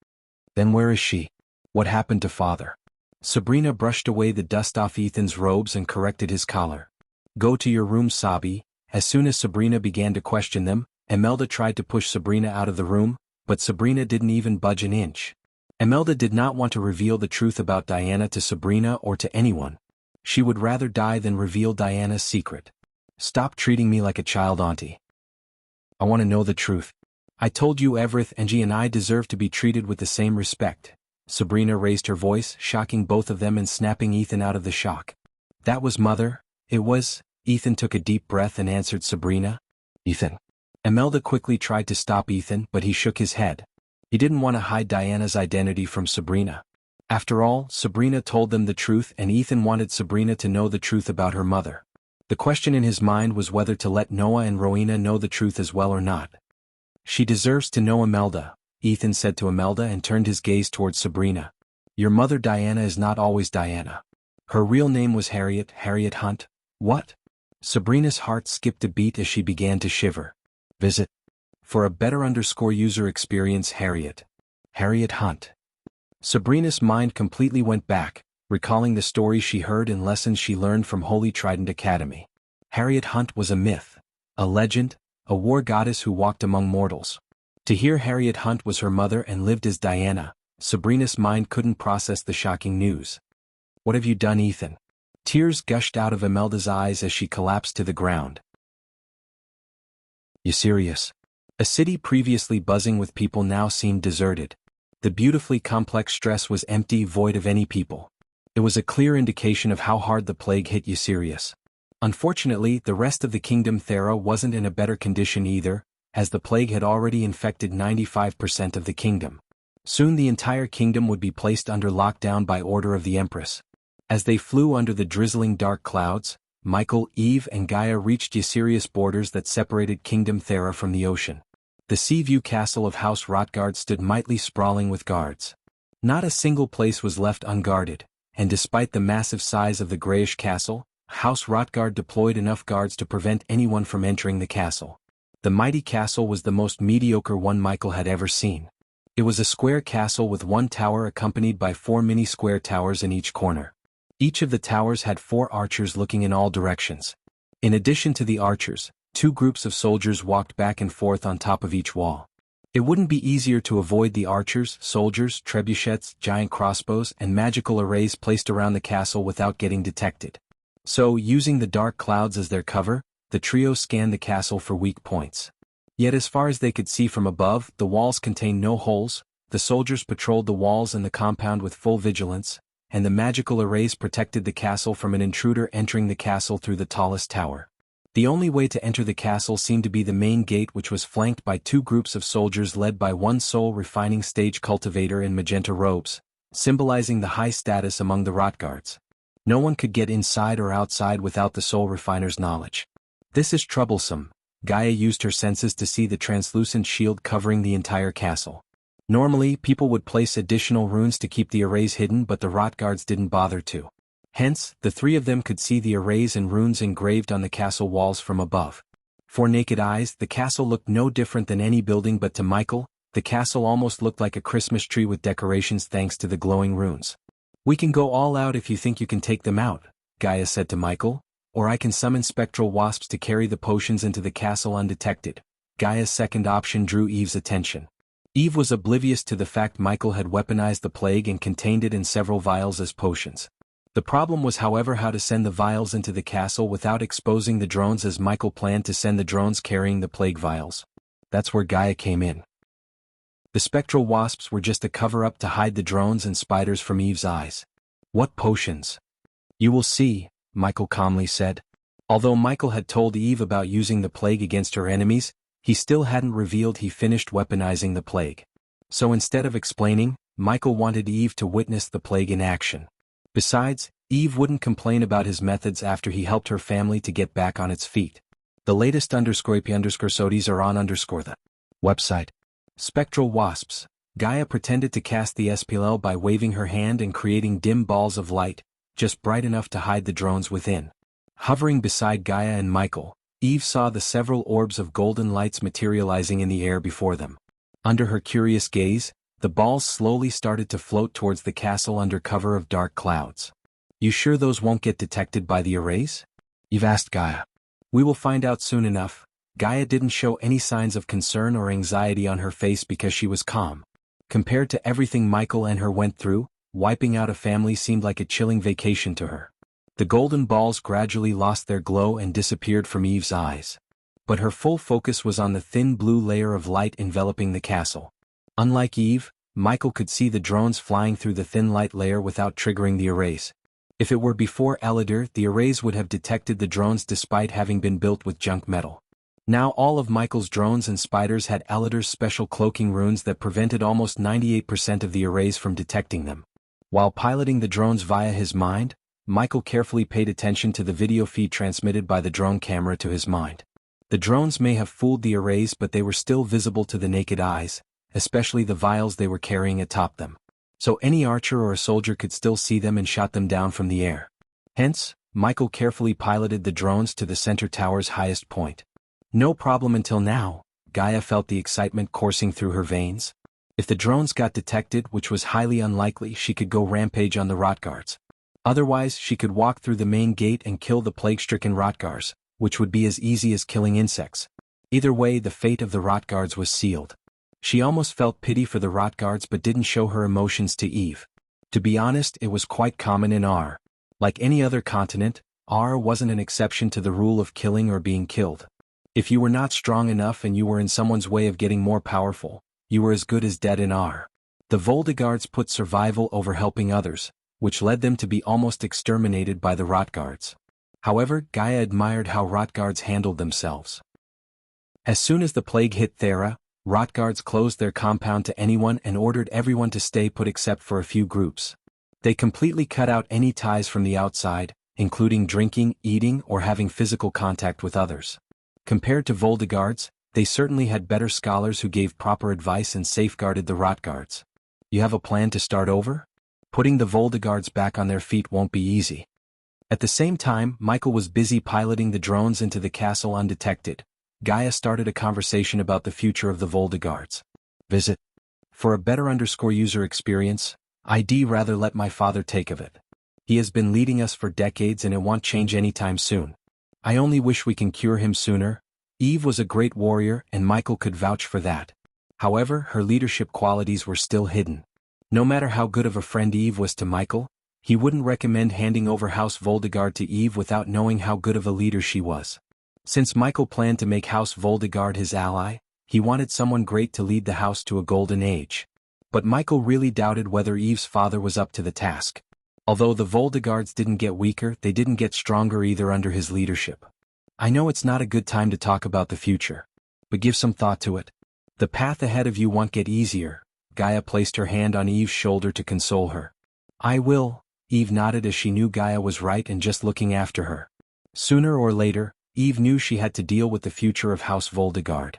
Then where is she? What happened to father? Sabrina brushed away the dust off Ethan's robes and corrected his collar. Go to your room, Sabi. As soon as Sabrina began to question them, Imelda tried to push Sabrina out of the room, but Sabrina didn't even budge an inch. Imelda did not want to reveal the truth about Diana to Sabrina or to anyone. She would rather die than reveal Diana's secret. Stop treating me like a child, auntie. I want to know the truth. I told you everything and I deserve to be treated with the same respect. Sabrina raised her voice, shocking both of them and snapping Ethan out of the shock. That was mother. It was. Ethan took a deep breath and answered Sabrina. Ethan. Imelda quickly tried to stop Ethan, but he shook his head. He didn't want to hide Diana's identity from Sabrina. After all, Sabrina told them the truth and Ethan wanted Sabrina to know the truth about her mother. The question in his mind was whether to let Noah and Rowena know the truth as well or not. She deserves to know, Imelda, Ethan said to Imelda and turned his gaze towards Sabrina. Your mother Diana is not always Diana. Her real name was Harriet Hunt. What? Sabrina's heart skipped a beat as she began to shiver. Visit. For a better user experience, Harriet Hunt. Sabrina's mind completely went back, recalling the stories she heard and lessons she learned from Holy Trident Academy. Harriet Hunt was a myth, a legend, a war goddess who walked among mortals. To hear Harriet Hunt was her mother and lived as Diana, Sabrina's mind couldn't process the shocking news. What have you done, Ethan? Tears gushed out of Imelda's eyes as she collapsed to the ground. You serious? A city previously buzzing with people now seemed deserted. The beautifully complex stress was empty, void of any people. It was a clear indication of how hard the plague hit Eucerius. Unfortunately, the rest of the kingdom Thera wasn't in a better condition either, as the plague had already infected 95% of the kingdom. Soon the entire kingdom would be placed under lockdown by order of the Empress. As they flew under the drizzling dark clouds, Michael, Eve and Gaia reached Ysirius borders that separated Kingdom Thera from the ocean. The Seaview castle of House Rotgard stood mightily sprawling with guards. Not a single place was left unguarded, and despite the massive size of the grayish castle, House Rotgard deployed enough guards to prevent anyone from entering the castle. The mighty castle was the most mediocre one Michael had ever seen. It was a square castle with one tower accompanied by 4 mini-square towers in each corner. Each of the towers had 4 archers looking in all directions. In addition to the archers, 2 groups of soldiers walked back and forth on top of each wall. It wouldn't be easier to avoid the archers, soldiers, trebuchets, giant crossbows, and magical arrays placed around the castle without getting detected. So, using the dark clouds as their cover, the trio scanned the castle for weak points. Yet as far as they could see from above, the walls contained no holes, the soldiers patrolled the walls and the compound with full vigilance, and the magical arrays protected the castle from an intruder entering the castle through the tallest tower. The only way to enter the castle seemed to be the main gate, which was flanked by 2 groups of soldiers led by one soul refining stage cultivator in magenta robes, symbolizing the high status among the Rotguards. No one could get inside or outside without the soul refiner's knowledge. This is troublesome. Gaia used her senses to see the translucent shield covering the entire castle. Normally, people would place additional runes to keep the arrays hidden, but the Rotguards didn't bother to. Hence, the 3 of them could see the arrays and runes engraved on the castle walls from above. For naked eyes, the castle looked no different than any building, but to Michael, the castle almost looked like a Christmas tree with decorations thanks to the glowing runes. "We can go all out if you think you can take them out," Gaia said to Michael, "or I can summon spectral wasps to carry the potions into the castle undetected." Gaia's second option drew Eve's attention. Eve was oblivious to the fact Michael had weaponized the plague and contained it in several vials as potions. The problem was, however, how to send the vials into the castle without exposing the drones, as Michael planned to send the drones carrying the plague vials. That's where Gaia came in. The spectral wasps were just a cover-up to hide the drones and spiders from Eve's eyes. "What potions?" "You will see," Michael calmly said. Although Michael had told Eve about using the plague against her enemies, he still hadn't revealed he finished weaponizing the plague. So instead of explaining, Michael wanted Eve to witness the plague in action. Besides, Eve wouldn't complain about his methods after he helped her family to get back on its feet. The latest _sodies are on the website. Spectral wasps. Gaia pretended to cast the SPL by waving her hand and creating dim balls of light, just bright enough to hide the drones within. Hovering beside Gaia and Michael, Eve saw the several orbs of golden lights materializing in the air before them. Under her curious gaze, the balls slowly started to float towards the castle under cover of dark clouds. "You sure those won't get detected by the arrays?" Eve asked Gaia. "We will find out soon enough." Gaia didn't show any signs of concern or anxiety on her face because she was calm. Compared to everything Michael and her went through, wiping out a family seemed like a chilling vacation to her. The golden balls gradually lost their glow and disappeared from Eve's eyes. But her full focus was on the thin blue layer of light enveloping the castle. Unlike Eve, Michael could see the drones flying through the thin light layer without triggering the arrays. If it were before Elidor, the arrays would have detected the drones despite having been built with junk metal. Now all of Michael's drones and spiders had Elidor's special cloaking runes that prevented almost 98% of the arrays from detecting them. While piloting the drones via his mind, Michael carefully paid attention to the video feed transmitted by the drone camera to his mind. The drones may have fooled the arrays, but they were still visible to the naked eyes, especially the vials they were carrying atop them. So any archer or a soldier could still see them and shot them down from the air. Hence, Michael carefully piloted the drones to the center tower's highest point. No problem until now. Gaia felt the excitement coursing through her veins. If the drones got detected, which was highly unlikely, she could go rampage on the Rotguards. Otherwise, she could walk through the main gate and kill the plague-stricken Rotguards, which would be as easy as killing insects. Either way, the fate of the Rotguards was sealed. She almost felt pity for the Rotguards but didn't show her emotions to Eve. To be honest, it was quite common in R. Like any other continent, R wasn't an exception to the rule of killing or being killed. If you were not strong enough and you were in someone's way of getting more powerful, you were as good as dead in R. The Voldegards put survival over helping others, which led them to be almost exterminated by the Rotguards. However, Gaia admired how Rotguards handled themselves. As soon as the plague hit Thera, Rotguards closed their compound to anyone and ordered everyone to stay put except for a few groups. They completely cut out any ties from the outside, including drinking, eating, or having physical contact with others. Compared to Voldegards, they certainly had better scholars who gave proper advice and safeguarded the Rotgards. You have a plan to start over? Putting the Voldegards back on their feet won't be easy. At the same time, Michael was busy piloting the drones into the castle undetected. Gaia started a conversation about the future of the Voldegards. Visit. For a better user experience, I'd rather let my father take of it. He has been leading us for decades and it won't change anytime soon. I only wish we can cure him sooner. Eve was a great warrior and Michael could vouch for that. However, her leadership qualities were still hidden. No matter how good of a friend Eve was to Michael, he wouldn't recommend handing over House Voldegard to Eve without knowing how good of a leader she was. Since Michael planned to make House Voldegard his ally, he wanted someone great to lead the house to a golden age. But Michael really doubted whether Eve's father was up to the task. Although the Voldegards didn't get weaker, they didn't get stronger either under his leadership. I know it's not a good time to talk about the future. But give some thought to it. The path ahead of you won't get easier. Gaia placed her hand on Eve's shoulder to console her. I will. Eve nodded as she knew Gaia was right and just looking after her. Sooner or later, Eve knew she had to deal with the future of House Voldegard.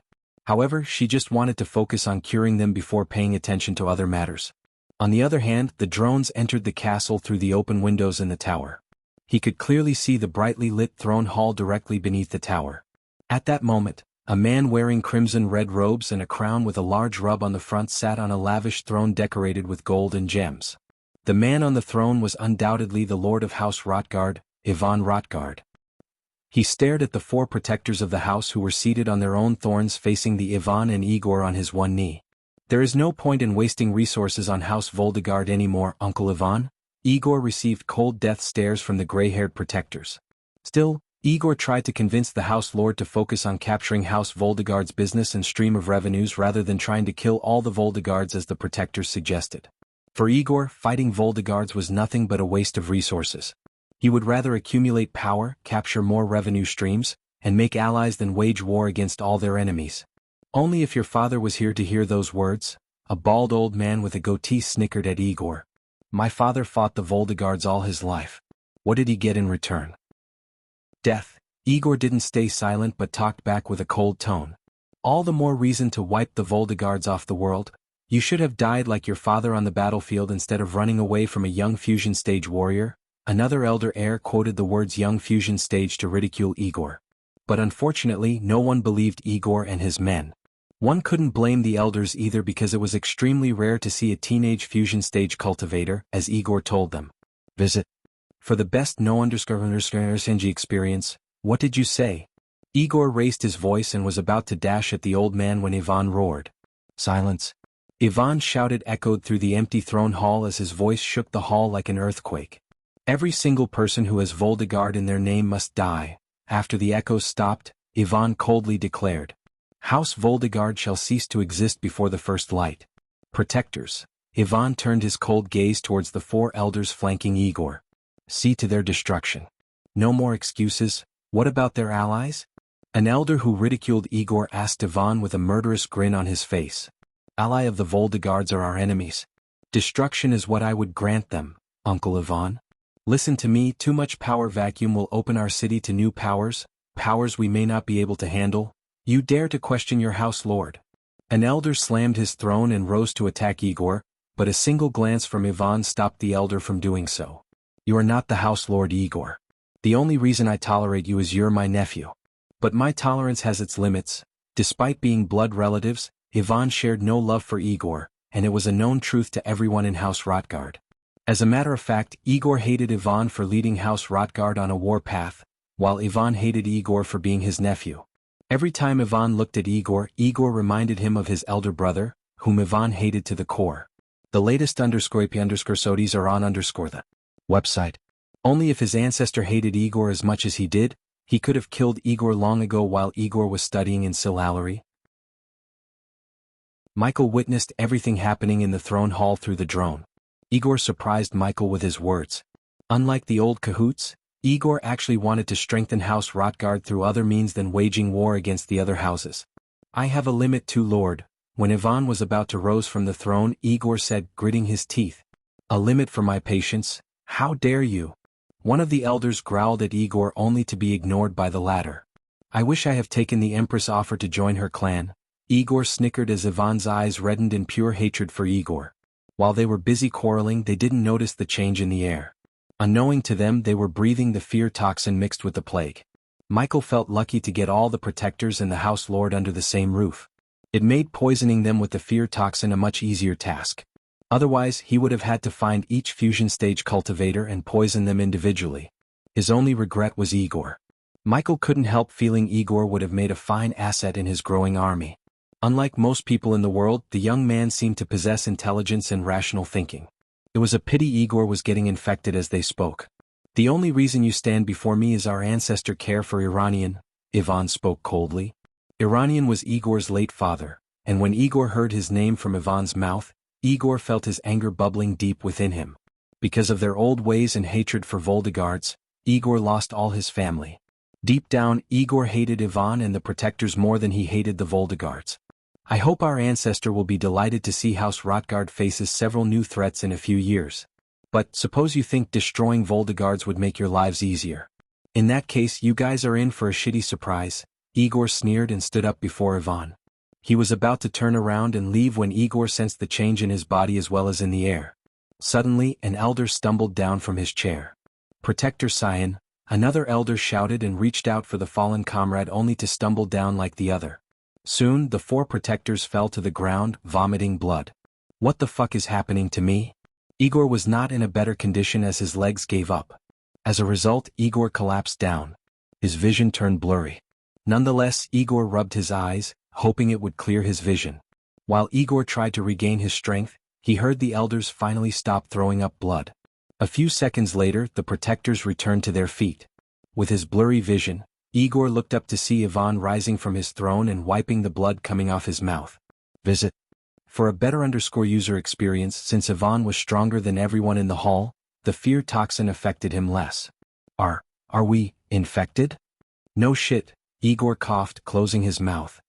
However, she just wanted to focus on curing them before paying attention to other matters. On the other hand, the drones entered the castle through the open windows in the tower. He could clearly see the brightly lit throne hall directly beneath the tower. At that moment, a man wearing crimson-red robes and a crown with a large rub on the front sat on a lavish throne decorated with gold and gems. The man on the throne was undoubtedly the Lord of House Rotgard, Ivan Rotgard. He stared at the four protectors of the house who were seated on their own thrones facing the Ivan and Igor on his one knee. There is no point in wasting resources on House Voldegard anymore, Uncle Ivan. Igor received cold death stares from the gray-haired protectors. Still, Igor tried to convince the House Lord to focus on capturing House Voldegard's business and stream of revenues rather than trying to kill all the Voldegards as the protectors suggested. For Igor, fighting Voldegards was nothing but a waste of resources. He would rather accumulate power, capture more revenue streams, and make allies than wage war against all their enemies. Only if your father was here to hear those words. A bald old man with a goatee snickered at Igor. My father fought the Voldegards all his life. What did he get in return? Death. Igor didn't stay silent but talked back with a cold tone. All the more reason to wipe the Voldegards off the world. You should have died like your father on the battlefield instead of running away from a young fusion stage warrior. Another elder heir quoted the words young fusion stage to ridicule Igor. But unfortunately, no one believed Igor and his men. One couldn't blame the elders either because it was extremely rare to see a teenage fusion stage cultivator, as Igor told them. Visit. For the best no_Senji experience, what did you say? Igor raised his voice and was about to dash at the old man when Ivan roared. Silence. Ivan shouted echoed through the empty throne hall as his voice shook the hall like an earthquake. Every single person who has Voldegard in their name must die. After the echoes stopped, Ivan coldly declared. House Voldegard shall cease to exist before the first light. Protectors. Ivan turned his cold gaze towards the four elders flanking Igor. See to their destruction. No more excuses. What about their allies? An elder who ridiculed Igor asked Ivan with a murderous grin on his face. Ally of the Voldegards are our enemies. Destruction is what I would grant them, Uncle Ivan. Listen to me, too much power vacuum will open our city to new powers, powers we may not be able to handle. You dare to question your house lord. An elder slammed his throne and rose to attack Igor, but a single glance from Ivan stopped the elder from doing so. You are not the house lord Igor. The only reason I tolerate you is you're my nephew. But my tolerance has its limits. Despite being blood relatives, Ivan shared no love for Igor, and it was a known truth to everyone in House Rotgard. As a matter of fact, Igor hated Ivan for leading House Rotgard on a war path, while Ivan hated Igor for being his nephew. Every time Ivan looked at Igor, Igor reminded him of his elder brother, whom Ivan hated to the core. The latest _sodies are on the website. Only if his ancestor hated Igor as much as he did, he could have killed Igor long ago while Igor was studying in Silalary. Michael witnessed everything happening in the throne hall through the drone. Igor surprised Michael with his words. Unlike the old cahoots, Igor actually wanted to strengthen House Rotgard through other means than waging war against the other houses. I have a limit too, Lord. When Ivan was about to rise from the throne, Igor said, gritting his teeth. A limit for my patience? How dare you? One of the elders growled at Igor only to be ignored by the latter. I wish I have taken the Empress' offer to join her clan. Igor snickered as Ivan's eyes reddened in pure hatred for Igor. While they were busy quarreling, they didn't notice the change in the air. Unknowing to them, they were breathing the fear toxin mixed with the plague. Michael felt lucky to get all the protectors and the house lord under the same roof. It made poisoning them with the fear toxin a much easier task. Otherwise, he would have had to find each fusion stage cultivator and poison them individually. His only regret was Igor. Michael couldn't help feeling Igor would have made a fine asset in his growing army. Unlike most people in the world, the young man seemed to possess intelligence and rational thinking. It was a pity Igor was getting infected as they spoke. The only reason you stand before me is our ancestor care for Iranian, Ivan spoke coldly. Iranian was Igor's late father, and when Igor heard his name from Ivan's mouth, Igor felt his anger bubbling deep within him. Because of their old ways and hatred for Voldegards, Igor lost all his family. Deep down, Igor hated Ivan and the protectors more than he hated the Voldegards. I hope our ancestor will be delighted to see House Rotgard faces several new threats in a few years. But suppose you think destroying Voldegards would make your lives easier. In that case, you guys are in for a shitty surprise. Igor sneered and stood up before Ivan. He was about to turn around and leave when Igor sensed the change in his body as well as in the air. Suddenly, an elder stumbled down from his chair. Protector Sion, another elder shouted and reached out for the fallen comrade only to stumble down like the other. Soon, the 4 protectors fell to the ground, vomiting blood. What the fuck is happening to me? Igor was not in a better condition as his legs gave up. As a result, Igor collapsed down. His vision turned blurry. Nonetheless, Igor rubbed his eyes, hoping it would clear his vision. While Igor tried to regain his strength, he heard the elders finally stop throwing up blood. A few seconds later, the protectors returned to their feet. With his blurry vision, Igor looked up to see Ivan rising from his throne and wiping the blood coming off his mouth. Visit. For a better user experience, since Ivan was stronger than everyone in the hall, the fear toxin affected him less. Are we infected? No shit, Igor coughed, closing his mouth.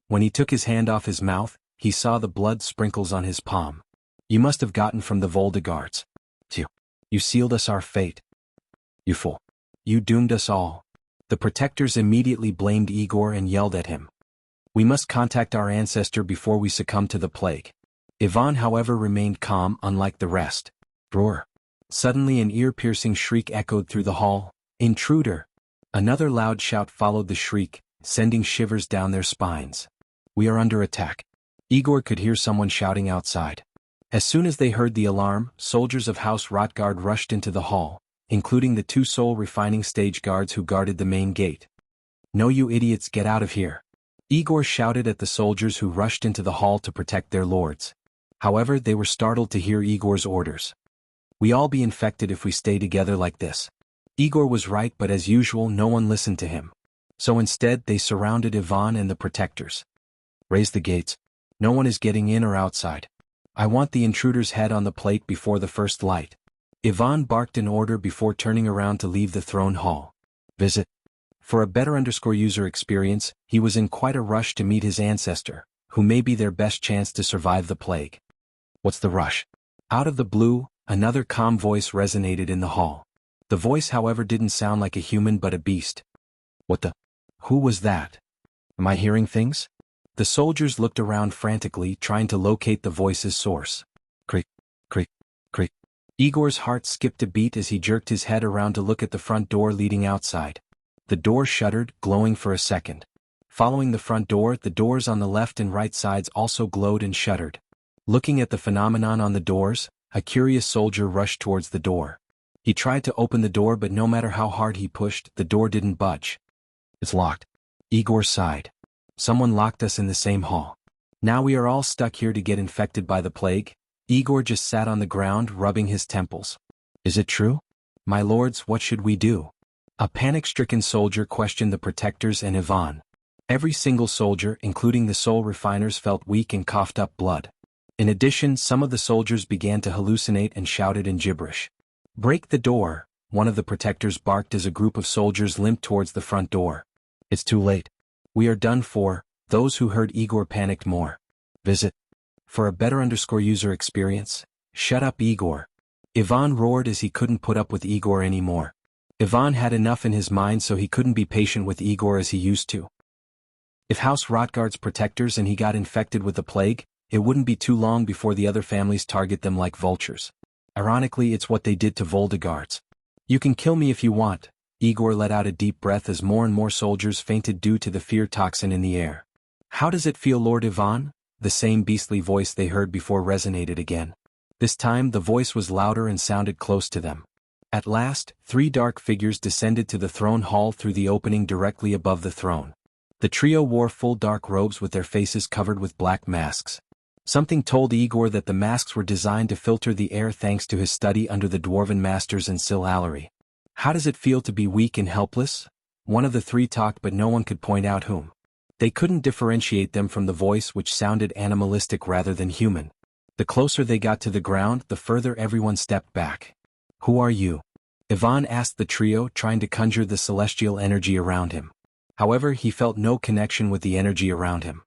When he took his hand off his mouth, he saw the blood sprinkles on his palm. You must have gotten from the Voldegards. You sealed us our fate. You fool. You doomed us all. The protectors immediately blamed Igor and yelled at him. We must contact our ancestor before we succumb to the plague. Ivan, however, remained calm, unlike the rest. Roar. Suddenly an ear-piercing shriek echoed through the hall. Intruder! Another loud shout followed the shriek, sending shivers down their spines. We are under attack. Igor could hear someone shouting outside. As soon as they heard the alarm, soldiers of House Rotgard rushed into the hall, including the 2 soul refining stage guards who guarded the main gate. No, you idiots, get out of here! Igor shouted at the soldiers who rushed into the hall to protect their lords. However, they were startled to hear Igor's orders. We all be infected if we stay together like this. Igor was right, but as usual, no one listened to him. So instead, they surrounded Ivan and the protectors. Raise the gates. No one is getting in or outside. I want the intruder's head on the plate before the first light. Ivan barked an order before turning around to leave the throne hall. Visit. For a better user experience, he was in quite a rush to meet his ancestor, who may be their best chance to survive the plague. What's the rush? Out of the blue, another calm voice resonated in the hall. The voice, however, didn't sound like a human but a beast. What the? Who was that? Am I hearing things? The soldiers looked around frantically, trying to locate the voice's source. Creak, creak, creak. Igor's heart skipped a beat as he jerked his head around to look at the front door leading outside. The door shuddered, glowing for a second. Following the front door, the doors on the left and right sides also glowed and shuddered. Looking at the phenomenon on the doors, a curious soldier rushed towards the door. He tried to open the door, but no matter how hard he pushed, the door didn't budge. It's locked. Igor sighed. Someone locked us in the same hall. Now we are all stuck here to get infected by the plague. Igor just sat on the ground, rubbing his temples. Is it true? My lords, what should we do? A panic-stricken soldier questioned the protectors and Ivan. Every single soldier, including the soul refiners, felt weak and coughed up blood. In addition, some of the soldiers began to hallucinate and shouted in gibberish. Break the door, one of the protectors barked as a group of soldiers limped towards the front door. It's too late. We are done for. Those who heard Igor panicked more. Visit. For a better user experience, shut up, Igor. Ivan roared as he couldn't put up with Igor anymore. Ivan had enough in his mind, so he couldn't be patient with Igor as he used to. If House Rotgard's protectors and he got infected with the plague, it wouldn't be too long before the other families target them like vultures. Ironically, it's what they did to Voldegards. You can kill me if you want. Igor let out a deep breath as more and more soldiers fainted due to the fear toxin in the air. How does it feel, Lord Ivan? The same beastly voice they heard before resonated again. This time the voice was louder and sounded close to them. At last, 3 dark figures descended to the throne hall through the opening directly above the throne. The trio wore full dark robes with their faces covered with black masks. Something told Igor that the masks were designed to filter the air thanks to his study under the dwarven masters in Sil-Allery. How does it feel to be weak and helpless? One of the 3 talked, but no one could point out whom. They couldn't differentiate them from the voice, which sounded animalistic rather than human. The closer they got to the ground, the further everyone stepped back. Who are you? Ivan asked the trio, trying to conjure the celestial energy around him. However, he felt no connection with the energy around him.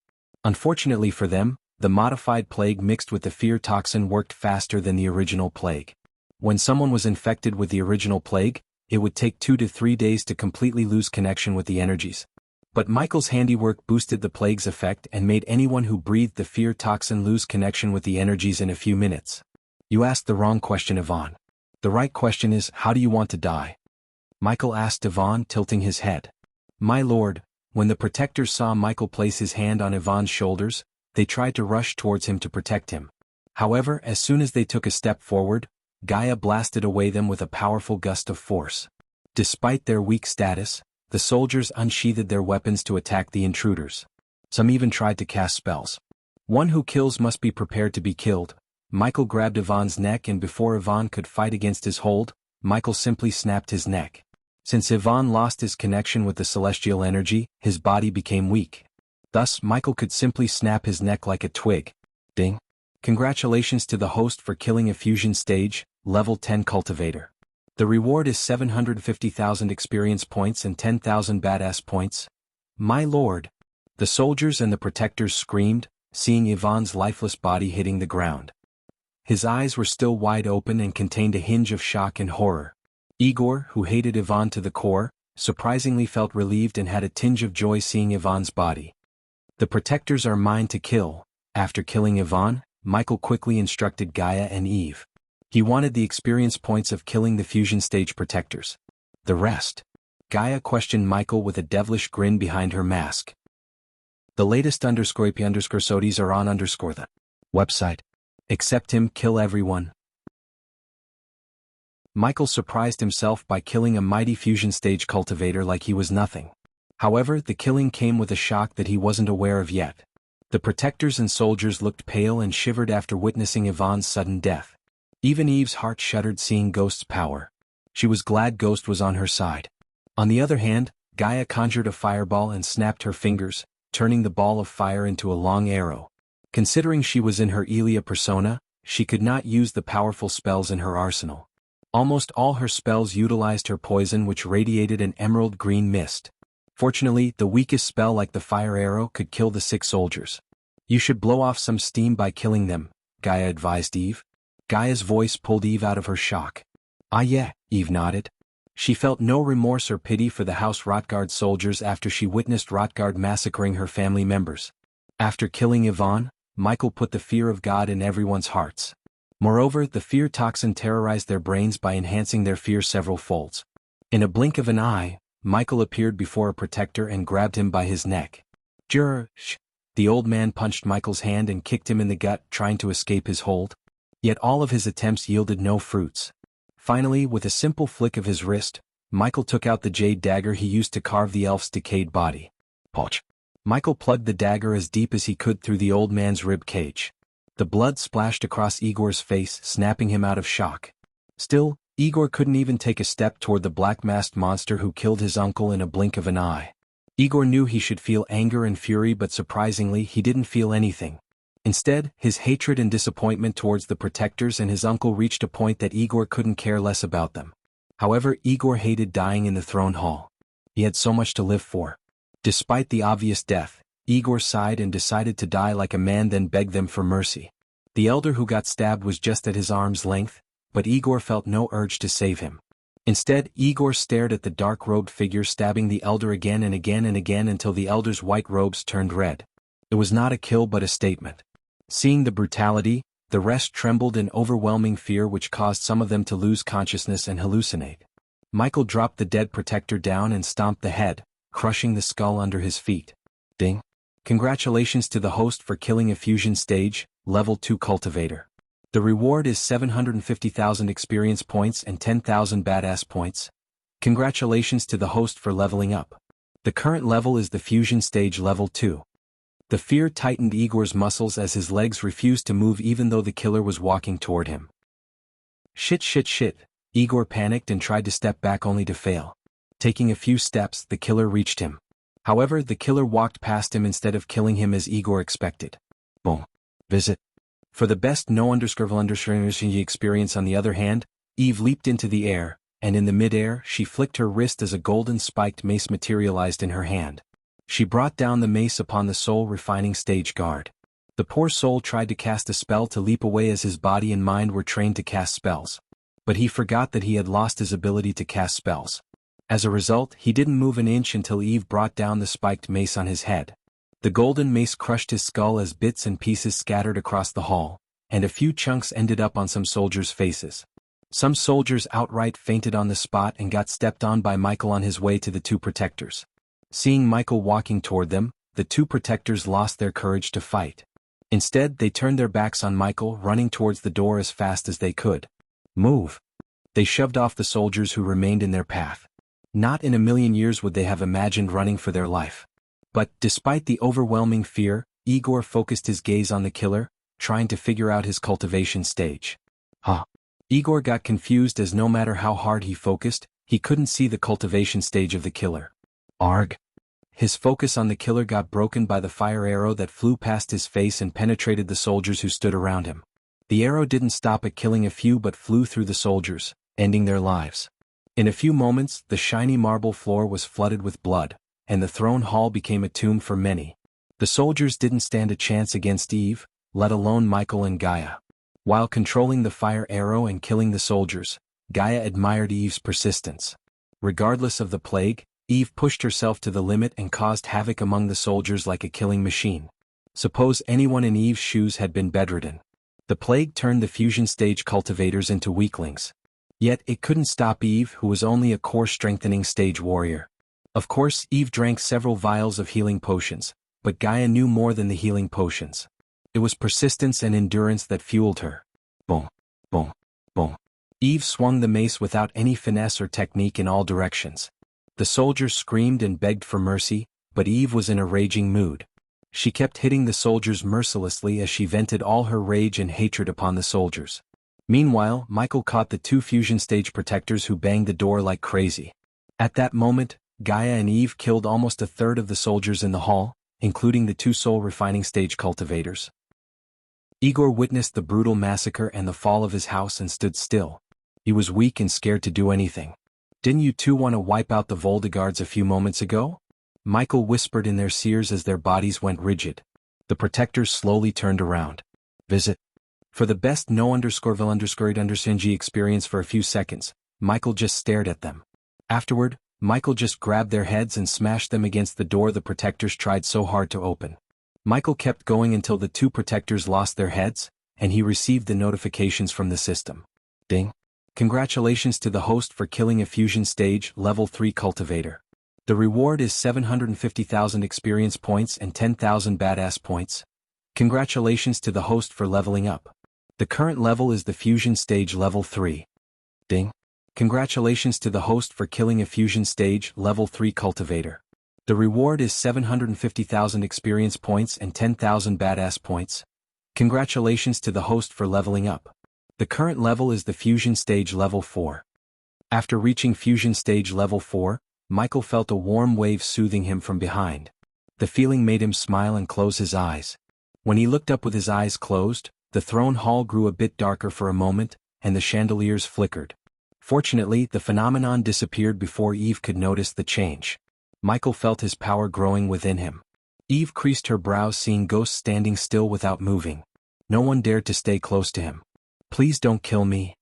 Unfortunately for them, the modified plague mixed with the fear toxin worked faster than the original plague. When someone was infected with the original plague, it would take 2 to 3 days to completely lose connection with the energies. But Michael's handiwork boosted the plague's effect and made anyone who breathed the fear toxin lose connection with the energies in a few minutes. You asked the wrong question, Ivan. The right question is, how do you want to die? Michael asked Ivan, tilting his head. My lord, when the protectors saw Michael place his hand on Ivan's shoulders, they tried to rush towards him to protect him. However, as soon as they took a step forward, Gaia blasted away them with a powerful gust of force. Despite their weak status, the soldiers unsheathed their weapons to attack the intruders. Some even tried to cast spells. One who kills must be prepared to be killed. Michael grabbed Ivan's neck, and before Ivan could fight against his hold, Michael simply snapped his neck. Since Ivan lost his connection with the celestial energy, his body became weak. Thus, Michael could simply snap his neck like a twig. Ding. Congratulations to the host for killing a fusion stage, level 10 cultivator. The reward is 750,000 experience points and 10,000 badass points. My lord! The soldiers and the protectors screamed, seeing Ivan's lifeless body hitting the ground. His eyes were still wide open and contained a hinge of shock and horror. Igor, who hated Ivan to the core, surprisingly felt relieved and had a tinge of joy seeing Ivan's body. The protectors are mine to kill. After killing Ivan, Michael quickly instructed Gaia and Eve. He wanted the experience points of killing the fusion stage protectors. The rest? Gaia questioned Michael with a devilish grin behind her mask. The latest _IP_SODIes are on the website. Accept him, kill everyone. Michael surprised himself by killing a mighty fusion stage cultivator like he was nothing. However, the killing came with a shock that he wasn't aware of yet. The protectors and soldiers looked pale and shivered after witnessing Ivan's sudden death. Even Eve's heart shuddered seeing Ghost's power. She was glad Ghost was on her side. On the other hand, Gaia conjured a fireball and snapped her fingers, turning the ball of fire into a long arrow. Considering she was in her Elia persona, she could not use the powerful spells in her arsenal. Almost all her spells utilized her poison, which radiated an emerald green mist. Fortunately, the weakest spell like the fire arrow could kill the 6 soldiers. You should blow off some steam by killing them, Gaia advised Eve. Gaia's voice pulled Eve out of her shock. Ah yeah, Eve nodded. She felt no remorse or pity for the House Rotgard soldiers after she witnessed Rotgard massacring her family members. After killing Ivan, Michael put the fear of God in everyone's hearts. Moreover, the fear toxin terrorized their brains by enhancing their fear several folds. In a blink of an eye, Michael appeared before a protector and grabbed him by his neck. The old man punched Michael's hand and kicked him in the gut, trying to escape his hold. Yet all of his attempts yielded no fruits. Finally, with a simple flick of his wrist, Michael took out the jade dagger he used to carve the elf's decayed body. Poch! Michael plugged the dagger as deep as he could through the old man's rib cage. The blood splashed across Igor's face, snapping him out of shock. Still, Igor couldn't even take a step toward the black-masked monster who killed his uncle in a blink of an eye. Igor knew he should feel anger and fury, but surprisingly he didn't feel anything. Instead, his hatred and disappointment towards the protectors and his uncle reached a point that Igor couldn't care less about them. However, Igor hated dying in the throne hall. He had so much to live for. Despite the obvious death, Igor sighed and decided to die like a man, then begged them for mercy. The elder who got stabbed was just at his arm's length, but Igor felt no urge to save him. Instead, Igor stared at the dark-robed figure stabbing the elder again and again and again until the elder's white robes turned red. It was not a kill but a statement. Seeing the brutality, the rest trembled in overwhelming fear which caused some of them to lose consciousness and hallucinate. Michael dropped the dead protector down and stomped the head, crushing the skull under his feet. Ding. Congratulations to the host for killing a fusion stage, level 2 cultivator. The reward is 750,000 experience points and 10,000 badass points. Congratulations to the host for leveling up. The current level is the fusion stage level 2. The fear tightened Igor's muscles as his legs refused to move even though the killer was walking toward him. Shit. Igor panicked and tried to step back only to fail. Taking a few steps, the killer reached him. However, the killer walked past him instead of killing him as Igor expected. Boom. Visit. For the best experience on the other hand, Eve leaped into the air, and in the mid-air she flicked her wrist as a golden spiked mace materialized in her hand. She brought down the mace upon the soul refining stage guard. The poor soul tried to cast a spell to leap away as his body and mind were trained to cast spells. But he forgot that he had lost his ability to cast spells. As a result, he didn't move an inch until Eve brought down the spiked mace on his head. The golden mace crushed his skull as bits and pieces scattered across the hall, and a few chunks ended up on some soldiers' faces. Some soldiers outright fainted on the spot and got stepped on by Michael on his way to the two protectors. Seeing Michael walking toward them, the two protectors lost their courage to fight. Instead, they turned their backs on Michael, running towards the door as fast as they could. Move! They shoved off the soldiers who remained in their path. Not in a million years would they have imagined running for their life. But, despite the overwhelming fear, Igor focused his gaze on the killer, trying to figure out his cultivation stage. Igor got confused as no matter how hard he focused, he couldn't see the cultivation stage of the killer. Arg! His focus on the killer got broken by the fire arrow that flew past his face and penetrated the soldiers who stood around him. The arrow didn't stop at killing a few but flew through the soldiers, ending their lives. In a few moments, the shiny marble floor was flooded with blood, and the throne hall became a tomb for many. The soldiers didn't stand a chance against Eve, let alone Michael and Gaia. While controlling the fire arrow and killing the soldiers, Gaia admired Eve's persistence. Regardless of the plague, Eve pushed herself to the limit and caused havoc among the soldiers like a killing machine. Suppose anyone in Eve's shoes had been bedridden. The plague turned the fusion stage cultivators into weaklings. Yet it couldn't stop Eve, who was only a core-strengthening stage warrior. Of course, Eve drank several vials of healing potions, but Gaia knew more than the healing potions. It was persistence and endurance that fueled her. Boom, boom, boom. Eve swung the mace without any finesse or technique in all directions. The soldiers screamed and begged for mercy, but Eve was in a raging mood. She kept hitting the soldiers mercilessly as she vented all her rage and hatred upon the soldiers. Meanwhile, Michael caught the two fusion stage protectors who banged the door like crazy. At that moment, Gaia and Eve killed almost a third of the soldiers in the hall, including the two soul refining stage cultivators. Igor witnessed the brutal massacre and the fall of his house and stood still. He was weak and scared to do anything. "Didn't you two want to wipe out the Voldegards a few moments ago?" Michael whispered in their ears as their bodies went rigid. The protectors slowly turned around. Visit. For the best no_vil_undersng experience for a few seconds, Michael just stared at them. Afterward, Michael just grabbed their heads and smashed them against the door the protectors tried so hard to open. Michael kept going until the two protectors lost their heads, and he received the notifications from the system. Ding. Congratulations to the host for killing a fusion stage level 3 cultivator. The reward is 750,000 experience points and 10,000 badass points. Congratulations to the host for leveling up. The current level is the fusion stage level 3. Ding. Congratulations to the host for killing a fusion stage level 3 cultivator. The reward is 750,000 experience points and 10,000 badass points. Congratulations to the host for leveling up. The current level is the fusion stage level 4. After reaching fusion stage level 4, Michael felt a warm wave soothing him from behind. The feeling made him smile and close his eyes. When he looked up with his eyes closed, the throne hall grew a bit darker for a moment, and the chandeliers flickered. Fortunately, the phenomenon disappeared before Eve could notice the change. Michael felt his power growing within him. Eve creased her brows seeing ghosts standing still without moving. No one dared to stay close to him. "Please don't kill me."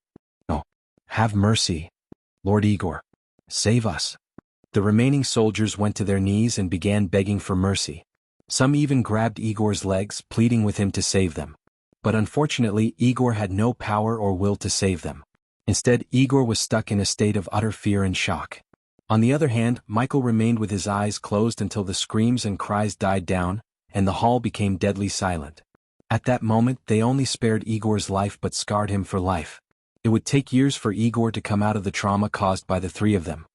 Have mercy, Lord Igor. Save us. The remaining soldiers went to their knees and began begging for mercy. Some even grabbed Igor's legs, pleading with him to save them. But unfortunately, Igor had no power or will to save them. Instead, Igor was stuck in a state of utter fear and shock. On the other hand, Michael remained with his eyes closed until the screams and cries died down, and the hall became deadly silent. At that moment, they only spared Igor's life but scarred him for life. It would take years for Igor to come out of the trauma caused by the three of them.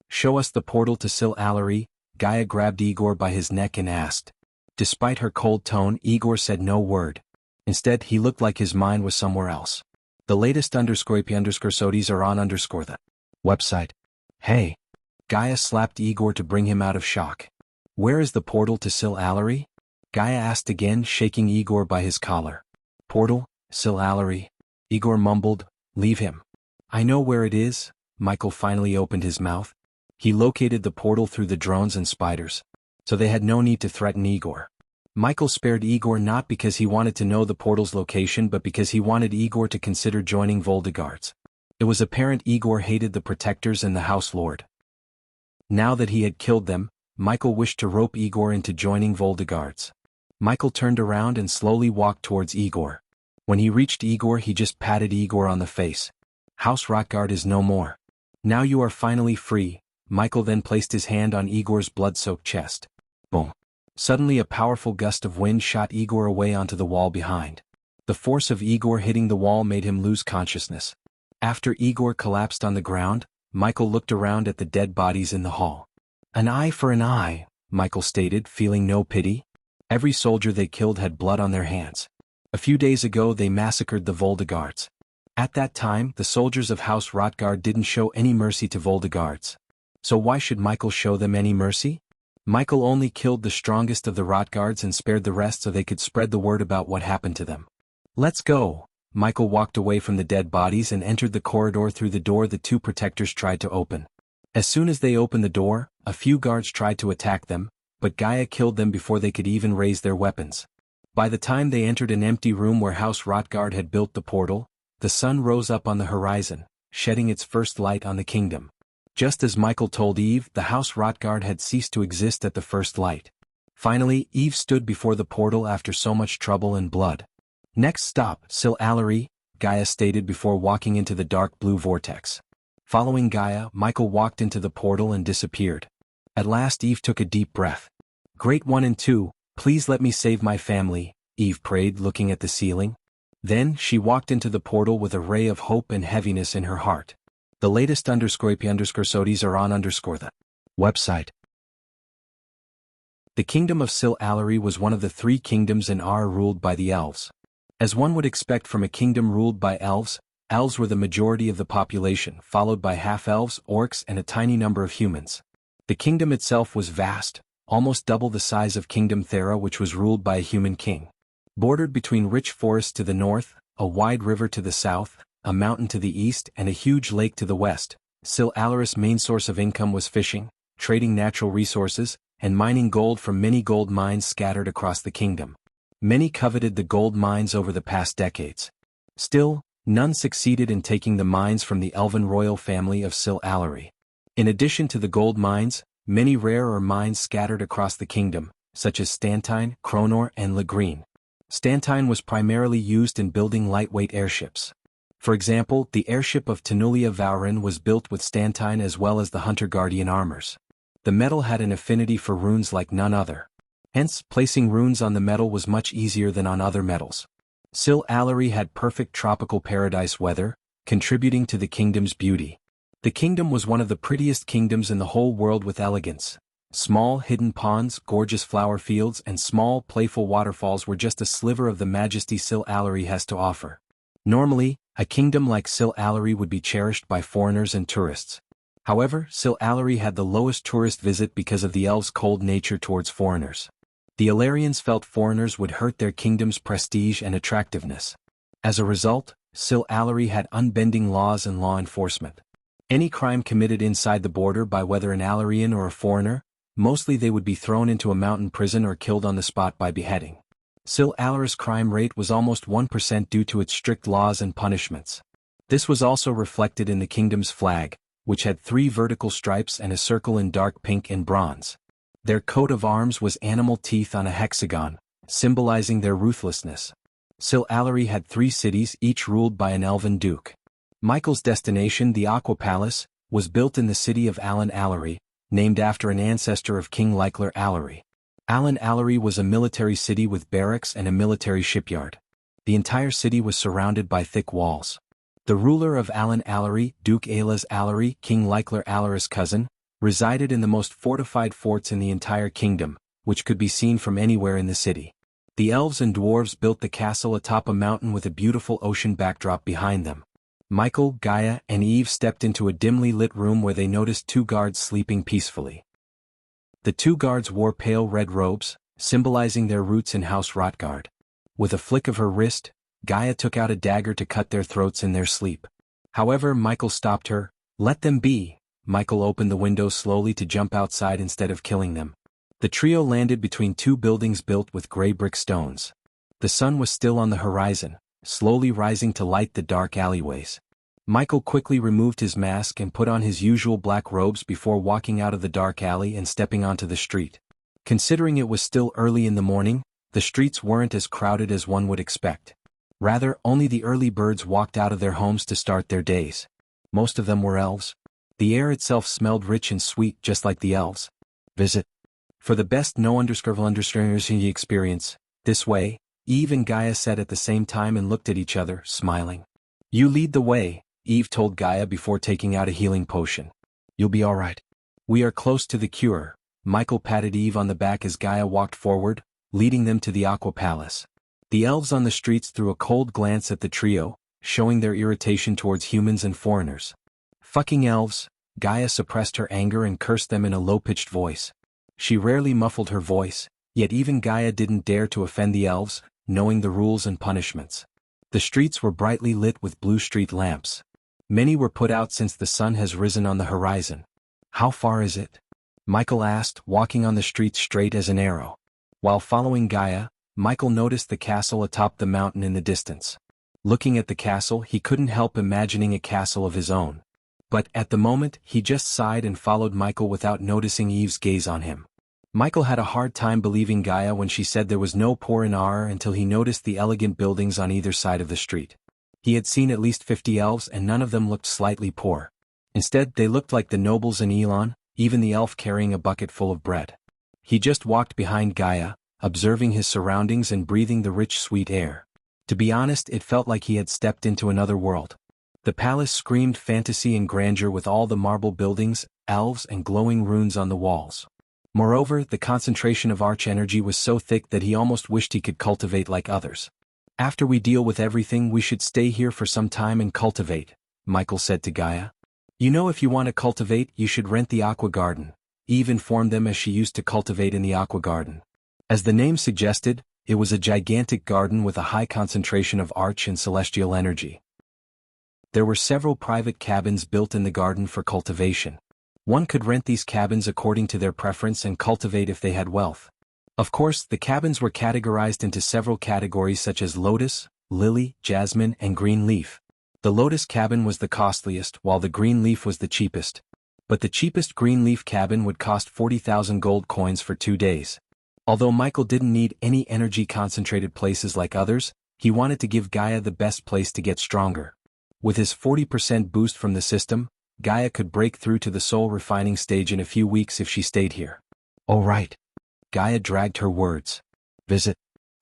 Show us the portal to Sil Allery, Gaia grabbed Igor by his neck and asked. Despite her cold tone, Igor said no word. Instead, he looked like his mind was somewhere else. The latest _sodies are on the website. Hey. Gaia slapped Igor to bring him out of shock. Where is the portal to Sil Allery? Gaia asked again, shaking Igor by his collar. Portal, Sil Allery. Igor mumbled, leave him. I know where it is. Michael finally opened his mouth. He located the portal through the drones and spiders. So they had no need to threaten Igor. Michael spared Igor not because he wanted to know the portal's location but because he wanted Igor to consider joining Voldegards. It was apparent Igor hated the protectors and the House Lord. Now that he had killed them, Michael wished to rope Igor into joining Voldegards. Michael turned around and slowly walked towards Igor. When he reached Igor, he just patted Igor on the face. House Rotgard is no more. Now you are finally free. Michael then placed his hand on Igor's blood-soaked chest. Boom. Suddenly a powerful gust of wind shot Igor away onto the wall behind. The force of Igor hitting the wall made him lose consciousness. After Igor collapsed on the ground, Michael looked around at the dead bodies in the hall. An eye for an eye, Michael stated, feeling no pity. Every soldier they killed had blood on their hands. A few days ago they massacred the Voldegards. At that time, the soldiers of House Rotgard didn't show any mercy to Voldegards. So why should Michael show them any mercy? Michael only killed the strongest of the Rotgards and spared the rest so they could spread the word about what happened to them. Let's go. Michael walked away from the dead bodies and entered the corridor through the door the two protectors tried to open. As soon as they opened the door, a few guards tried to attack them, but Gaia killed them before they could even raise their weapons. By the time they entered an empty room where House Rotgard had built the portal, the sun rose up on the horizon, shedding its first light on the kingdom. Just as Michael told Eve, the House Rotgard had ceased to exist at the first light. Finally, Eve stood before the portal after so much trouble and blood. Next stop, Sil Allery, Gaia stated before walking into the dark blue vortex. Following Gaia, Michael walked into the portal and disappeared. At last Eve took a deep breath. Great 1 and 2, please let me save my family, Eve prayed, looking at the ceiling. Then, she walked into the portal with a ray of hope and heaviness in her heart. The latest _sodies are on the website. The kingdom of Sil Allery was one of the 3 kingdoms in Ar ruled by the elves. As one would expect from a kingdom ruled by elves, elves were the majority of the population, followed by half-elves, orcs, and a tiny number of humans. The kingdom itself was vast, almost double the size of Kingdom Thera, which was ruled by a human king. Bordered between rich forests to the north, a wide river to the south, a mountain to the east, and a huge lake to the west, Sil Allery's main source of income was fishing, trading natural resources, and mining gold from many gold mines scattered across the kingdom. Many coveted the gold mines over the past decades. Still, none succeeded in taking the mines from the elven royal family of Sil Allery. In addition to the gold mines, many rarer mines scattered across the kingdom, such as Stantine, Kronor, and Lagreen. Stantine was primarily used in building lightweight airships. For example, the airship of Tenulia Vaurin was built with Stantine as well as the Hunter Guardian armors. The metal had an affinity for runes like none other. Hence, placing runes on the metal was much easier than on other metals. Sil Allery had perfect tropical paradise weather, contributing to the kingdom's beauty. The kingdom was one of the prettiest kingdoms in the whole world with elegance. Small hidden ponds, gorgeous flower fields, and small playful waterfalls were just a sliver of the majesty Sil Allery has to offer. Normally, a kingdom like Sil Allery would be cherished by foreigners and tourists. However, Sil Allery had the lowest tourist visit because of the elves' cold nature towards foreigners. The Alarians felt foreigners would hurt their kingdom's prestige and attractiveness. As a result, Sil Allery had unbending laws and law enforcement. Any crime committed inside the border by whether an Alarian or a foreigner, mostly they would be thrown into a mountain prison or killed on the spot by beheading. Sil Allery's crime rate was almost 1% due to its strict laws and punishments. This was also reflected in the kingdom's flag, which had 3 vertical stripes and a circle in dark pink and bronze. Their coat of arms was animal teeth on a hexagon, symbolizing their ruthlessness. Sil Allery had 3 cities, each ruled by an elven duke. Michael's destination, the Aqua Palace, was built in the city of Alan Allery, named after an ancestor of King Leicler Allery. Alan Allery was a military city with barracks and a military shipyard. The entire city was surrounded by thick walls. The ruler of Alan Allery, Duke Aelas Allery, King Leicler Allery's cousin, resided in the most fortified forts in the entire kingdom, which could be seen from anywhere in the city. The elves and dwarves built the castle atop a mountain with a beautiful ocean backdrop behind them. Michael, Gaia, and Eve stepped into a dimly lit room where they noticed 2 guards sleeping peacefully. The 2 guards wore pale red robes, symbolizing their roots in House Rotgard. With a flick of her wrist, Gaia took out a dagger to cut their throats in their sleep. However, Michael stopped her. "Let them be." Michael opened the window slowly to jump outside instead of killing them. The trio landed between 2 buildings built with gray brick stones. The sun was still on the horizon, slowly rising to light the dark alleyways. Michael quickly removed his mask and put on his usual black robes before walking out of the dark alley and stepping onto the street. Considering it was still early in the morning, the streets weren't as crowded as one would expect. Rather, only the early birds walked out of their homes to start their days. Most of them were elves. The air itself smelled rich and sweet just like the elves. Visit. For the best no-understanding experience, this way, Eve and Gaia said at the same time and looked at each other, smiling. "You lead the way," Eve told Gaia before taking out a healing potion. "You'll be all right. We are close to the cure." Michael patted Eve on the back as Gaia walked forward, leading them to the Aqua Palace. The elves on the streets threw a cold glance at the trio, showing their irritation towards humans and foreigners. "Fucking elves." Gaia suppressed her anger and cursed them in a low-pitched voice. She rarely muffled her voice, yet even Gaia didn't dare to offend the elves, knowing the rules and punishments. The streets were brightly lit with blue street lamps. Many were put out since the sun has risen on the horizon. "How far is it?" Michael asked, walking on the street straight as an arrow. While following Gaia, Michael noticed the castle atop the mountain in the distance. Looking at the castle, he couldn't help imagining a castle of his own. But at the moment, he just sighed and followed Michael without noticing Eve's gaze on him. Michael had a hard time believing Gaia when she said there was no poor in Ar until he noticed the elegant buildings on either side of the street. He had seen at least 50 elves and none of them looked slightly poor. Instead, they looked like the nobles in Elon, even the elf carrying a bucket full of bread. He just walked behind Gaia, observing his surroundings and breathing the rich sweet air. To be honest, it felt like he had stepped into another world. The palace screamed fantasy and grandeur with all the marble buildings, elves and glowing runes on the walls. Moreover, the concentration of arch energy was so thick that he almost wished he could cultivate like others. "After we deal with everything, we should stay here for some time and cultivate," Michael said to Gaia. "You know, if you want to cultivate, you should rent the Aqua Garden." Eve informed them as she used to cultivate in the Aqua Garden. As the name suggested, it was a gigantic garden with a high concentration of arch and celestial energy. There were several private cabins built in the garden for cultivation. One could rent these cabins according to their preference and cultivate if they had wealth. Of course, the cabins were categorized into several categories such as lotus, lily, jasmine, and green leaf. The lotus cabin was the costliest, while the green leaf was the cheapest. But the cheapest green leaf cabin would cost 40,000 gold coins for 2 days. Although Michael didn't need any energy-concentrated places like others, he wanted to give Gaia the best place to get stronger. With his 40% boost from the system, Gaia could break through to the soul refining stage in a few weeks if she stayed here. "All right." Gaia dragged her words. "Visit."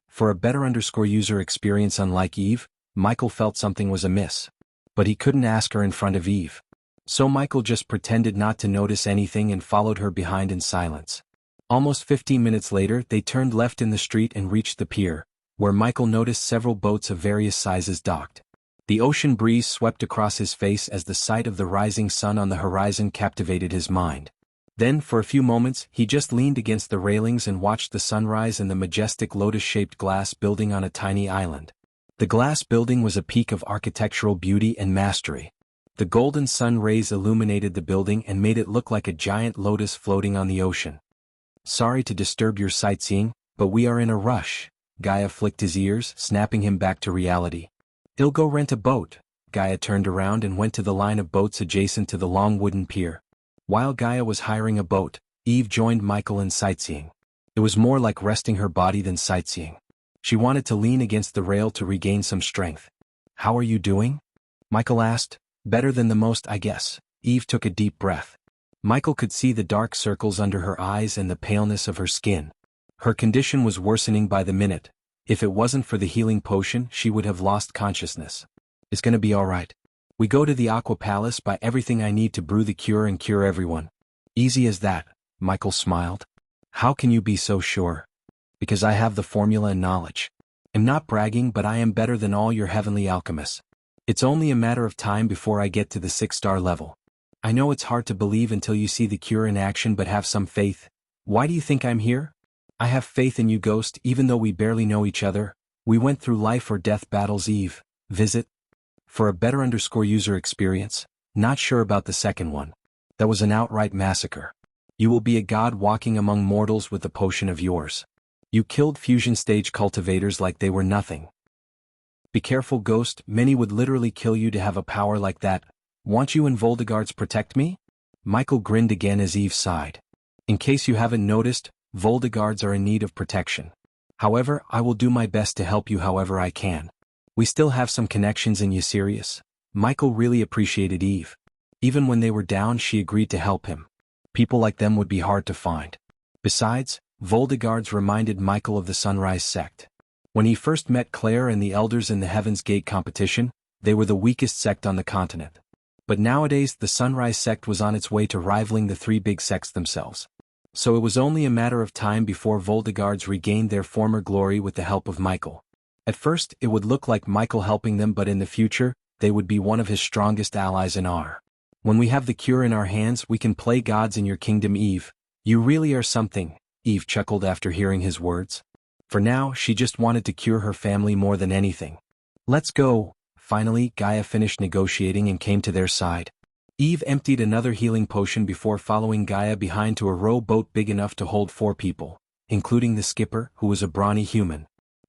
For a better user experience unlike Eve, Michael felt something was amiss. But he couldn't ask her in front of Eve. So Michael just pretended not to notice anything and followed her behind in silence. Almost 15 minutes later, they turned left in the street and reached the pier, where Michael noticed several boats of various sizes docked. The ocean breeze swept across his face as the sight of the rising sun on the horizon captivated his mind. Then, for a few moments, he just leaned against the railings and watched the sunrise in the majestic lotus-shaped glass building on a tiny island. The glass building was a peak of architectural beauty and mastery. The golden sun rays illuminated the building and made it look like a giant lotus floating on the ocean. "Sorry to disturb your sightseeing, but we are in a rush." Gaia flicked his ears, snapping him back to reality. "I'll go rent a boat." Gaia turned around and went to the line of boats adjacent to the long wooden pier. While Gaia was hiring a boat, Eve joined Michael in sightseeing. It was more like resting her body than sightseeing. She wanted to lean against the rail to regain some strength. "How are you doing?" Michael asked. "Better than the most, I guess." Eve took a deep breath. Michael could see the dark circles under her eyes and the paleness of her skin. Her condition was worsening by the minute. If it wasn't for the healing potion, she would have lost consciousness. "It's gonna be alright. We go to the Aqua Palace, buy everything I need to brew the cure and cure everyone." "Easy as that," Michael smiled. "How can you be so sure?" "Because I have the formula and knowledge. I'm not bragging, but I am better than all your heavenly alchemists. It's only a matter of time before I get to the 6-star level. I know it's hard to believe until you see the cure in action, but have some faith." "Why do you think I'm here?" "I have faith in you, Ghost, even though we barely know each other. We went through life or death battles. Eve. Visit? For a better user experience. Not sure about the second one. That was an outright massacre. You will be a god walking among mortals with the potion of yours. You killed fusion stage cultivators like they were nothing. Be careful, Ghost, many would literally kill you to have a power like that. Want you and Voldegards protect me?" Michael grinned again as Eve sighed. "In case you haven't noticed, Voldegards are in need of protection. However, I will do my best to help you however I can. We still have some connections in Ysirius." Michael really appreciated Eve. Even when they were down, she agreed to help him. People like them would be hard to find. Besides, Voldegards reminded Michael of the Sunrise sect. When he first met Claire and the elders in the Heaven's Gate competition, they were the weakest sect on the continent. But nowadays the Sunrise sect was on its way to rivaling the three big sects themselves. So it was only a matter of time before Voldegards regained their former glory with the help of Michael. At first, it would look like Michael helping them, but in the future, they would be one of his strongest allies in our. "When we have the cure in our hands, we can play gods in your kingdom, Eve. You really are something," Eve chuckled after hearing his words. For now, she just wanted to cure her family more than anything. "Let's go." Finally, Gaia finished negotiating and came to their side. Eve emptied another healing potion before following Gaia behind to a rowboat big enough to hold 4 people, including the skipper, who was a brawny human.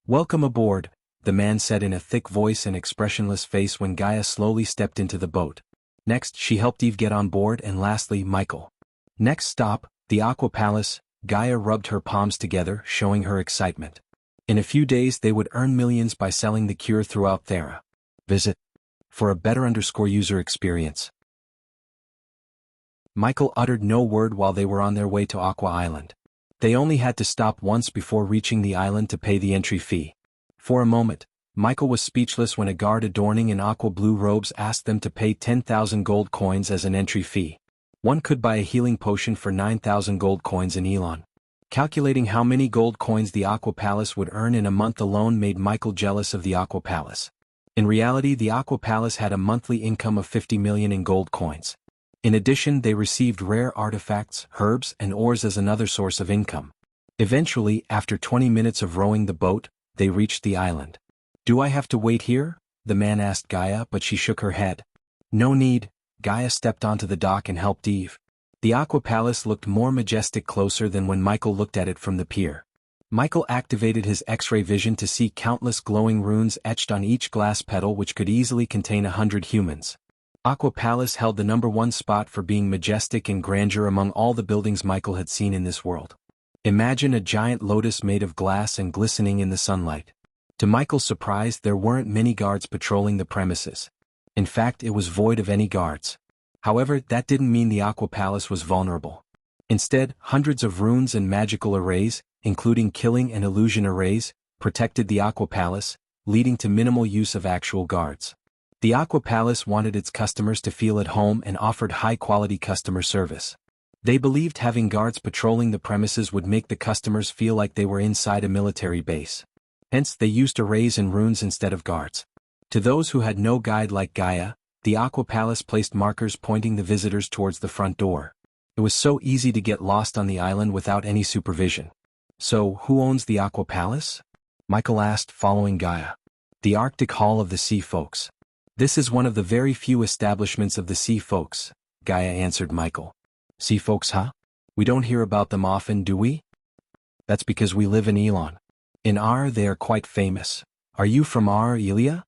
"Welcome aboard," the man said in a thick voice and expressionless face when Gaia slowly stepped into the boat. Next, she helped Eve get on board, and lastly, Michael. Next stop, the Aqua Palace. Gaia rubbed her palms together, showing her excitement. In a few days they would earn millions by selling the cure throughout Thera. Visit? For a better user experience. Michael uttered no word while they were on their way to Aqua Island. They only had to stop once before reaching the island to pay the entry fee. For a moment, Michael was speechless when a guard adorning in aqua blue robes asked them to pay 10,000 gold coins as an entry fee. One could buy a healing potion for 9,000 gold coins in Elon. Calculating how many gold coins the Aqua Palace would earn in a month alone made Michael jealous of the Aqua Palace. In reality, the Aqua Palace had a monthly income of 50 million in gold coins. In addition, they received rare artifacts, herbs, and ores as another source of income. Eventually, after 20 minutes of rowing the boat, they reached the island. "Do I have to wait here?" the man asked Gaia, but she shook her head. "No need." Gaia stepped onto the dock and helped Eve. The Aqua Palace looked more majestic closer than when Michael looked at it from the pier. Michael activated his X-ray vision to see countless glowing runes etched on each glass petal, which could easily contain 100 humans. Aqua Palace held the #1 spot for being majestic and grandeur among all the buildings Michael had seen in this world. Imagine a giant lotus made of glass and glistening in the sunlight. To Michael's surprise, there weren't many guards patrolling the premises. In fact, it was void of any guards. However, that didn't mean the Aqua Palace was vulnerable. Instead, hundreds of runes and magical arrays, including killing and illusion arrays, protected the Aqua Palace, leading to minimal use of actual guards. The Aqua Palace wanted its customers to feel at home and offered high-quality customer service. They believed having guards patrolling the premises would make the customers feel like they were inside a military base. Hence, they used arrays and runes instead of guards. To those who had no guide like Gaia, the Aqua Palace placed markers pointing the visitors towards the front door. It was so easy to get lost on the island without any supervision. "So, who owns the Aqua Palace?" Michael asked, following Gaia. "The Arctic Hall of the Sea Folks. This is one of the very few establishments of the Sea Folks," Gaia answered Michael. "Sea Folks, huh? We don't hear about them often, do we?" "That's because we live in Elon. In Ar they are quite famous. Are you from Ar, Elia?"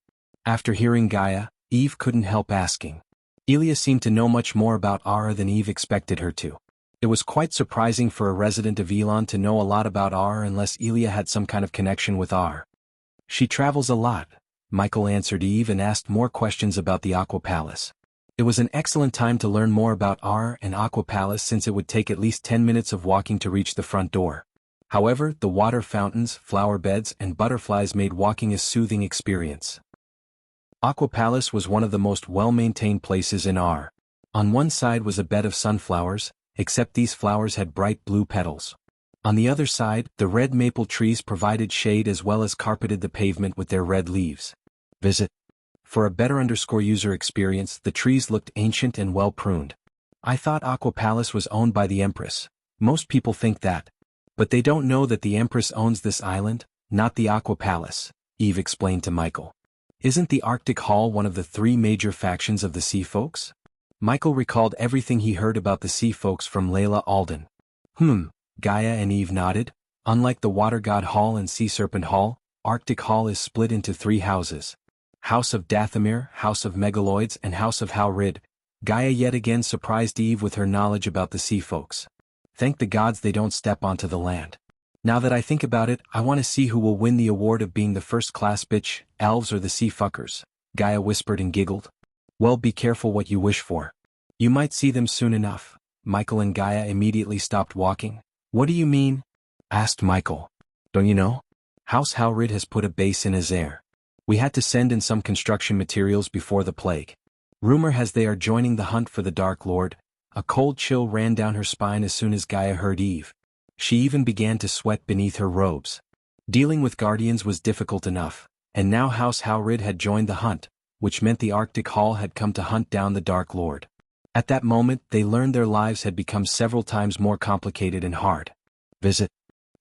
After hearing Gaia, Eve couldn't help asking. Elia seemed to know much more about Ara than Eve expected her to. It was quite surprising for a resident of Elon to know a lot about Ara unless Elia had some kind of connection with Ara. She travels a lot, Michael answered Eve and asked more questions about the Aqua Palace. It was an excellent time to learn more about Ara and Aqua Palace since it would take at least 10 minutes of walking to reach the front door. However, the water fountains, flower beds, and butterflies made walking a soothing experience. Aqua Palace was one of the most well-maintained places in Ar. On one side was a bed of sunflowers, except these flowers had bright blue petals. On the other side, the red maple trees provided shade as well as carpeted the pavement with their red leaves. Visit. For a better user experience, the trees looked ancient and well-pruned. I thought Aqua Palace was owned by the Empress. Most people think that. But they don't know that the Empress owns this island, not the Aqua Palace, Eve explained to Michael. Isn't the Arctic Hall one of the 3 major factions of the Sea Folks? Michael recalled everything he heard about the Sea Folks from Layla Alden. Gaia and Eve nodded. Unlike the Water God Hall and Sea Serpent Hall, Arctic Hall is split into 3 houses. House of Dathomir, House of Megaloids, and House of Howrid. Gaia yet again surprised Eve with her knowledge about the Sea Folks. Thank the gods they don't step onto the land. Now that I think about it, I want to see who will win the award of being the first-class bitch, elves or the sea fuckers, Gaia whispered and giggled. Well, be careful what you wish for. You might see them soon enough. Michael and Gaia immediately stopped walking. What do you mean? Asked Michael. Don't you know? House Howrid has put a base in Azair. We had to send in some construction materials before the plague. Rumor has they are joining the hunt for the Dark Lord. A cold chill ran down her spine as soon as Gaia heard Eve. She even began to sweat beneath her robes. Dealing with guardians was difficult enough, and now House Howrid had joined the hunt, which meant the Arctic Hall had come to hunt down the Dark Lord. At that moment, they learned their lives had become several times more complicated and hard. Visit.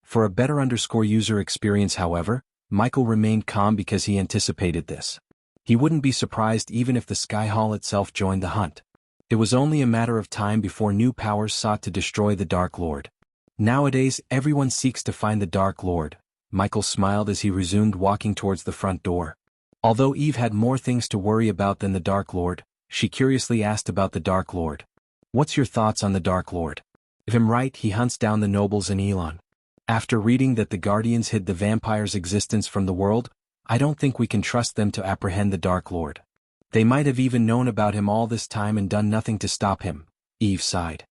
For a better user experience, however, Michael remained calm because he anticipated this. He wouldn't be surprised even if the Sky Hall itself joined the hunt. It was only a matter of time before new powers sought to destroy the Dark Lord. Nowadays, everyone seeks to find the Dark Lord. Michael smiled as he resumed walking towards the front door. Although Eve had more things to worry about than the Dark Lord, she curiously asked about the Dark Lord. What's your thoughts on the Dark Lord? If I'm right, he hunts down the nobles in Elon. After reading that the Guardians hid the vampire's existence from the world, I don't think we can trust them to apprehend the Dark Lord. They might have even known about him all this time and done nothing to stop him, Eve sighed.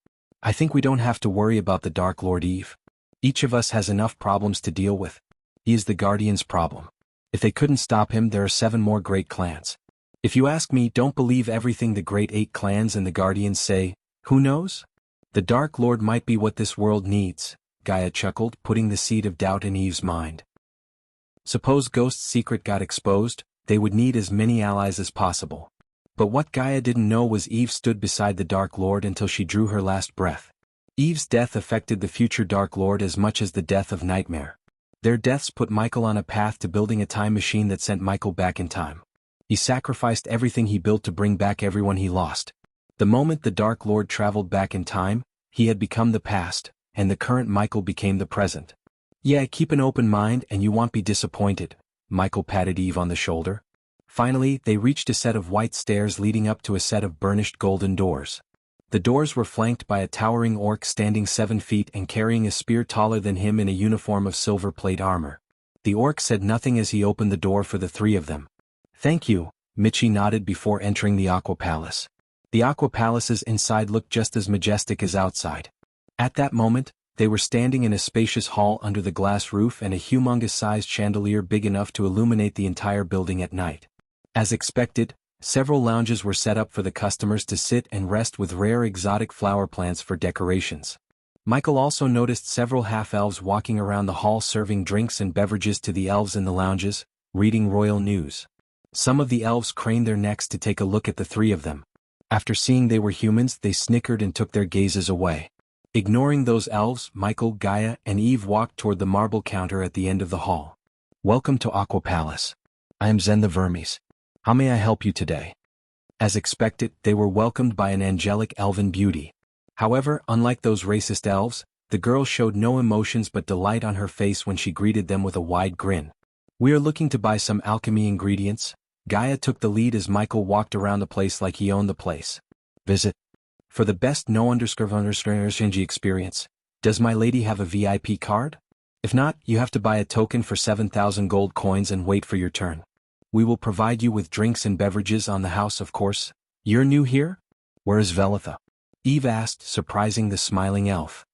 I think we don't have to worry about the Dark Lord, Eve. Each of us has enough problems to deal with. He is the Guardian's problem. If they couldn't stop him, there are 7 more great clans. If you ask me, don't believe everything the great 8 clans and the Guardians say. Who knows? The Dark Lord might be what this world needs, Gaia chuckled, putting the seed of doubt in Eve's mind. Suppose Ghost's secret got exposed, they would need as many allies as possible. But what Gaia didn't know was Eve stood beside the Dark Lord until she drew her last breath. Eve's death affected the future Dark Lord as much as the death of Nightmare. Their deaths put Michael on a path to building a time machine that sent Michael back in time. He sacrificed everything he built to bring back everyone he lost. The moment the Dark Lord traveled back in time, he had become the past, and the current Michael became the present. Yeah, keep an open mind and you won't be disappointed, Michael patted Eve on the shoulder. Finally, they reached a set of white stairs leading up to a set of burnished golden doors. The doors were flanked by a towering orc standing 7 feet and carrying a spear taller than him in a uniform of silver plate armor. The orc said nothing as he opened the door for the 3 of them. Thank you, Michi nodded before entering the Aqua Palace. The Aqua Palaces inside looked just as majestic as outside. At that moment, they were standing in a spacious hall under the glass roof and a humongous-sized chandelier big enough to illuminate the entire building at night. As expected, several lounges were set up for the customers to sit and rest with rare exotic flower plants for decorations. Michael also noticed several half-elves walking around the hall serving drinks and beverages to the elves in the lounges, reading royal news. Some of the elves craned their necks to take a look at the 3 of them. After seeing they were humans, they snickered and took their gazes away. Ignoring those elves, Michael, Gaia, and Eve walked toward the marble counter at the end of the hall. Welcome to Aqua Palace. I am Zen the Vermes. How may I help you today? As expected, they were welcomed by an angelic elven beauty. However, unlike those racist elves, the girl showed no emotions but delight on her face when she greeted them with a wide grin. We are looking to buy some alchemy ingredients, Gaia took the lead as Michael walked around the place like he owned the place. Visit. For the best no_underscore_shinji experience, does my lady have a VIP card? If not, you have to buy a token for 7,000 gold coins and wait for your turn. We will provide you with drinks and beverages on the house, of course. You're new here? Where is Velitha? Eve asked, surprising the smiling elf.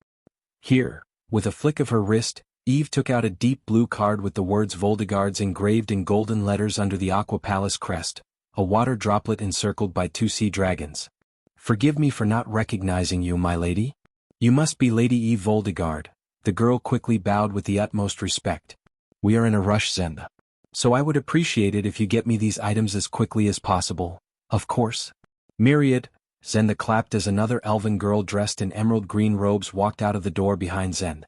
Here. With a flick of her wrist, Eve took out a deep blue card with the words Voldegards engraved in golden letters under the Aqua Palace crest, a water droplet encircled by 2 sea dragons. Forgive me for not recognizing you, my lady. You must be Lady Eve Voldegard. The girl quickly bowed with the utmost respect. We are in a rush, Zenda. So I would appreciate it if you get me these items as quickly as possible. Of course. Myriad. Zenda clapped as another elven girl dressed in emerald green robes walked out of the door behind Zend.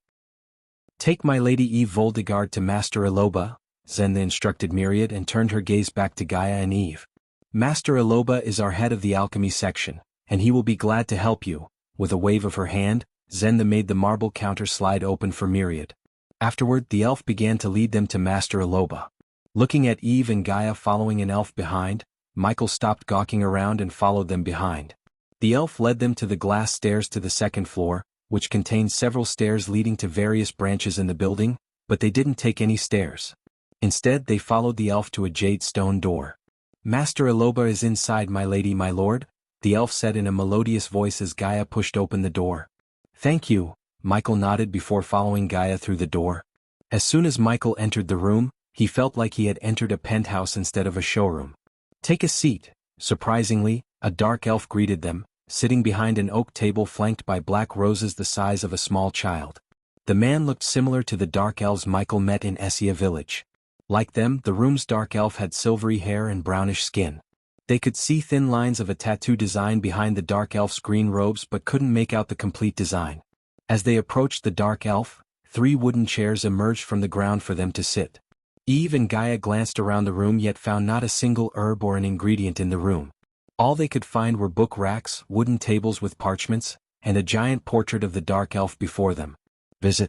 Take my Lady Eve Voldegard to Master Aloba, Zenda instructed Myriad and turned her gaze back to Gaia and Eve. Master Aloba is our head of the alchemy section, and he will be glad to help you. With a wave of her hand, Zenda made the marble counter slide open for Myriad. Afterward, the elf began to lead them to Master Aloba. Looking at Eve and Gaia following an elf behind, Michael stopped gawking around and followed them behind. The elf led them to the glass stairs to the second floor, which contained several stairs leading to various branches in the building, but they didn't take any stairs. Instead, they followed the elf to a jade stone door. Master Aloba is inside, my lady, my lord, the elf said in a melodious voice as Gaia pushed open the door. Thank you, Michael nodded before following Gaia through the door. As soon as Michael entered the room, he felt like he had entered a penthouse instead of a showroom. Take a seat. Surprisingly, a dark elf greeted them, sitting behind an oak table flanked by black roses the size of a small child. The man looked similar to the dark elves Michael met in Essia village. Like them, the room's dark elf had silvery hair and brownish skin. They could see thin lines of a tattoo design behind the dark elf's green robes but couldn't make out the complete design. As they approached the dark elf, 3 wooden chairs emerged from the ground for them to sit. Eve and Gaia glanced around the room yet found not a single herb or an ingredient in the room. All they could find were book racks, wooden tables with parchments, and a giant portrait of the dark elf before them. Visit.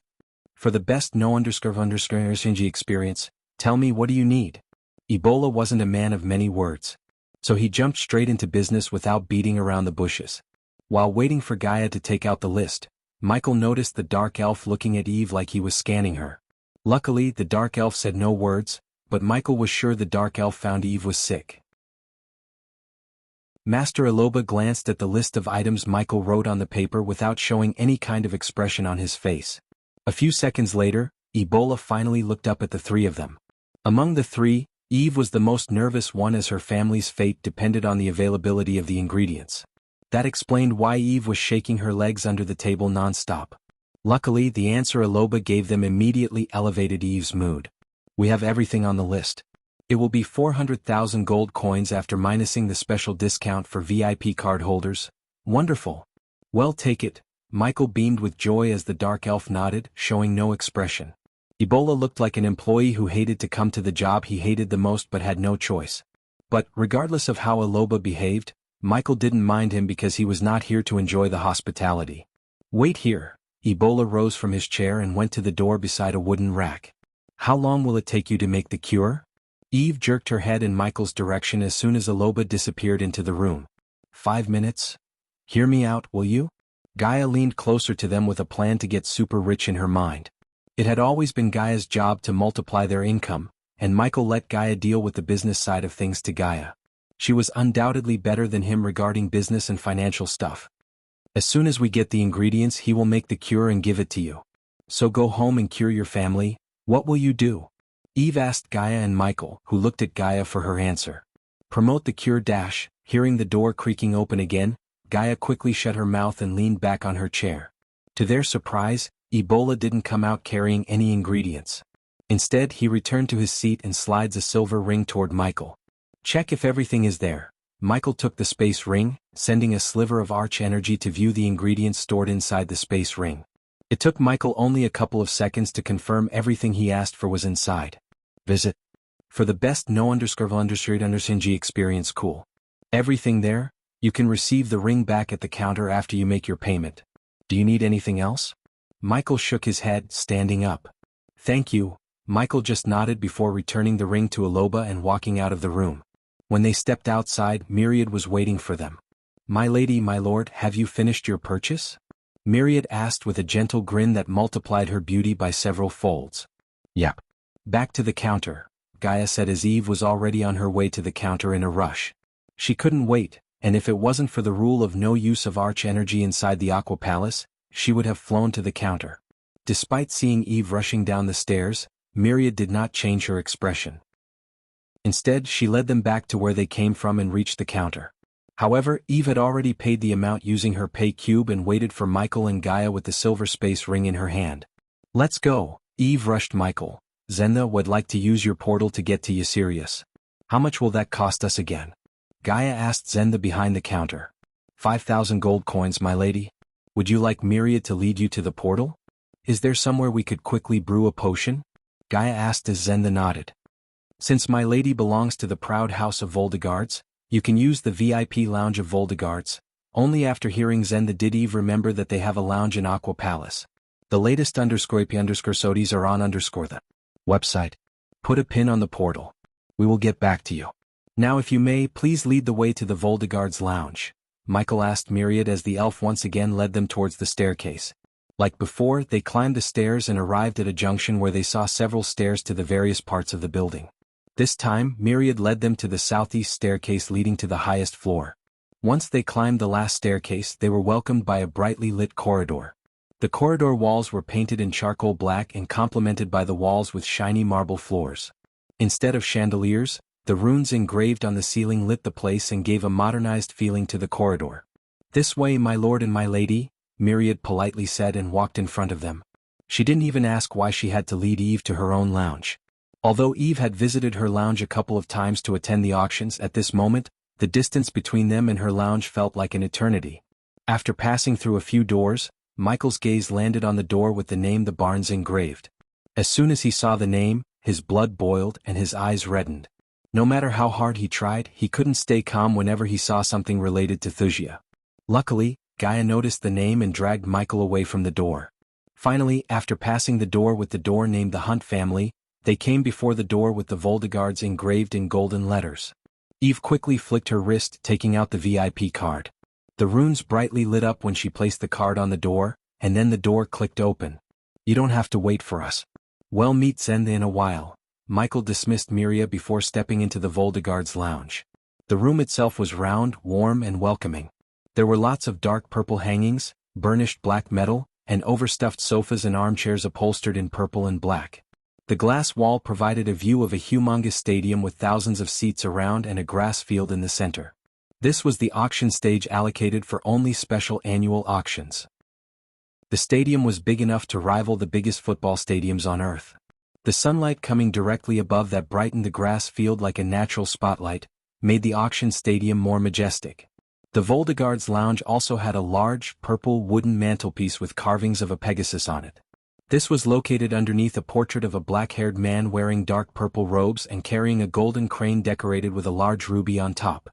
For the best no_shinji experience, tell me, what do you need? Ebola wasn't a man of many words. So he jumped straight into business without beating around the bushes. While waiting for Gaia to take out the list, Michael noticed the dark elf looking at Eve like he was scanning her. Luckily, the dark elf said no words, but Michael was sure the dark elf found Eve was sick. Master Aloba glanced at the list of items Michael wrote on the paper without showing any kind of expression on his face. A few seconds later, Ebola finally looked up at the 3 of them. Among the 3, Eve was the most nervous one as her family's fate depended on the availability of the ingredients. That explained why Eve was shaking her legs under the table non-stop. Luckily, the answer Aloba gave them immediately elevated Eve's mood. We have everything on the list. It will be 400,000 gold coins after minusing the special discount for VIP card holders. Wonderful. Well, take it. Michael beamed with joy as the dark elf nodded, showing no expression. Ebola looked like an employee who hated to come to the job he hated the most but had no choice. But, regardless of how Aloba behaved, Michael didn't mind him because he was not here to enjoy the hospitality. Wait here. Ebola rose from his chair and went to the door beside a wooden rack. How long will it take you to make the cure? Eve jerked her head in Michael's direction as soon as Aloba disappeared into the room. 5 minutes? Hear me out, will you? Gaia leaned closer to them with a plan to get super rich in her mind. It had always been Gaia's job to multiply their income, and Michael let Gaia deal with the business side of things to Gaia. She was undoubtedly better than him regarding business and financial stuff. As soon as we get the ingredients, he will make the cure and give it to you. So go home and cure your family. What will you do? Eve asked Gaia and Michael, who looked at Gaia for her answer. Promote the cure. Hearing the door creaking open again, Gaia quickly shut her mouth and leaned back on her chair. To their surprise, Ebola didn't come out carrying any ingredients. Instead, he returned to his seat and slides a silver ring toward Michael. Check if everything is there. Michael took the space ring, sending a sliver of arch energy to view the ingredients stored inside the space ring. It took Michael only a couple of seconds to confirm everything he asked for was inside. Visit. For the best no_shinji experience, cool. Everything there? You can receive the ring back at the counter after you make your payment. Do you need anything else? Michael shook his head, standing up. Thank you. Michael just nodded before returning the ring to Aloba and walking out of the room. When they stepped outside, Myriad was waiting for them. "My lady, my lord, have you finished your purchase?" Myriad asked with a gentle grin that multiplied her beauty by several folds. "Yep." "Back to the counter," Gaia said as Eve was already on her way to the counter in a rush. She couldn't wait, and if it wasn't for the rule of no use of arch energy inside the Aqua Palace, she would have flown to the counter. Despite seeing Eve rushing down the stairs, Myriad did not change her expression. Instead, she led them back to where they came from and reached the counter. However, Eve had already paid the amount using her pay cube and waited for Michael and Gaia with the silver space ring in her hand. "Let's go," Eve rushed Michael. "Zenda would like to use your portal to get to Ysirius." "How much will that cost us again?" Gaia asked Zenda behind the counter. 5,000 gold coins, my lady. "Would you like Myriad to lead you to the portal? Is there somewhere we could quickly brew a potion?" Gaia asked as Zenda nodded. "Since my lady belongs to the proud house of Voldegards, you can use the VIP lounge of Voldegards." Only after hearing Zenda did Eve remember that they have a lounge in Aqua Palace. The latest _sodies are on the website. Put a pin on the portal. We will get back to you. "Now if you may, please lead the way to the Voldegards lounge," Michael asked Myriad as the elf once again led them towards the staircase. Like before, they climbed the stairs and arrived at a junction where they saw several stairs to the various parts of the building. This time, Myriad led them to the southeast staircase leading to the highest floor. Once they climbed the last staircase, they were welcomed by a brightly lit corridor. The corridor walls were painted in charcoal black and complemented by the walls with shiny marble floors. Instead of chandeliers, the runes engraved on the ceiling lit the place and gave a modernized feeling to the corridor. "This way, my lord and my lady," Myriad politely said and walked in front of them. She didn't even ask why she had to lead Eve to her own lounge. Although Eve had visited her lounge a couple of times to attend the auctions, at this moment, the distance between them and her lounge felt like an eternity. After passing through a few doors, Michael's gaze landed on the door with the name The Barnes engraved. As soon as he saw the name, his blood boiled and his eyes reddened. No matter how hard he tried, he couldn't stay calm whenever he saw something related to Thusia. Luckily, Gaia noticed the name and dragged Michael away from the door. Finally, after passing the door with the door named the Hunt family, they came before the door with the Voldegards engraved in golden letters. Eve quickly flicked her wrist, taking out the VIP card. The runes brightly lit up when she placed the card on the door, and then the door clicked open. "You don't have to wait for us. Well, meet Zenda in a while." Michael dismissed Myria before stepping into the Voldegards lounge. The room itself was round, warm and welcoming. There were lots of dark purple hangings, burnished black metal, and overstuffed sofas and armchairs upholstered in purple and black. The glass wall provided a view of a humongous stadium with thousands of seats around and a grass field in the center. This was the auction stage allocated for only special annual auctions. The stadium was big enough to rival the biggest football stadiums on Earth. The sunlight coming directly above that brightened the grass field like a natural spotlight, made the auction stadium more majestic. The Voldegards lounge also had a large, purple wooden mantelpiece with carvings of a Pegasus on it. This was located underneath a portrait of a black-haired man wearing dark purple robes and carrying a golden crane decorated with a large ruby on top.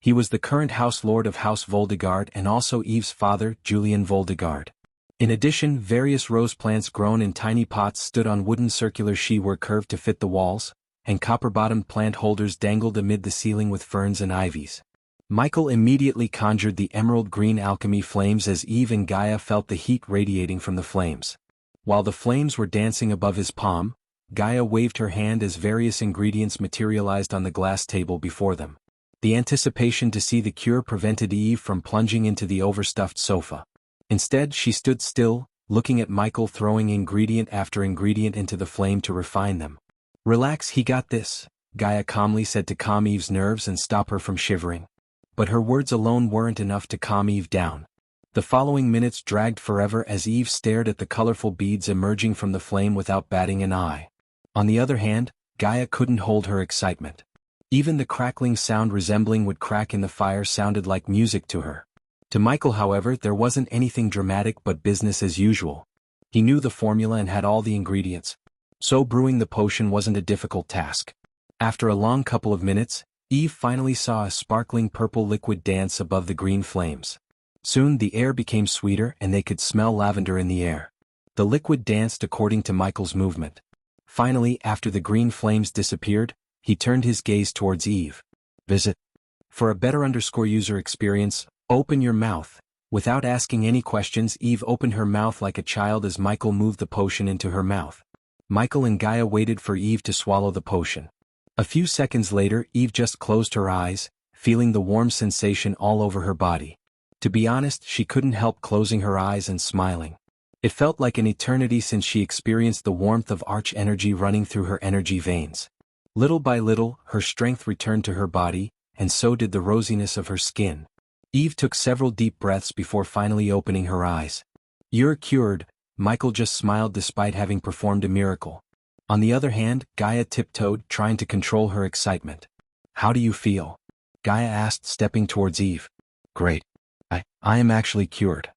He was the current House Lord of House Voldegard and also Eve's father, Julian Voldegard. In addition, various rose plants grown in tiny pots stood on wooden circular she-were curved to fit the walls, and copper-bottomed plant holders dangled amid the ceiling with ferns and ivies. Michael immediately conjured the emerald green alchemy flames as Eve and Gaia felt the heat radiating from the flames. While the flames were dancing above his palm, Gaia waved her hand as various ingredients materialized on the glass table before them. The anticipation to see the cure prevented Eve from plunging into the overstuffed sofa. Instead, she stood still, looking at Michael throwing ingredient after ingredient into the flame to refine them. "Relax, he got this," Gaia calmly said to calm Eve's nerves and stop her from shivering. But her words alone weren't enough to calm Eve down. The following minutes dragged forever as Eve stared at the colorful beads emerging from the flame without batting an eye. On the other hand, Gaia couldn't hold her excitement. Even the crackling sound resembling wood crack in the fire sounded like music to her. To Michael, however, there wasn't anything dramatic but business as usual. He knew the formula and had all the ingredients, so brewing the potion wasn't a difficult task. After a long couple of minutes, Eve finally saw a sparkling purple liquid dance above the green flames. Soon the air became sweeter and they could smell lavender in the air. The liquid danced according to Michael's movement. Finally, after the green flames disappeared, he turned his gaze towards Eve. Visit. For a better user experience, open your mouth. Without asking any questions, Eve opened her mouth like a child as Michael moved the potion into her mouth. Michael and Gaia waited for Eve to swallow the potion. A few seconds later, Eve just closed her eyes, feeling the warm sensation all over her body. To be honest, she couldn't help closing her eyes and smiling. It felt like an eternity since she experienced the warmth of arch energy running through her energy veins. Little by little, her strength returned to her body, and so did the rosiness of her skin. Eve took several deep breaths before finally opening her eyes. "You're cured," Michael just smiled despite having performed a miracle. On the other hand, Gaia tiptoed, trying to control her excitement. "How do you feel?" Gaia asked, stepping towards Eve. "Great. I am actually cured."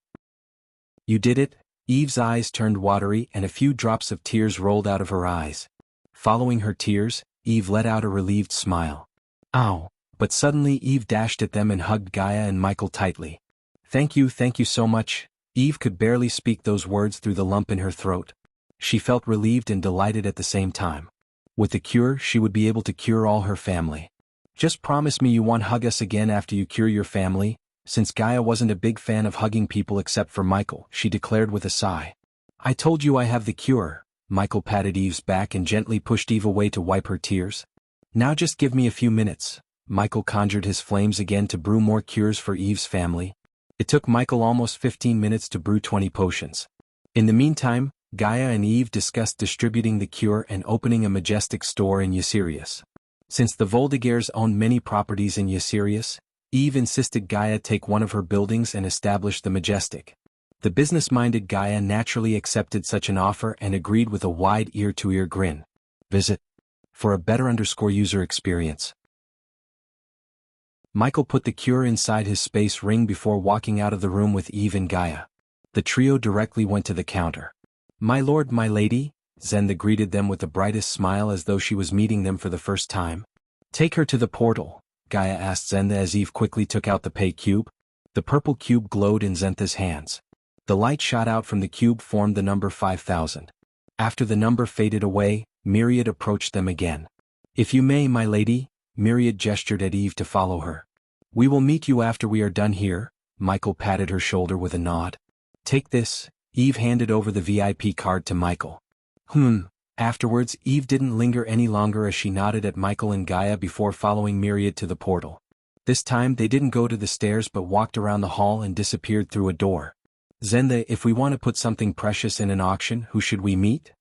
"You did it?" Eve's eyes turned watery and a few drops of tears rolled out of her eyes. Following her tears, Eve let out a relieved smile. "Ow." But suddenly Eve dashed at them and hugged Gaia and Michael tightly. Thank you so much." Eve could barely speak those words through the lump in her throat. She felt relieved and delighted at the same time. With the cure, she would be able to cure all her family. "Just promise me you won't hug us again after you cure your family." Since Gaia wasn't a big fan of hugging people except for Michael, she declared with a sigh. "I told you I have the cure." Michael patted Eve's back and gently pushed Eve away to wipe her tears. "Now just give me a few minutes." Michael conjured his flames again to brew more cures for Eve's family. It took Michael almost 15 minutes to brew 20 potions. In the meantime, Gaia and Eve discussed distributing the cure and opening a majestic store in Ysirius. Since the Voldigares owned many properties in Ysirius, Eve insisted Gaia take one of her buildings and establish the majestic. The business-minded Gaia naturally accepted such an offer and agreed with a wide ear-to-ear grin. Visit. For a better user experience. Michael put the cure inside his space ring before walking out of the room with Eve and Gaia. The trio directly went to the counter. "My lord, my lady," Zenda greeted them with the brightest smile as though she was meeting them for the first time. "Take her to the portal," Gaia asked Zenda as Eve quickly took out the pay cube. The purple cube glowed in Zenda's hands. The light shot out from the cube formed the number 5000. After the number faded away, Myriad approached them again. "If you may, my lady," Myriad gestured at Eve to follow her. "We will meet you after we are done here." Michael patted her shoulder with a nod. "Take this." Eve handed over the VIP card to Michael. Afterwards, Eve didn't linger any longer as she nodded at Michael and Gaia before following Myriad to the portal. This time they didn't go to the stairs but walked around the hall and disappeared through a door. "Zenda, if we want to put something precious in an auction, who should we meet?"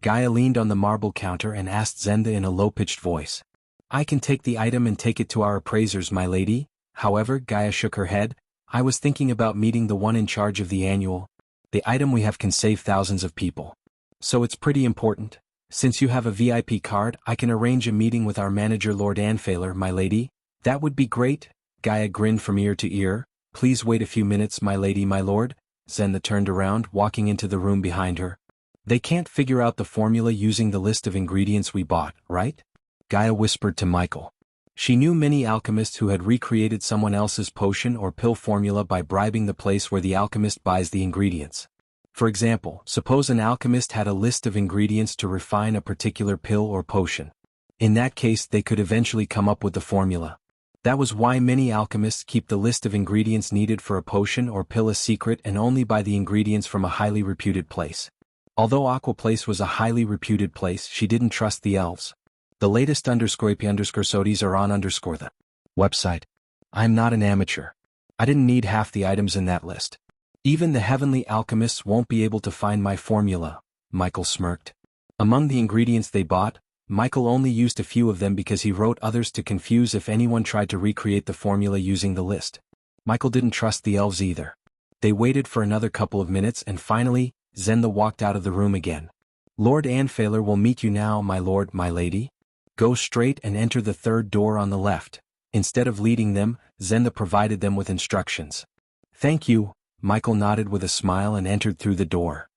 Gaia leaned on the marble counter and asked Zenda in a low-pitched voice. "I can take the item and take it to our appraisers, my lady." However, Gaia shook her head. "I was thinking about meeting the one in charge of the annual. The item we have can save thousands of people. So it's pretty important. Since you have a VIP card, I can arrange a meeting with our manager Lord Anfaler, my lady." "That would be great." Gaia grinned from ear to ear. "Please wait a few minutes, my lady, my lord." Zenda turned around, walking into the room behind her. "They can't figure out the formula using the list of ingredients we bought, right?" Gaia whispered to Michael. She knew many alchemists who had recreated someone else's potion or pill formula by bribing the place where the alchemist buys the ingredients. For example, suppose an alchemist had a list of ingredients to refine a particular pill or potion. In that case, they could eventually come up with the formula. That was why many alchemists keep the list of ingredients needed for a potion or pill a secret and only buy the ingredients from a highly reputed place. Although Aqua Place was a highly reputed place, she didn't trust the elves. The latest _IP_SODIs are on the website. I'm not an amateur. I didn't need half the items in that list. Even the heavenly alchemists won't be able to find my formula, Michael smirked. Among the ingredients they bought, Michael only used a few of them because he wrote others to confuse if anyone tried to recreate the formula using the list. Michael didn't trust the elves either. They waited for another couple of minutes and finally, Zenda walked out of the room again. "Lord Anfaler will meet you now, my lord, my lady. Go straight and enter the third door on the left." Instead of leading them, Zenda provided them with instructions. "Thank you," Michael nodded with a smile and entered through the door.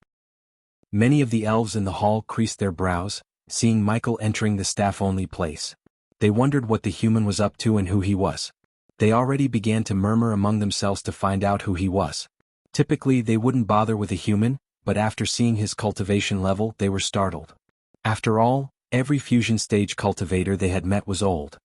Many of the elves in the hall creased their brows, seeing Michael entering the staff-only place. They wondered what the human was up to and who he was. They already began to murmur among themselves to find out who he was. Typically they wouldn't bother with a human, but after seeing his cultivation level they were startled. After all, every fusion stage cultivator they had met was old.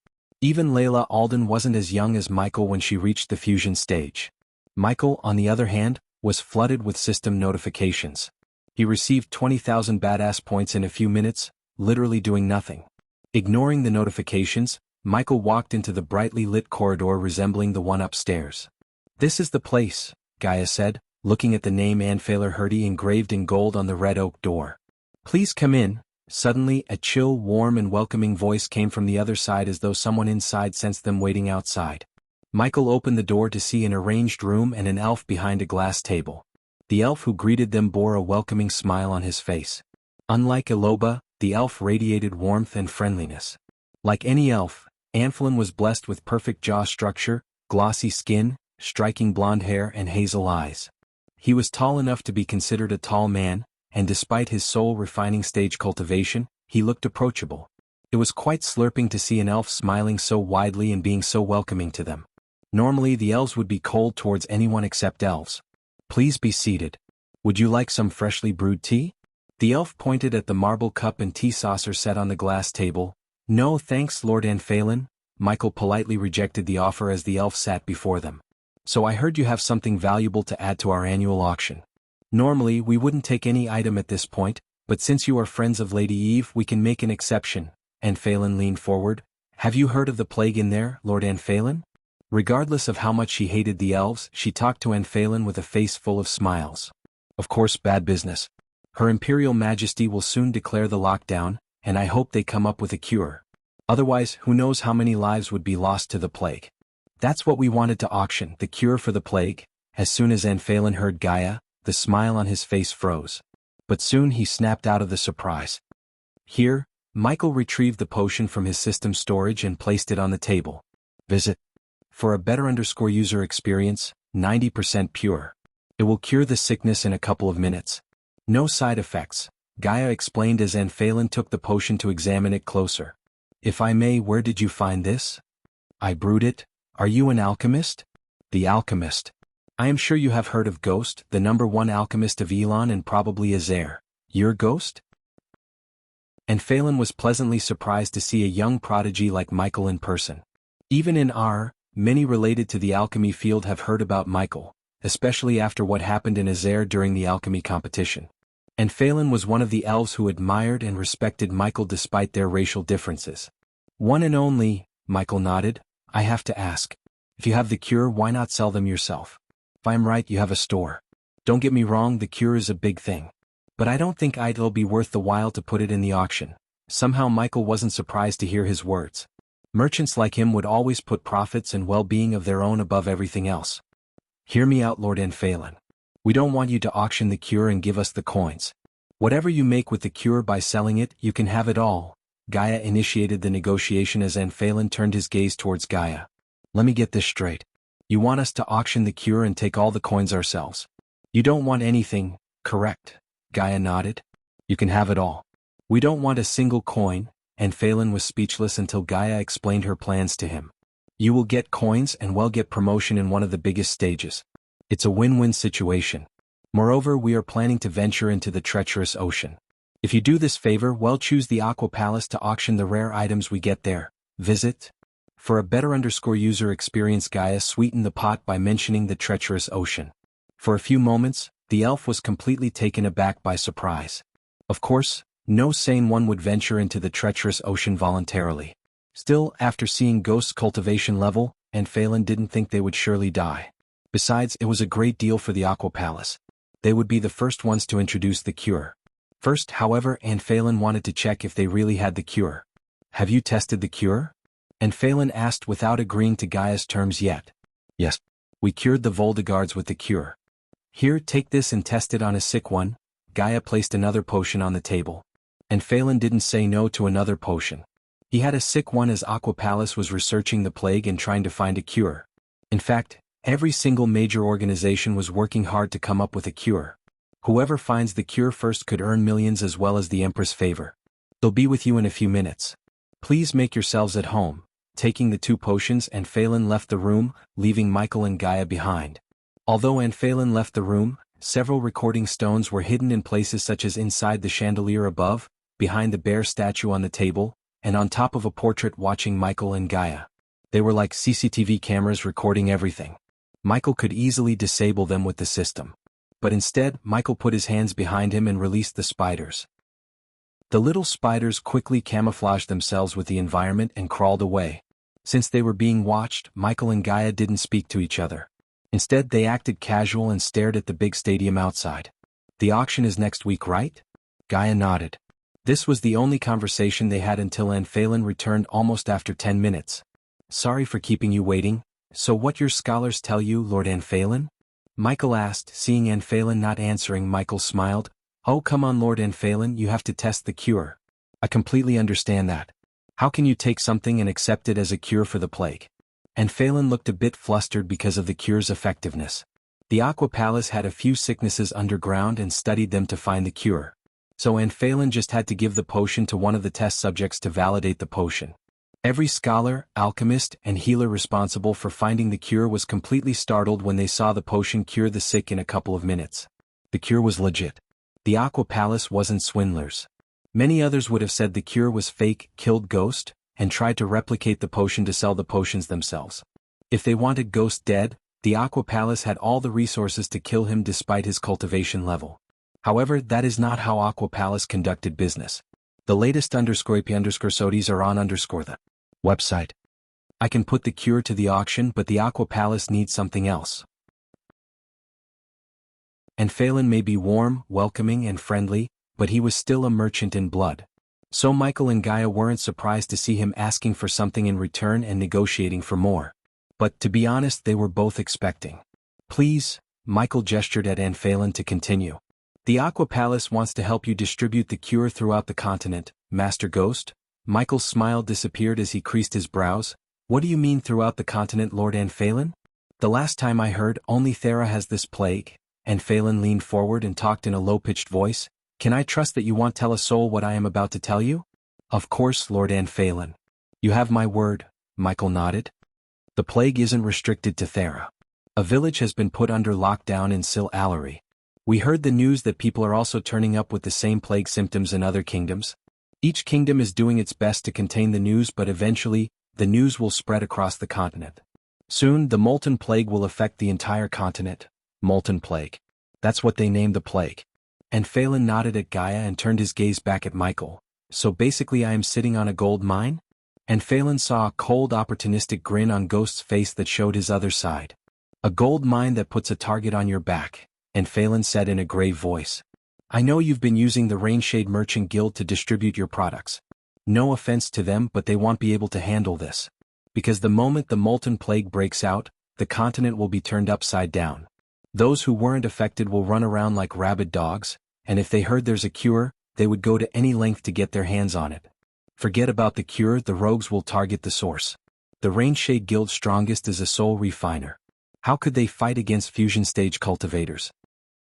Even Layla Alden wasn't as young as Michael when she reached the fusion stage. Michael, on the other hand, was flooded with system notifications. He received 20,000 badass points in a few minutes, literally doing nothing. Ignoring the notifications, Michael walked into the brightly lit corridor resembling the one upstairs. "This is the place," Gaia said, looking at the name Anfaler Hurdy engraved in gold on the red oak door. "Please come in." Suddenly, a chill, warm and welcoming voice came from the other side as though someone inside sensed them waiting outside. Michael opened the door to see an arranged room and an elf behind a glass table. The elf who greeted them bore a welcoming smile on his face. Unlike Iloba, the elf radiated warmth and friendliness. Like any elf, Anflin was blessed with perfect jaw structure, glossy skin, striking blonde hair and hazel eyes. He was tall enough to be considered a tall man, and despite his soul-refining stage cultivation, he looked approachable. It was quite slurping to see an elf smiling so widely and being so welcoming to them. Normally the elves would be cold towards anyone except elves. "Please be seated. Would you like some freshly brewed tea?" The elf pointed at the marble cup and tea saucer set on the glass table. "No thanks, Lord Anphalin." Michael politely rejected the offer as the elf sat before them. "So I heard you have something valuable to add to our annual auction. Normally we wouldn't take any item at this point, but since you are friends of Lady Eve we can make an exception." Anphalin leaned forward. "Have you heard of the plague in there, Lord Anphalin?" Regardless of how much she hated the elves, she talked to Anphalin with a face full of smiles. "Of course, bad business. Her Imperial Majesty will soon declare the lockdown, and I hope they come up with a cure. Otherwise, who knows how many lives would be lost to the plague. That's what we wanted to auction, the cure for the plague." As soon as Anphalin heard Gaia, the smile on his face froze. But soon he snapped out of the surprise. "Here." Michael retrieved the potion from his system storage and placed it on the table. "Visit. For a better user experience, 90% pure. It will cure the sickness in a couple of minutes. No side effects," Gaia explained as Anphalin took the potion to examine it closer. "If I may, where did you find this?" "I brewed it." "Are you an alchemist?" "The alchemist. I am sure you have heard of Ghost, the #1 alchemist of Elon and probably Azair. You're Ghost?" And Phelan was pleasantly surprised to see a young prodigy like Michael in person. Even in many related to the alchemy field have heard about Michael, especially after what happened in Azair during the alchemy competition. And Phelan was one of the elves who admired and respected Michael despite their racial differences. "One and only," Michael nodded. "I have to ask. If you have the cure, why not sell them yourself? If I'm right, you have a store. Don't get me wrong, the cure is a big thing. But I don't think it'll be worth the while to put it in the auction." Somehow Michael wasn't surprised to hear his words. Merchants like him would always put profits and well-being of their own above everything else. "Hear me out, Lord Anphalin. We don't want you to auction the cure and give us the coins. Whatever you make with the cure by selling it, you can have it all." Gaia initiated the negotiation as Anphalin turned his gaze towards Gaia. "Let me get this straight. You want us to auction the cure and take all the coins ourselves. You don't want anything, correct?" Gaia nodded. "You can have it all. We don't want a single coin," and Phelan was speechless until Gaia explained her plans to him. "You will get coins and we'll get promotion in one of the biggest stages. It's a win-win situation. Moreover, we are planning to venture into the treacherous ocean. If you do this favor, we'll choose the Aqua Palace to auction the rare items we get there. Visit." For a better user experience, Gaia sweetened the pot by mentioning the treacherous ocean. For a few moments, the elf was completely taken aback by surprise. Of course, no sane one would venture into the treacherous ocean voluntarily. Still, after seeing Ghost's cultivation level, Phelan didn't think they would surely die. Besides, it was a great deal for the Aqua Palace. They would be the first ones to introduce the cure. First, however, Phelan wanted to check if they really had the cure. "Have you tested the cure?" Phelan asked without agreeing to Gaia's terms yet. "Yes. We cured the Voldegards with the cure. Here, take this and test it on a sick one." Gaia placed another potion on the table. Phelan didn't say no to another potion. He had a sick one as Aqua Palace was researching the plague and trying to find a cure. In fact, every single major organization was working hard to come up with a cure. Whoever finds the cure first could earn millions as well as the Empress' favor. "They'll be with you in a few minutes. Please make yourselves at home." Taking the two potions, Phelan left the room, leaving Michael and Gaia behind. Although Phelan left the room, several recording stones were hidden in places such as inside the chandelier above, behind the bear statue on the table, and on top of a portrait watching Michael and Gaia. They were like CCTV cameras recording everything. Michael could easily disable them with the system. But instead, Michael put his hands behind him and released the spiders. The little spiders quickly camouflaged themselves with the environment and crawled away. Since they were being watched, Michael and Gaia didn't speak to each other. Instead, they acted casual and stared at the big stadium outside. The auction is next week, right? Gaia nodded. This was the only conversation they had until Phelan returned almost after 10 minutes. Sorry for keeping you waiting. So what your scholars tell you, Lord Phelan? Michael asked, seeing Phelan not answering. Michael smiled. Oh come on Lord Phelan, you have to test the cure. I completely understand that. How can you take something and accept it as a cure for the plague? Phelan looked a bit flustered because of the cure's effectiveness. The Aqua Palace had a few sicknesses underground and studied them to find the cure. So Phelan just had to give the potion to one of the test subjects to validate the potion. Every scholar, alchemist, and healer responsible for finding the cure was completely startled when they saw the potion cure the sick in a couple of minutes. The cure was legit. The Aqua Palace wasn't swindlers. Many others would have said the cure was fake, killed Ghost, and tried to replicate the potion to sell the potions themselves. If they wanted Ghost dead, the Aqua Palace had all the resources to kill him despite his cultivation level. However, that is not how Aqua Palace conducted business. The latest _IP_SODIs are on the website. I can put the cure to the auction, but the Aqua Palace needs something else. Phelan may be warm, welcoming, and friendly, but he was still a merchant in blood. So Michael and Gaia weren't surprised to see him asking for something in return and negotiating for more. But to be honest, they were both expecting. Please, Michael gestured at Phelan to continue. The Aqua Palace wants to help you distribute the cure throughout the continent, Master Ghost. Michael's smile disappeared as he creased his brows. What do you mean throughout the continent, Lord Phelan? The last time I heard, only Thera has this plague. Phelan leaned forward and talked in a low-pitched voice. Can I trust that you won't tell a soul what I am about to tell you? Of course, Lord Phelan. You have my word, Michael nodded. The plague isn't restricted to Thera. A village has been put under lockdown in Sil Allery. We heard the news that people are also turning up with the same plague symptoms in other kingdoms. Each kingdom is doing its best to contain the news, but eventually, the news will spread across the continent. Soon, the Molten Plague will affect the entire continent. Molten Plague. That's what they named the plague. Phelan nodded at Gaia and turned his gaze back at Michael. So basically I am sitting on a gold mine? Phelan saw a cold, opportunistic grin on Ghost's face that showed his other side. A gold mine that puts a target on your back, Phelan said in a grave voice. I know you've been using the Rainshade Merchant Guild to distribute your products. No offense to them, but they won't be able to handle this. Because the moment the Molten Plague breaks out, the continent will be turned upside down. Those who weren't affected will run around like rabid dogs, and if they heard there's a cure, they would go to any length to get their hands on it. Forget about the cure, the rogues will target the source. The Rainshade Guild's strongest is a soul refiner. How could they fight against fusion stage cultivators?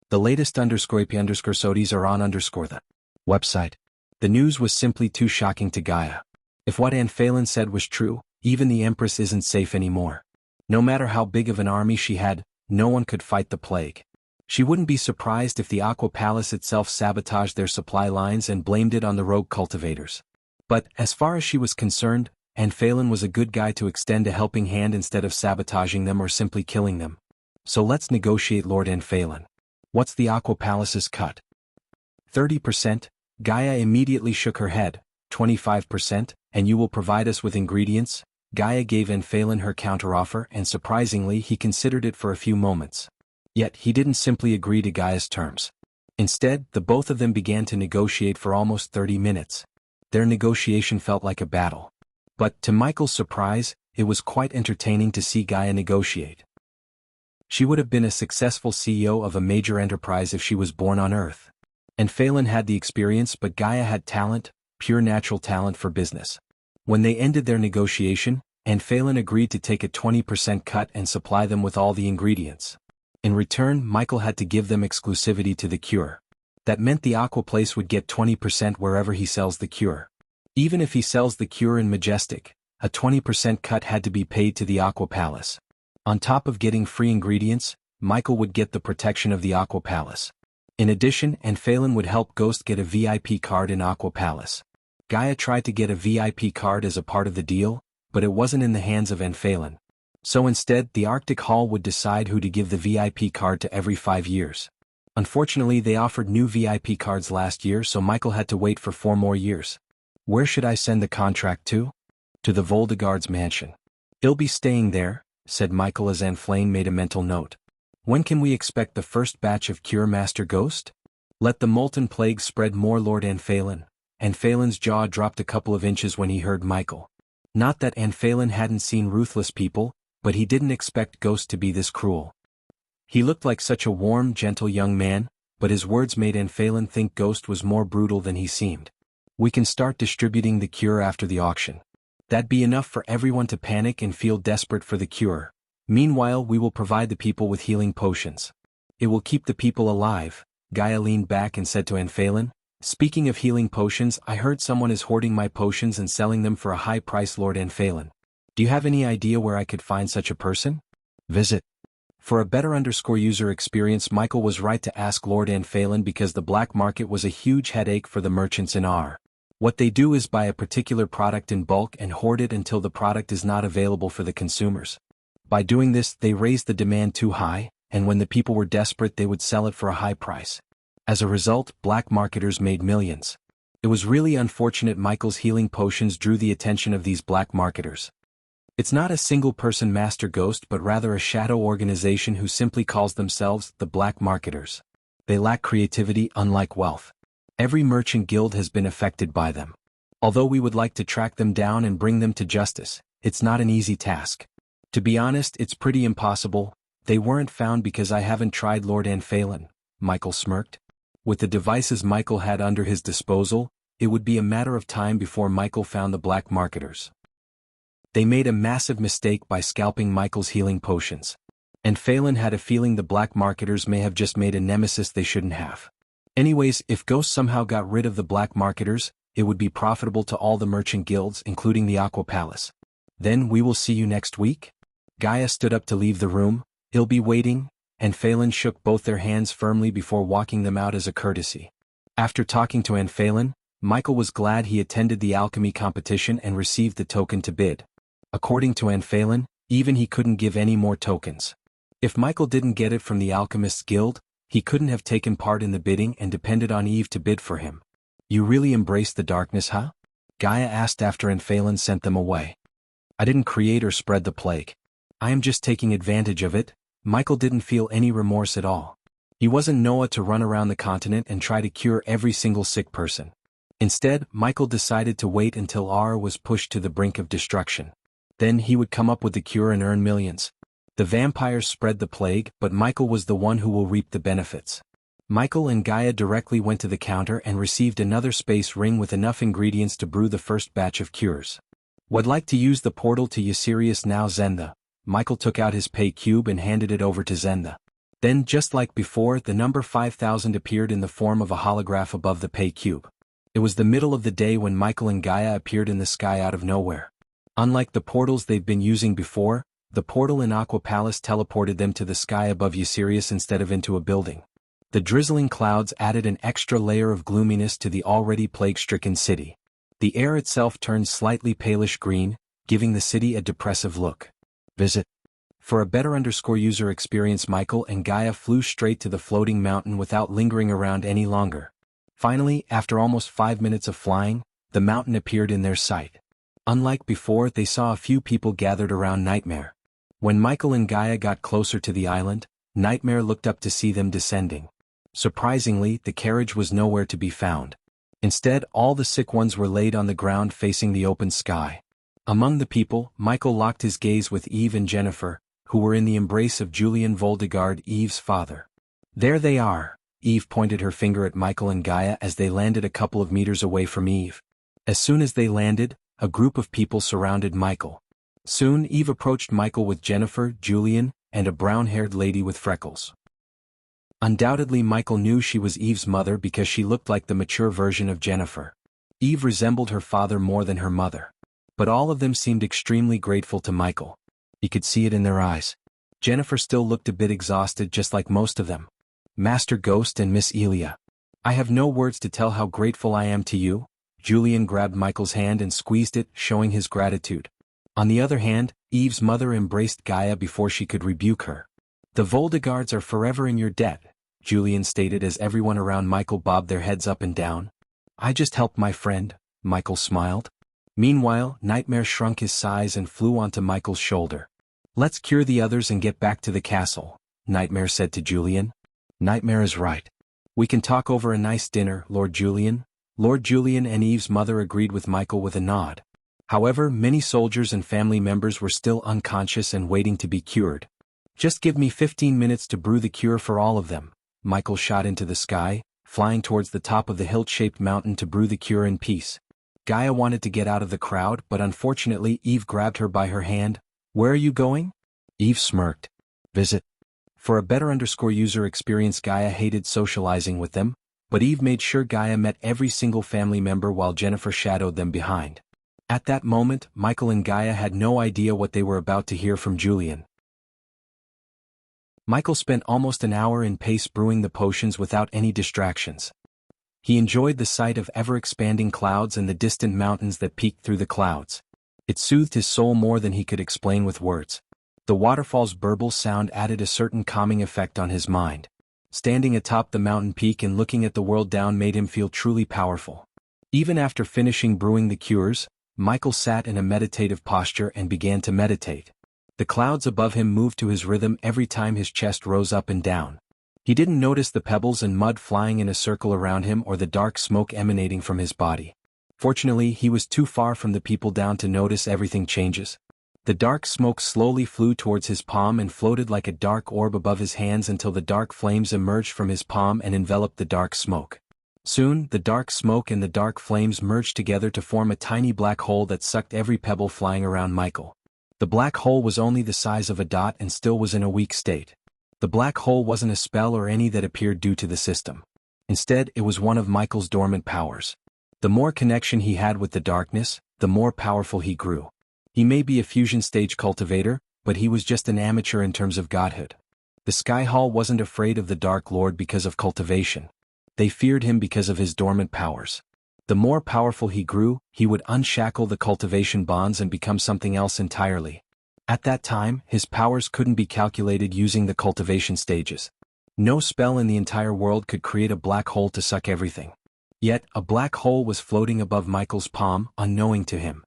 The latest _IP_SODIs are on the website. The news was simply too shocking to Gaia. If what Phelan said was true, even the Empress isn't safe anymore. No matter how big of an army she had, no one could fight the plague. She wouldn't be surprised if the Aqua Palace itself sabotaged their supply lines and blamed it on the rogue cultivators. But, as far as she was concerned, Phelan was a good guy to extend a helping hand instead of sabotaging them or simply killing them. So let's negotiate, Lord Phelan. What's the Aqua Palace's cut? 30%, Gaia immediately shook her head. 25%, and you will provide us with ingredients? Gaia gave Phelan her counteroffer, and surprisingly he considered it for a few moments. Yet he didn't simply agree to Gaia's terms. Instead, the both of them began to negotiate for almost 30 minutes. Their negotiation felt like a battle. But, to Michael's surprise, it was quite entertaining to see Gaia negotiate. She would have been a successful CEO of a major enterprise if she was born on Earth. Phelan had the experience, but Gaia had talent, pure natural talent for business. When they ended their negotiation, Phelan agreed to take a 20% cut and supply them with all the ingredients. In return, Michael had to give them exclusivity to the cure. That meant the Aqua Place would get 20% wherever he sells the cure. Even if he sells the cure in Majestic, a 20% cut had to be paid to the Aqua Palace. On top of getting free ingredients, Michael would get the protection of the Aqua Palace. In addition, Phelan would help Ghost get a VIP card in Aqua Palace. Gaia tried to get a VIP card as a part of the deal, but it wasn't in the hands of Anphalin. So instead, the Arctic Hall would decide who to give the VIP card to every 5 years. Unfortunately, they offered new VIP cards last year, so Michael had to wait for 4 more years. Where should I send the contract to? To the Voldegard's mansion. He'll be staying there, said Michael as Anflane made a mental note. When can we expect the first batch of Cure Master Ghost? Let the molten plague spread more, Lord Anphalin. Anphalin's jaw dropped a couple of inches when he heard Michael. Not that Anphalin hadn't seen ruthless people, but he didn't expect Ghost to be this cruel. He looked like such a warm, gentle young man, but his words made Anphalin think Ghost was more brutal than he seemed. We can start distributing the cure after the auction. That'd be enough for everyone to panic and feel desperate for the cure. Meanwhile, we will provide the people with healing potions. It will keep the people alive. Gaia leaned back and said to Anphalin, speaking of healing potions, I heard someone is hoarding my potions and selling them for a high price, Lord Anphalin. Do you have any idea where I could find such a person? Visit. For a better user experience, Michael was right to ask Lord Anphalin because the black market was a huge headache for the merchants in R. What they do is buy a particular product in bulk and hoard it until the product is not available for the consumers. By doing this, they raised the demand too high, and when the people were desperate, they would sell it for a high price. As a result, black marketers made millions. It was really unfortunate Michael's healing potions drew the attention of these black marketers. It's not a single-person master ghost but rather a shadow organization who simply calls themselves the Black Marketers. They lack creativity, unlike wealth. Every merchant guild has been affected by them. Although we would like to track them down and bring them to justice, it's not an easy task. To be honest, it's pretty impossible. They weren't found because I haven't tried, Lord Anphalin, Michael smirked. With the devices Michael had under his disposal, it would be a matter of time before Michael found the black marketers. They made a massive mistake by scalping Michael's healing potions. Anphalin had a feeling the black marketers may have just made a nemesis they shouldn't have. Anyways, if Ghost somehow got rid of the black marketers, it would be profitable to all the merchant guilds, including the Aqua Palace. Then we will see you next week? Gaia stood up to leave the room. He'll be waiting, Anphalin shook both their hands firmly before walking them out as a courtesy. After talking to Anphalin, Michael was glad he attended the alchemy competition and received the token to bid. According to Anphalin, even he couldn't give any more tokens. If Michael didn't get it from the Alchemists Guild, he couldn't have taken part in the bidding and depended on Eve to bid for him. You really embraced the darkness, huh? Gaia asked after Anphalin sent them away. I didn't create or spread the plague. I am just taking advantage of it. Michael didn't feel any remorse at all. He wasn't Noah to run around the continent and try to cure every single sick person. Instead, Michael decided to wait until R was pushed to the brink of destruction. Then he would come up with the cure and earn millions. The vampires spread the plague, but Michael was the one who will reap the benefits. Michael and Gaia directly went to the counter and received another space ring with enough ingredients to brew the first batch of cures. Would like to use the portal to Ysirius now, Zenda. Michael took out his pay cube and handed it over to Zenda. Then, just like before, the number 5000 appeared in the form of a holograph above the pay cube. It was the middle of the day when Michael and Gaia appeared in the sky out of nowhere. Unlike the portals they've been using before, the portal in Aqua Palace teleported them to the sky above Ysirius instead of into a building. The drizzling clouds added an extra layer of gloominess to the already plague-stricken city. The air itself turned slightly palish green, giving the city a depressive look. Visit. For a better user experience, Michael and Gaia flew straight to the floating mountain without lingering around any longer. Finally, after almost 5 minutes of flying, the mountain appeared in their sight. Unlike before, they saw a few people gathered around Nightmare. When Michael and Gaia got closer to the island, Nightmare looked up to see them descending. Surprisingly, the carriage was nowhere to be found. Instead, all the sick ones were laid on the ground facing the open sky. Among the people, Michael locked his gaze with Eve and Jennifer, who were in the embrace of Julian Voldegard, Eve's father. There they are. Eve pointed her finger at Michael and Gaia as they landed a couple of meters away from Eve. As soon as they landed, a group of people surrounded Michael. Soon Eve approached Michael with Jennifer, Julian, and a brown-haired lady with freckles. Undoubtedly Michael knew she was Eve's mother because she looked like the mature version of Jennifer. Eve resembled her father more than her mother. But all of them seemed extremely grateful to Michael. He could see it in their eyes. Jennifer still looked a bit exhausted, just like most of them. Master Ghost and Miss Elia. I have no words to tell how grateful I am to you. Julian grabbed Michael's hand and squeezed it, showing his gratitude. On the other hand, Eve's mother embraced Gaia before she could rebuke her. "The Voldegards are forever in your debt," Julian stated as everyone around Michael bobbed their heads up and down. "I just helped my friend," Michael smiled. Meanwhile, Nightmare shrunk his size and flew onto Michael's shoulder. "Let's cure the others and get back to the castle," Nightmare said to Julian. "Nightmare is right. We can talk over a nice dinner, Lord Julian." Lord Julian and Eve's mother agreed with Michael with a nod. However, many soldiers and family members were still unconscious and waiting to be cured. "Just give me 15 minutes to brew the cure for all of them." Michael shot into the sky, flying towards the top of the hilt-shaped mountain to brew the cure in peace. Gaia wanted to get out of the crowd, but unfortunately Eve grabbed her by her hand. "Where are you going?" Eve smirked. "Visit." For a better user experience, Gaia hated socializing with them, but Eve made sure Gaia met every single family member while Jennifer shadowed them behind. At that moment, Michael and Gaia had no idea what they were about to hear from Julian. Michael spent almost an hour in pace brewing the potions without any distractions. He enjoyed the sight of ever-expanding clouds and the distant mountains that peeked through the clouds. It soothed his soul more than he could explain with words. The waterfall's burble sound added a certain calming effect on his mind. Standing atop the mountain peak and looking at the world down made him feel truly powerful. Even after finishing brewing the cures, Michael sat in a meditative posture and began to meditate. The clouds above him moved to his rhythm every time his chest rose up and down. He didn't notice the pebbles and mud flying in a circle around him or the dark smoke emanating from his body. Fortunately, he was too far from the people down to notice everything changes. The dark smoke slowly flew towards his palm and floated like a dark orb above his hands until the dark flames emerged from his palm and enveloped the dark smoke. Soon, the dark smoke and the dark flames merged together to form a tiny black hole that sucked every pebble flying around Michael. The black hole was only the size of a dot and still was in a weak state. The black hole wasn't a spell or any that appeared due to the system. Instead, it was one of Michael's dormant powers. The more connection he had with the darkness, the more powerful he grew. He may be a fusion stage cultivator, but he was just an amateur in terms of godhood. The Sky Hall wasn't afraid of the Dark Lord because of cultivation. They feared him because of his dormant powers. The more powerful he grew, he would unshackle the cultivation bonds and become something else entirely. At that time, his powers couldn't be calculated using the cultivation stages. No spell in the entire world could create a black hole to suck everything. Yet, a black hole was floating above Michael's palm, unknowing to him.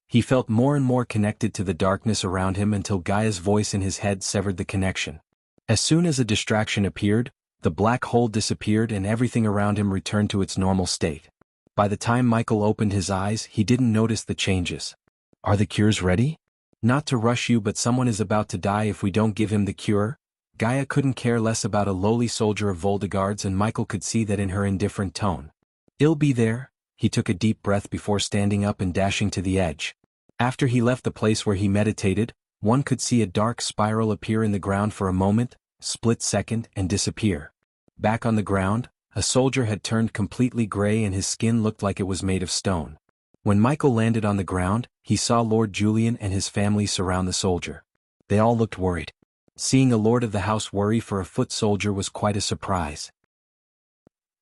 He felt more and more connected to the darkness around him until Gaia's voice in his head severed the connection. As soon as a distraction appeared, the black hole disappeared and everything around him returned to its normal state. By the time Michael opened his eyes, he didn't notice the changes. "Are the cures ready?" "Not to rush you, but someone is about to die if we don't give him the cure." Gaia couldn't care less about a lowly soldier of Voldegards, and Michael could see that in her indifferent tone. "It'll be there." He took a deep breath before standing up and dashing to the edge. After he left the place where he meditated, one could see a dark spiral appear in the ground for a moment, split second, and disappear. Back on the ground, a soldier had turned completely gray and his skin looked like it was made of stone. When Michael landed on the ground, he saw Lord Julian and his family surround the soldier. They all looked worried. Seeing a lord of the house worry for a foot soldier was quite a surprise.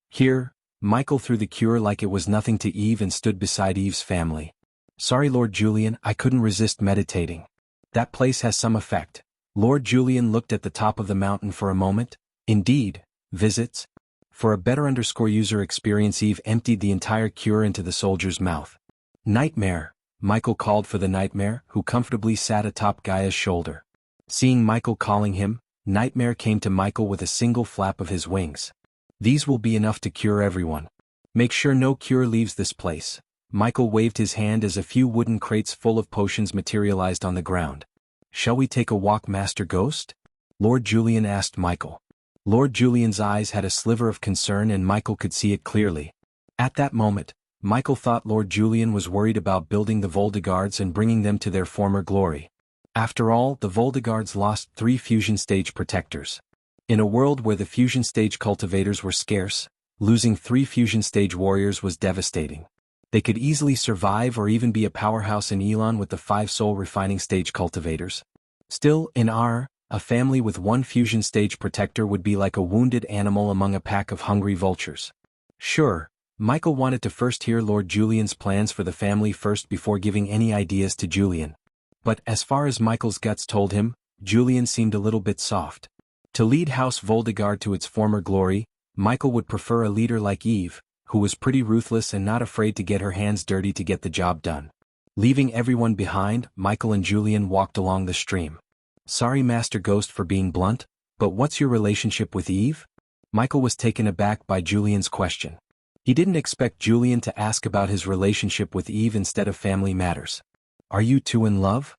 Here, Michael threw the cure like it was nothing to Eve and stood beside Eve's family. "Sorry, Lord Julian, I couldn't resist meditating. That place has some effect." Lord Julian looked at the top of the mountain for a moment. "Indeed, visits?" For a better user experience, Eve emptied the entire cure into the soldier's mouth. "Nightmare," Michael called for the Nightmare, who comfortably sat atop Gaia's shoulder. Seeing Michael calling him, Nightmare came to Michael with a single flap of his wings. "These will be enough to cure everyone. Make sure no cure leaves this place." Michael waved his hand as a few wooden crates full of potions materialized on the ground. "Shall we take a walk, Master Ghost?" Lord Julian asked Michael. Lord Julian's eyes had a sliver of concern and Michael could see it clearly. At that moment, Michael thought Lord Julian was worried about building the Voldegards and bringing them to their former glory. After all, the Voldegards lost 3 fusion stage protectors. In a world where the fusion stage cultivators were scarce, losing 3 fusion stage warriors was devastating. They could easily survive or even be a powerhouse in Elon with the 5 soul refining stage cultivators. Still, in a family with 1 fusion stage protector would be like a wounded animal among a pack of hungry vultures. Sure, Michael wanted to first hear Lord Julian's plans for the family first before giving any ideas to Julian. But as far as Michael's guts told him, Julian seemed a little bit soft. To lead House Voldegard to its former glory, Michael would prefer a leader like Eve, who was pretty ruthless and not afraid to get her hands dirty to get the job done. Leaving everyone behind, Michael and Julian walked along the stream. Sorry, Master Ghost, for being blunt, but what's your relationship with Eve? Michael was taken aback by Julian's question. He didn't expect Julian to ask about his relationship with Eve instead of family matters. Are you two in love?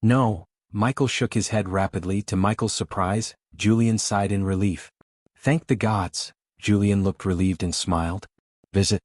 No. Michael shook his head rapidly. To Michael's surprise, Julian sighed in relief. Thank the gods. Julian looked relieved and smiled. Visit.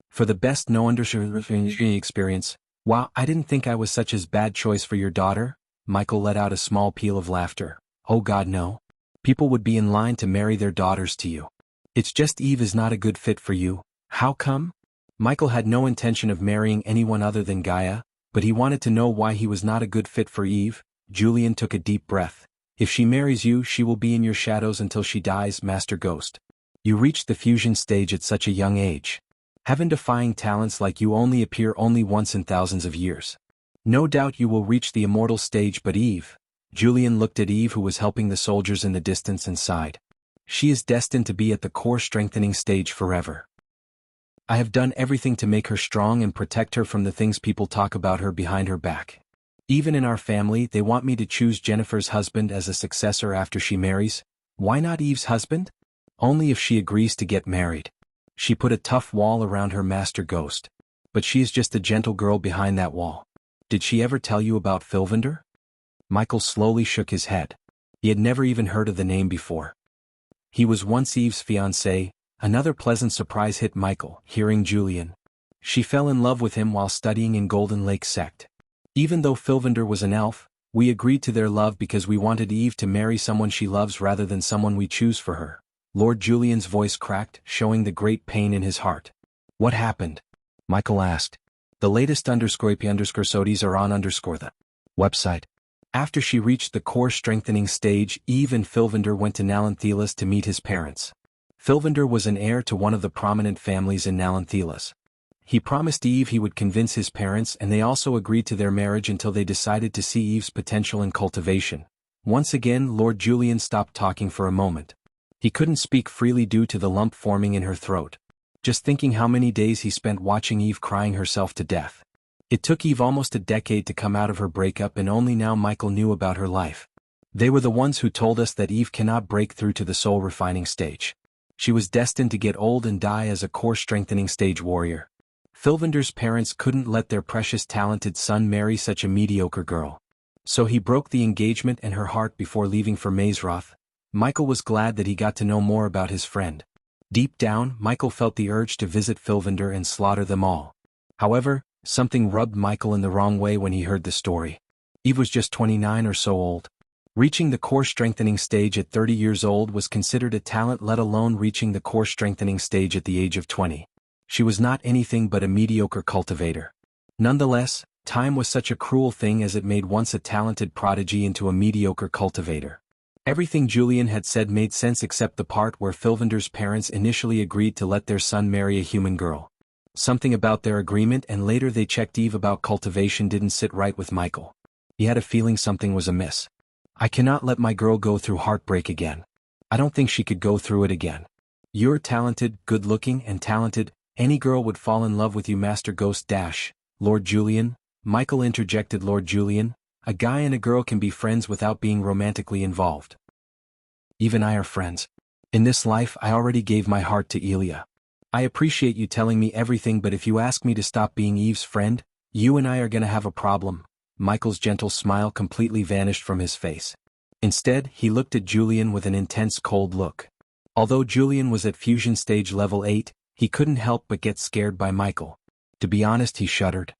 For the best no understanding experience. Wow, I didn't think I was such a bad choice for your daughter. Michael let out a small peal of laughter. Oh God, no. People would be in line to marry their daughters to you. It's just Eve is not a good fit for you. How come? Michael had no intention of marrying anyone other than Gaia, but he wanted to know why he was not a good fit for Eve. Julian took a deep breath. If she marries you, she will be in your shadows until she dies, Master Ghost. You reached the fusion stage at such a young age. Heaven-defying talents like you only appear only once in thousands of years. No doubt you will reach the immortal stage, but Eve. Julian looked at Eve, who was helping the soldiers in the distance, and sighed. She is destined to be at the core strengthening stage forever. I have done everything to make her strong and protect her from the things people talk about her behind her back. Even in our family, they want me to choose Jennifer's husband as a successor after she marries. Why not Eve's husband? Only if she agrees to get married. She put a tough wall around her, Master Ghost. But she is just a gentle girl behind that wall. Did she ever tell you about Filvander? Michael slowly shook his head. He had never even heard of the name before. He was once Eve's fiancé. Another pleasant surprise hit Michael, hearing Julian. She fell in love with him while studying in Golden Lake Sect. Even though Filvander was an elf, we agreed to their love because we wanted Eve to marry someone she loves rather than someone we choose for her. Lord Julian's voice cracked, showing the great pain in his heart. What happened? Michael asked. The latest _sodies are on the website. After she reached the core strengthening stage, Eve and Filvander went to Nalanthelas to meet his parents. Filvander was an heir to one of the prominent families in Nalanthelas. He promised Eve he would convince his parents, and they also agreed to their marriage until they decided to see Eve's potential in cultivation. Once again, Lord Julian stopped talking for a moment. He couldn't speak freely due to the lump forming in her throat. Just thinking how many days he spent watching Eve crying herself to death. It took Eve almost a decade to come out of her breakup, and only now Michael knew about her life. They were the ones who told us that Eve cannot break through to the soul refining stage. She was destined to get old and die as a core strengthening stage warrior. Filvander's parents couldn't let their precious talented son marry such a mediocre girl. So he broke the engagement and her heart before leaving for Mazeroth. Michael was glad that he got to know more about his friend. Deep down, Michael felt the urge to visit Filvander and slaughter them all. However, something rubbed Michael in the wrong way when he heard the story. Eve was just 29 or so old. Reaching the core strengthening stage at 30 years old was considered a talent, let alone reaching the core strengthening stage at the age of 20. She was not anything but a mediocre cultivator. Nonetheless, time was such a cruel thing, as it made once a talented prodigy into a mediocre cultivator. Everything Julian had said made sense except the part where Filvander's parents initially agreed to let their son marry a human girl. Something about their agreement and later they checked Eve about cultivation didn't sit right with Michael. He had a feeling something was amiss. I cannot let my girl go through heartbreak again. I don't think she could go through it again. You're talented, good-looking, and talented. Any girl would fall in love with you, Master Ghost — Lord Julian. Michael interjected. Lord Julian, a guy and a girl can be friends without being romantically involved. Eve and I are friends. In this life I already gave my heart to Elia. I appreciate you telling me everything, but if you ask me to stop being Eve's friend, you and I are gonna have a problem. Michael's gentle smile completely vanished from his face. Instead, he looked at Julian with an intense cold look. Although Julian was at fusion stage level 8, he couldn't help but get scared by Michael. To be honest, he shuddered.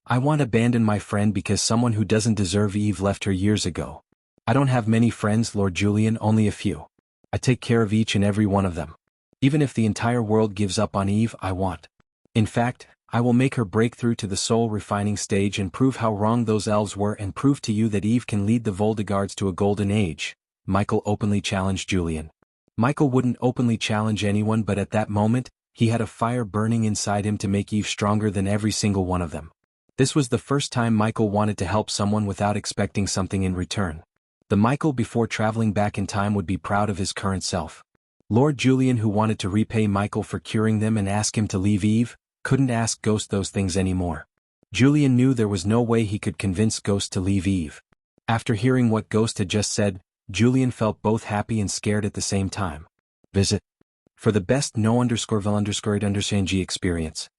I want to abandon my friend because someone who doesn't deserve Eve left her years ago. I don't have many friends, Lord Julian, only a few. I take care of each and every one of them. Even if the entire world gives up on Eve, I want. In fact, I will make her break through to the soul refining stage and prove how wrong those elves were, and prove to you that Eve can lead the Voldegards to a golden age. Michael openly challenged Julian. Michael wouldn't openly challenge anyone, but at that moment, he had a fire burning inside him to make Eve stronger than every single one of them. This was the first time Michael wanted to help someone without expecting something in return. The Michael before traveling back in time would be proud of his current self. Lord Julian, who wanted to repay Michael for curing them and ask him to leave Eve, couldn't ask Ghost those things anymore. Julian knew there was no way he could convince Ghost to leave Eve. After hearing what Ghost had just said, Julian felt both happy and scared at the same time. Visit. For the best no_vil_underscored_g experience.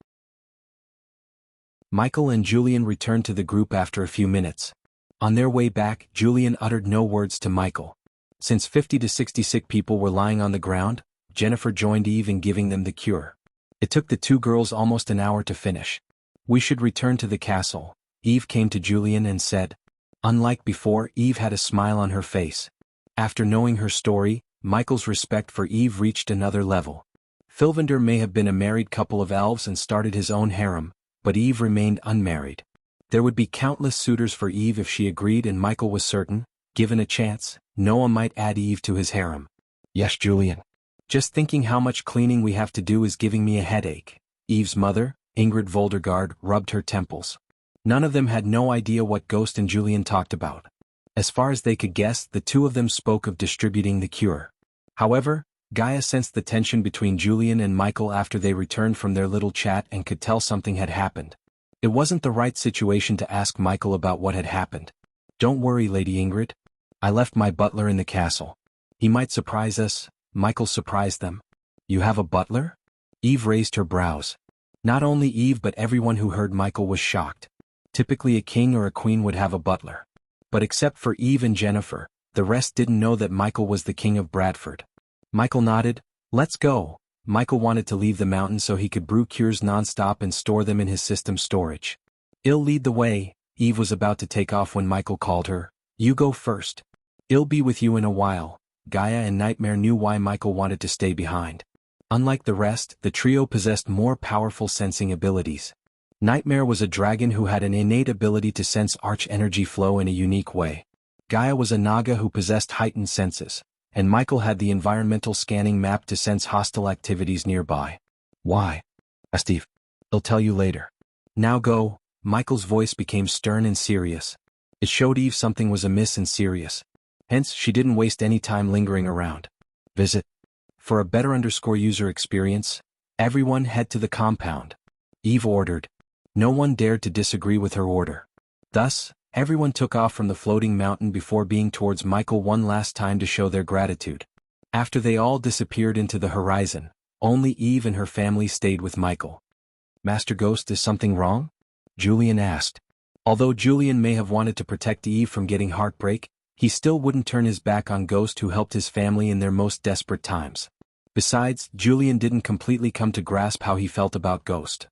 Michael and Julian returned to the group after a few minutes. On their way back, Julian uttered no words to Michael. Since 50 to 60 sick people were lying on the ground, Jennifer joined Eve in giving them the cure. It took the two girls almost an hour to finish. We should return to the castle, Eve came to Julian and said. Unlike before, Eve had a smile on her face. After knowing her story, Michael's respect for Eve reached another level. Filvander may have been a married couple of elves and started his own harem, but Eve remained unmarried. There would be countless suitors for Eve if she agreed, and Michael was certain, given a chance, Noah might add Eve to his harem. Yes, Julian. Just thinking how much cleaning we have to do is giving me a headache. Eve's mother, Ingrid Voldergaard, rubbed her temples. None of them had no idea what Ghost and Julian talked about. As far as they could guess, the two of them spoke of distributing the cure. However, Gaia sensed the tension between Julian and Michael after they returned from their little chat and could tell something had happened. It wasn't the right situation to ask Michael about what had happened. Don't worry, Lady Ingrid. I left my butler in the castle. He might surprise us. Michael surprised them. You have a butler? Eve raised her brows. Not only Eve but everyone who heard Michael was shocked. Typically a king or a queen would have a butler. But except for Eve and Jennifer, the rest didn't know that Michael was the king of Bradford. Michael nodded. Let's go. Michael wanted to leave the mountain so he could brew cures non-stop and store them in his system storage. I'll lead the way. Eve was about to take off when Michael called her. You go first. I'll be with you in a while. Gaia and Nightmare knew why Michael wanted to stay behind. Unlike the rest, the trio possessed more powerful sensing abilities. Nightmare was a dragon who had an innate ability to sense arch-energy flow in a unique way. Gaia was a Naga who possessed heightened senses, and Michael had the environmental scanning map to sense hostile activities nearby. Why? Steve. I'll tell you later. Now go. Michael's voice became stern and serious. It showed Eve something was amiss and serious. Hence, she didn't waste any time lingering around. Visit. For a better user experience, everyone head to the compound. Eve ordered. No one dared to disagree with her order. Thus, everyone took off from the floating mountain before being towards Michael one last time to show their gratitude. After they all disappeared into the horizon, only Eve and her family stayed with Michael. Master Ghost, is something wrong? Julian asked. Although Julian may have wanted to protect Eve from getting heartbreak, he still wouldn't turn his back on Ghost, who helped his family in their most desperate times. Besides, Julian didn't completely come to grasp how he felt about Ghost.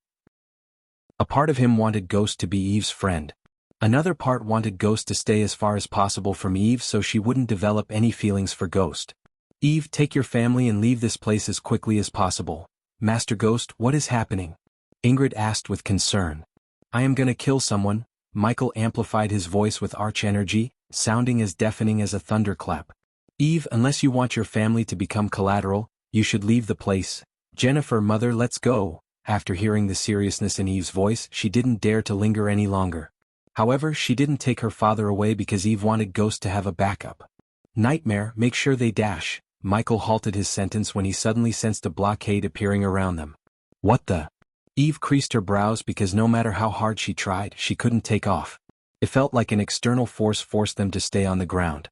A part of him wanted Ghost to be Eve's friend. Another part wanted Ghost to stay as far as possible from Eve so she wouldn't develop any feelings for Ghost. Eve, take your family and leave this place as quickly as possible. Master Ghost, what is happening? Ingrid asked with concern. I am gonna kill someone. Michael amplified his voice with arch-energy, sounding as deafening as a thunderclap. Eve, unless you want your family to become collateral, you should leave the place. Jennifer, mother, let's go. After hearing the seriousness in Eve's voice, she didn't dare to linger any longer. However, she didn't take her father away because Eve wanted Ghost to have a backup. Nightmare, make sure they dash. Michael halted his sentence when he suddenly sensed a blockade appearing around them. What the? Eve creased her brows because no matter how hard she tried, she couldn't take off. It felt like an external force forced them to stay on the ground.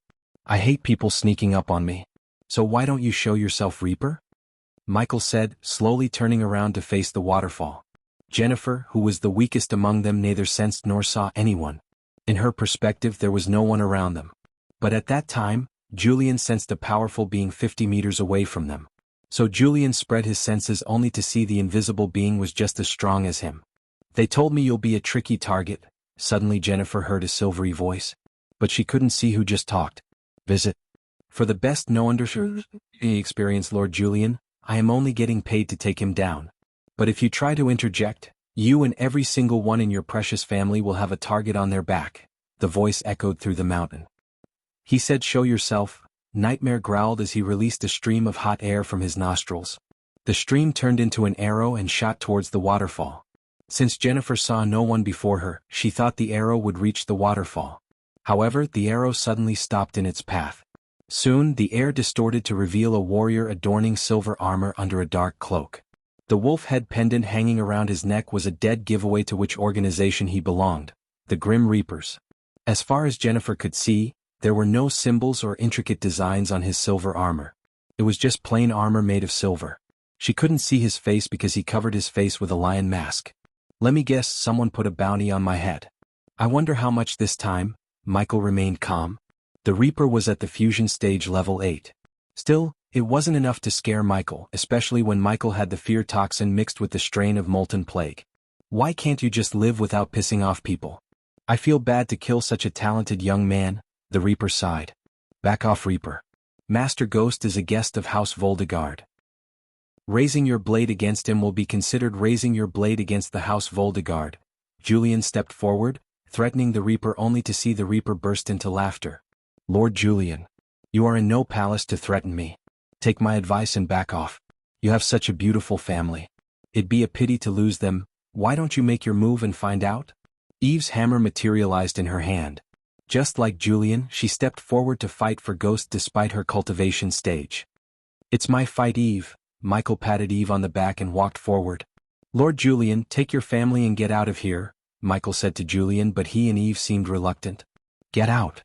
I hate people sneaking up on me. So why don't you show yourself, Reaper? Michael said, slowly turning around to face the waterfall. Jennifer, who was the weakest among them, neither sensed nor saw anyone. In her perspective, there was no one around them. But at that time, Julian sensed a powerful being 50 meters away from them. So Julian spread his senses only to see the invisible being was just as strong as him. They told me you'll be a tricky target. Suddenly Jennifer heard a silvery voice. But she couldn't see who just talked. Visit. For the best experience, Lord Julian, I am only getting paid to take him down. But if you try to interject, you and every single one in your precious family will have a target on their back. The voice echoed through the mountain. He said, show yourself. Nightmare growled as he released a stream of hot air from his nostrils. The stream turned into an arrow and shot towards the waterfall. Since Jennifer saw no one before her, she thought the arrow would reach the waterfall. However, the arrow suddenly stopped in its path. Soon, the air distorted to reveal a warrior adorning silver armor under a dark cloak. The wolf head pendant hanging around his neck was a dead giveaway to which organization he belonged, the Grim Reapers. As far as Jennifer could see, there were no symbols or intricate designs on his silver armor. It was just plain armor made of silver. She couldn't see his face because he covered his face with a lion mask. Let me guess, someone put a bounty on my head. I wonder how much this time. Michael remained calm. The Reaper was at the fusion stage level 8. Still, it wasn't enough to scare Michael, especially when Michael had the fear toxin mixed with the strain of molten plague. Why can't you just live without pissing off people? I feel bad to kill such a talented young man, the Reaper sighed. Back off, Reaper. Master Ghost is a guest of House Voldegard. Raising your blade against him will be considered raising your blade against the House Voldegard. Julian stepped forward, threatening the Reaper only to see the Reaper burst into laughter. Lord Julian, you are in no palace to threaten me. Take my advice and back off. You have such a beautiful family. It'd be a pity to lose them. Why don't you make your move and find out? Eve's hammer materialized in her hand. Just like Julian, she stepped forward to fight for Ghost despite her cultivation stage. It's my fight, Eve. Michael patted Eve on the back and walked forward. Lord Julian, take your family and get out of here, Michael said to Julian, but he and Eve seemed reluctant. Get out.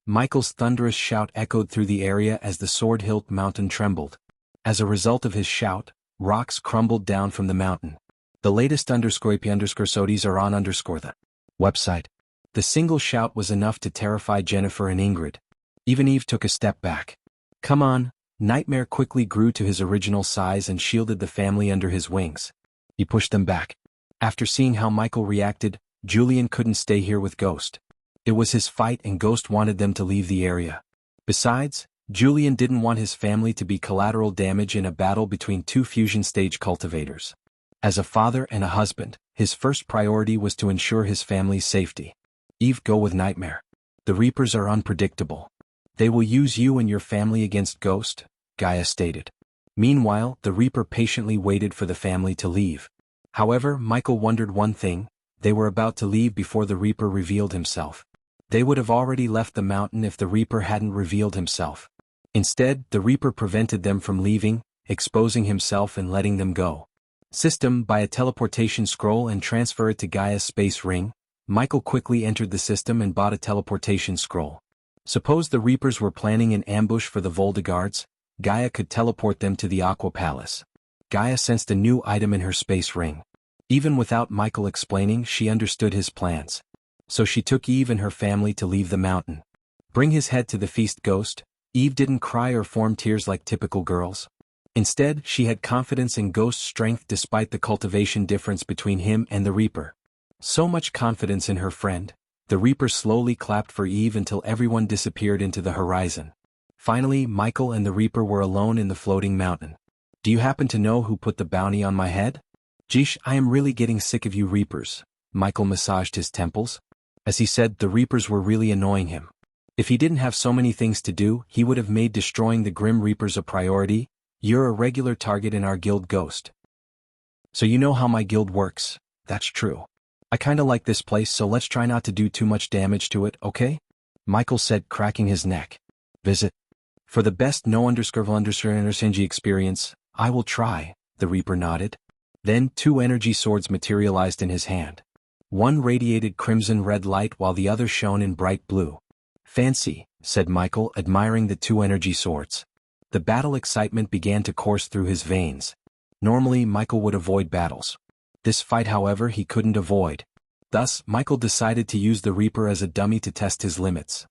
Michael's thunderous shout echoed through the area as the Sword Hilt mountain trembled. As a result of his shout, rocks crumbled down from the mountain. The latest _sodies are on the website. The single shout was enough to terrify Jennifer and Ingrid. Even Eve took a step back. Come on. Nightmare quickly grew to his original size and shielded the family under his wings. He pushed them back. After seeing how Michael reacted, Julian couldn't stay here with Ghost. It was his fight and Ghost wanted them to leave the area. Besides, Julian didn't want his family to be collateral damage in a battle between two fusion stage cultivators. As a father and a husband, his first priority was to ensure his family's safety. Eve, go with Nightmare. The Reapers are unpredictable. They will use you and your family against Ghost, Gaia stated. Meanwhile, the Reaper patiently waited for the family to leave. However, Michael wondered one thing: they were about to leave before the Reaper revealed himself. They would have already left the mountain if the Reaper hadn't revealed himself. Instead, the Reaper prevented them from leaving, exposing himself and letting them go. System: buy a teleportation scroll and transfer it to Gaia's space ring. Michael quickly entered the system and bought a teleportation scroll. Suppose the Reapers were planning an ambush for the Voldegards, Gaia could teleport them to the Aqua Palace. Gaia sensed a new item in her space ring. Even without Michael explaining, she understood his plans. So she took Eve and her family to leave the mountain. Bring his head to the feast, Ghost. Eve didn't cry or form tears like typical girls. Instead, she had confidence in Ghost's strength despite the cultivation difference between him and the Reaper. So much confidence in her friend. The Reaper slowly clapped for Eve until everyone disappeared into the horizon. Finally, Michael and the Reaper were alone in the floating mountain. Do you happen to know who put the bounty on my head? Jeesh, I am really getting sick of you Reapers. Michael massaged his temples. As he said, the Reapers were really annoying him. If he didn't have so many things to do, he would have made destroying the Grim Reapers a priority. You're a regular target in our guild, Ghost. So you know how my guild works. That's true. I kinda like this place, so let's try not to do too much damage to it, okay? Michael said, cracking his neck. Visit. For the best no_synergy experience, I will try, the Reaper nodded. Then 2 energy swords materialized in his hand. One radiated crimson-red light while the other shone in bright blue. Fancy, said Michael, admiring the 2 energy swords. The battle excitement began to course through his veins. Normally, Michael would avoid battles. This fight, however, he couldn't avoid. Thus, Michael decided to use the Reaper as a dummy to test his limits.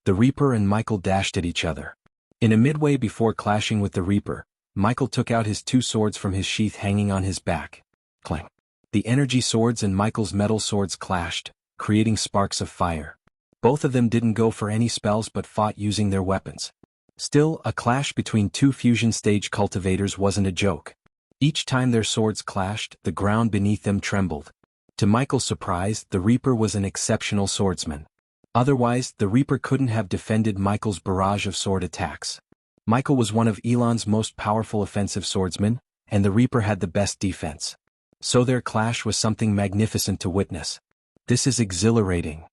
The Reaper and Michael dashed at each other. In a midway before clashing with the Reaper, Michael took out his 2 swords from his sheath hanging on his back. Clang. The energy swords and Michael's metal swords clashed, creating sparks of fire. Both of them didn't go for any spells but fought using their weapons. Still, a clash between 2 fusion stage cultivators wasn't a joke. Each time their swords clashed, the ground beneath them trembled. To Michael's surprise, the Reaper was an exceptional swordsman. Otherwise, the Reaper couldn't have defended Michael's barrage of sword attacks. Michael was one of Elon's most powerful offensive swordsmen, and the Reaper had the best defense. So their clash was something magnificent to witness. This is exhilarating.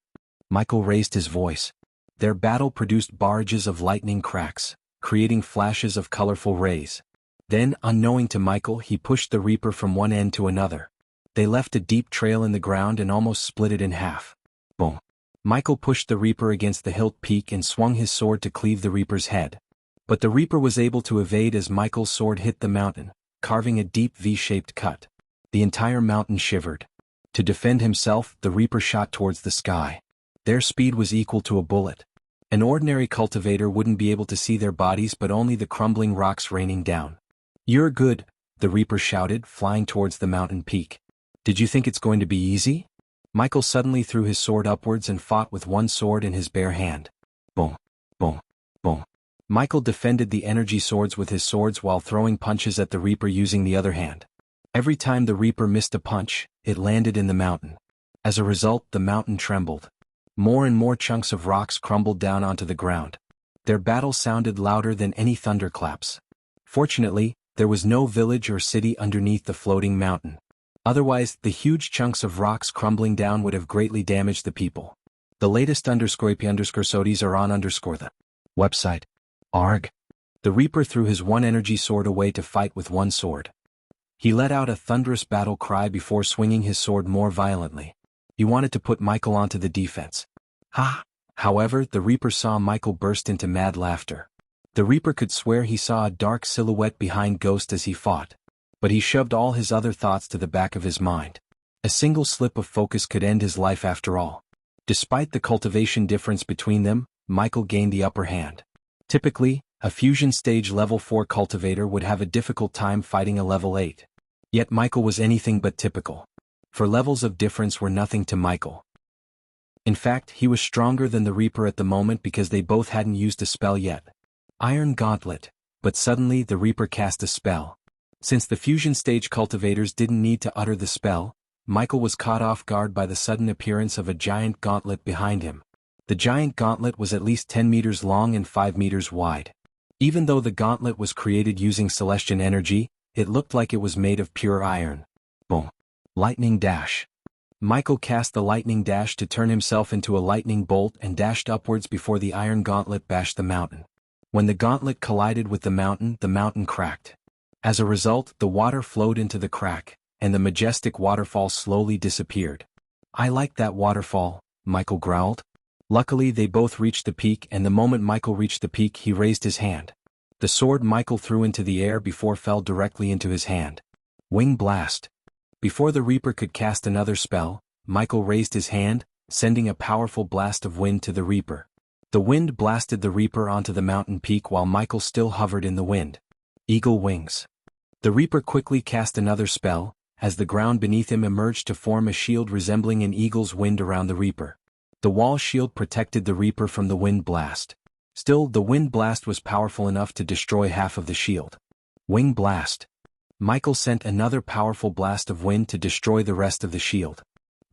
Michael raised his voice. Their battle produced barrages of lightning cracks, creating flashes of colorful rays. Then, unknowing to Michael, he pushed the Reaper from one end to another. They left a deep trail in the ground and almost split it in half. Boom. Michael pushed the Reaper against the hilt peak and swung his sword to cleave the Reaper's head. But the Reaper was able to evade as Michael's sword hit the mountain, carving a deep V-shaped cut. The entire mountain shivered. To defend himself, the Reaper shot towards the sky. Their speed was equal to a bullet. An ordinary cultivator wouldn't be able to see their bodies, but only the crumbling rocks raining down. "You're good," the Reaper shouted, flying towards the mountain peak. "Did you think it's going to be easy?" Michael suddenly threw his sword upwards and fought with one sword in his bare hand. Boom, boom, boom. Michael defended the energy swords with his swords while throwing punches at the Reaper using the other hand. Every time the Reaper missed a punch, it landed in the mountain. As a result, the mountain trembled. More and more chunks of rocks crumbled down onto the ground. Their battle sounded louder than any thunderclaps. Fortunately, there was no village or city underneath the floating mountain. Otherwise, the huge chunks of rocks crumbling down would have greatly damaged the people. The latest _IP_SODIs are on the website. Arg. The Reaper threw his one energy sword away to fight with one sword. He let out a thunderous battle cry before swinging his sword more violently. He wanted to put Michael onto the defense. Ha! However, the Reaper saw Michael burst into mad laughter. The Reaper could swear he saw a dark silhouette behind Ghost as he fought. But he shoved all his other thoughts to the back of his mind. A single slip of focus could end his life after all. Despite the cultivation difference between them, Michael gained the upper hand. Typically, a fusion stage level 4 cultivator would have a difficult time fighting a level 8. Yet Michael was anything but typical. For levels of difference were nothing to Michael. In fact, he was stronger than the Reaper at the moment because they both hadn't used a spell yet. Iron Gauntlet. But suddenly the Reaper cast a spell. Since the fusion stage cultivators didn't need to utter the spell, Michael was caught off guard by the sudden appearance of a giant gauntlet behind him. The giant gauntlet was at least 10 meters long and 5 meters wide. Even though the gauntlet was created using Celestian energy, it looked like it was made of pure iron. Boom. Lightning Dash. Michael cast the Lightning Dash to turn himself into a lightning bolt and dashed upwards before the iron gauntlet bashed the mountain. When the gauntlet collided with the mountain cracked. As a result, the water flowed into the crack, and the majestic waterfall slowly disappeared. "I like that waterfall," Michael growled. Luckily, they both reached the peak, and the moment Michael reached the peak, he raised his hand. The sword Michael threw into the air before fell directly into his hand. Wing Blast. Before the Reaper could cast another spell, Michael raised his hand, sending a powerful blast of wind to the Reaper. The wind blasted the Reaper onto the mountain peak while Michael still hovered in the wind. Eagle Wings. The Reaper quickly cast another spell, as the ground beneath him emerged to form a shield resembling an eagle's wind around the Reaper. The wall shield protected the Reaper from the wind blast. Still, the wind blast was powerful enough to destroy half of the shield. Wing Blast. Michael sent another powerful blast of wind to destroy the rest of the shield.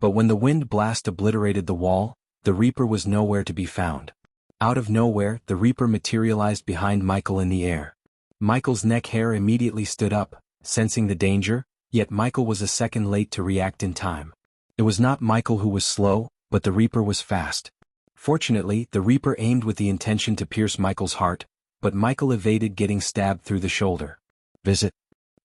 But when the wind blast obliterated the wall, the Reaper was nowhere to be found. Out of nowhere, the Reaper materialized behind Michael in the air. Michael's neck hair immediately stood up, sensing the danger, yet Michael was a second late to react in time. It was not Michael who was slow, but the Reaper was fast. Fortunately, the Reaper aimed with the intention to pierce Michael's heart, but Michael evaded getting stabbed through the shoulder. Visit.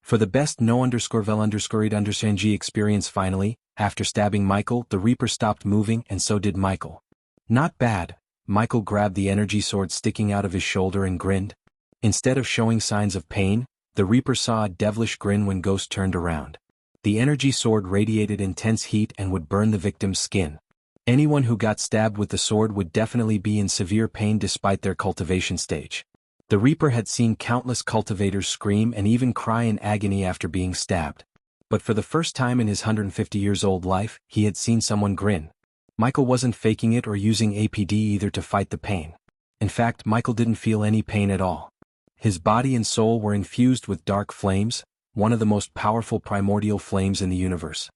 For the best no_vel_read_G experience. Finally, after stabbing Michael, the Reaper stopped moving and so did Michael. Not bad. Michael grabbed the energy sword sticking out of his shoulder and grinned. Instead of showing signs of pain, the Reaper saw a devilish grin when Ghost turned around. The energy sword radiated intense heat and would burn the victim's skin. Anyone who got stabbed with the sword would definitely be in severe pain despite their cultivation stage. The Reaper had seen countless cultivators scream and even cry in agony after being stabbed. But for the first time in his 150-years-old life, he had seen someone grin. Michael wasn't faking it or using APD either to fight the pain. In fact, Michael didn't feel any pain at all. His body and soul were infused with dark flames, one of the most powerful primordial flames in the universe.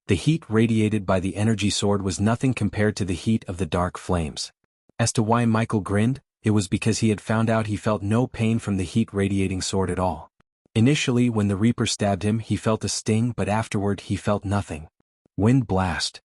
The heat radiated by the energy sword was nothing compared to the heat of the dark flames. As to why Michael grinned, it was because he had found out he felt no pain from the heat radiating sword at all. Initially, when the Reaper stabbed him, he felt a sting, but afterward he felt nothing. Wind blast.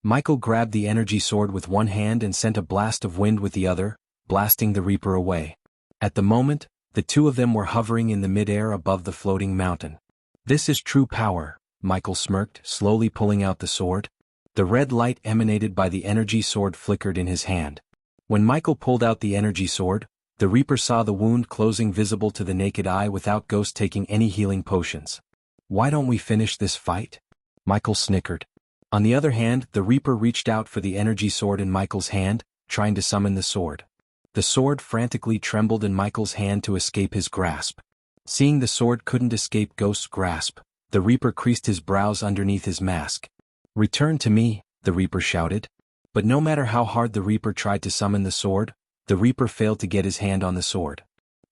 Michael grabbed the energy sword with one hand and sent a blast of wind with the other, blasting the Reaper away. At the moment, the two of them were hovering in the mid-air above the floating mountain. This is true power, Michael smirked, slowly pulling out the sword. The red light emanated by the energy sword flickered in his hand. When Michael pulled out the energy sword, the Reaper saw the wound closing visible to the naked eye without Ghost taking any healing potions. Why don't we finish this fight? Michael snickered. On the other hand, the Reaper reached out for the energy sword in Michael's hand, trying to summon the sword. The sword frantically trembled in Michael's hand to escape his grasp. Seeing the sword couldn't escape Ghost's grasp, the Reaper creased his brows underneath his mask. "Return to me," the Reaper shouted. But no matter how hard the Reaper tried to summon the sword, the Reaper failed to get his hand on the sword.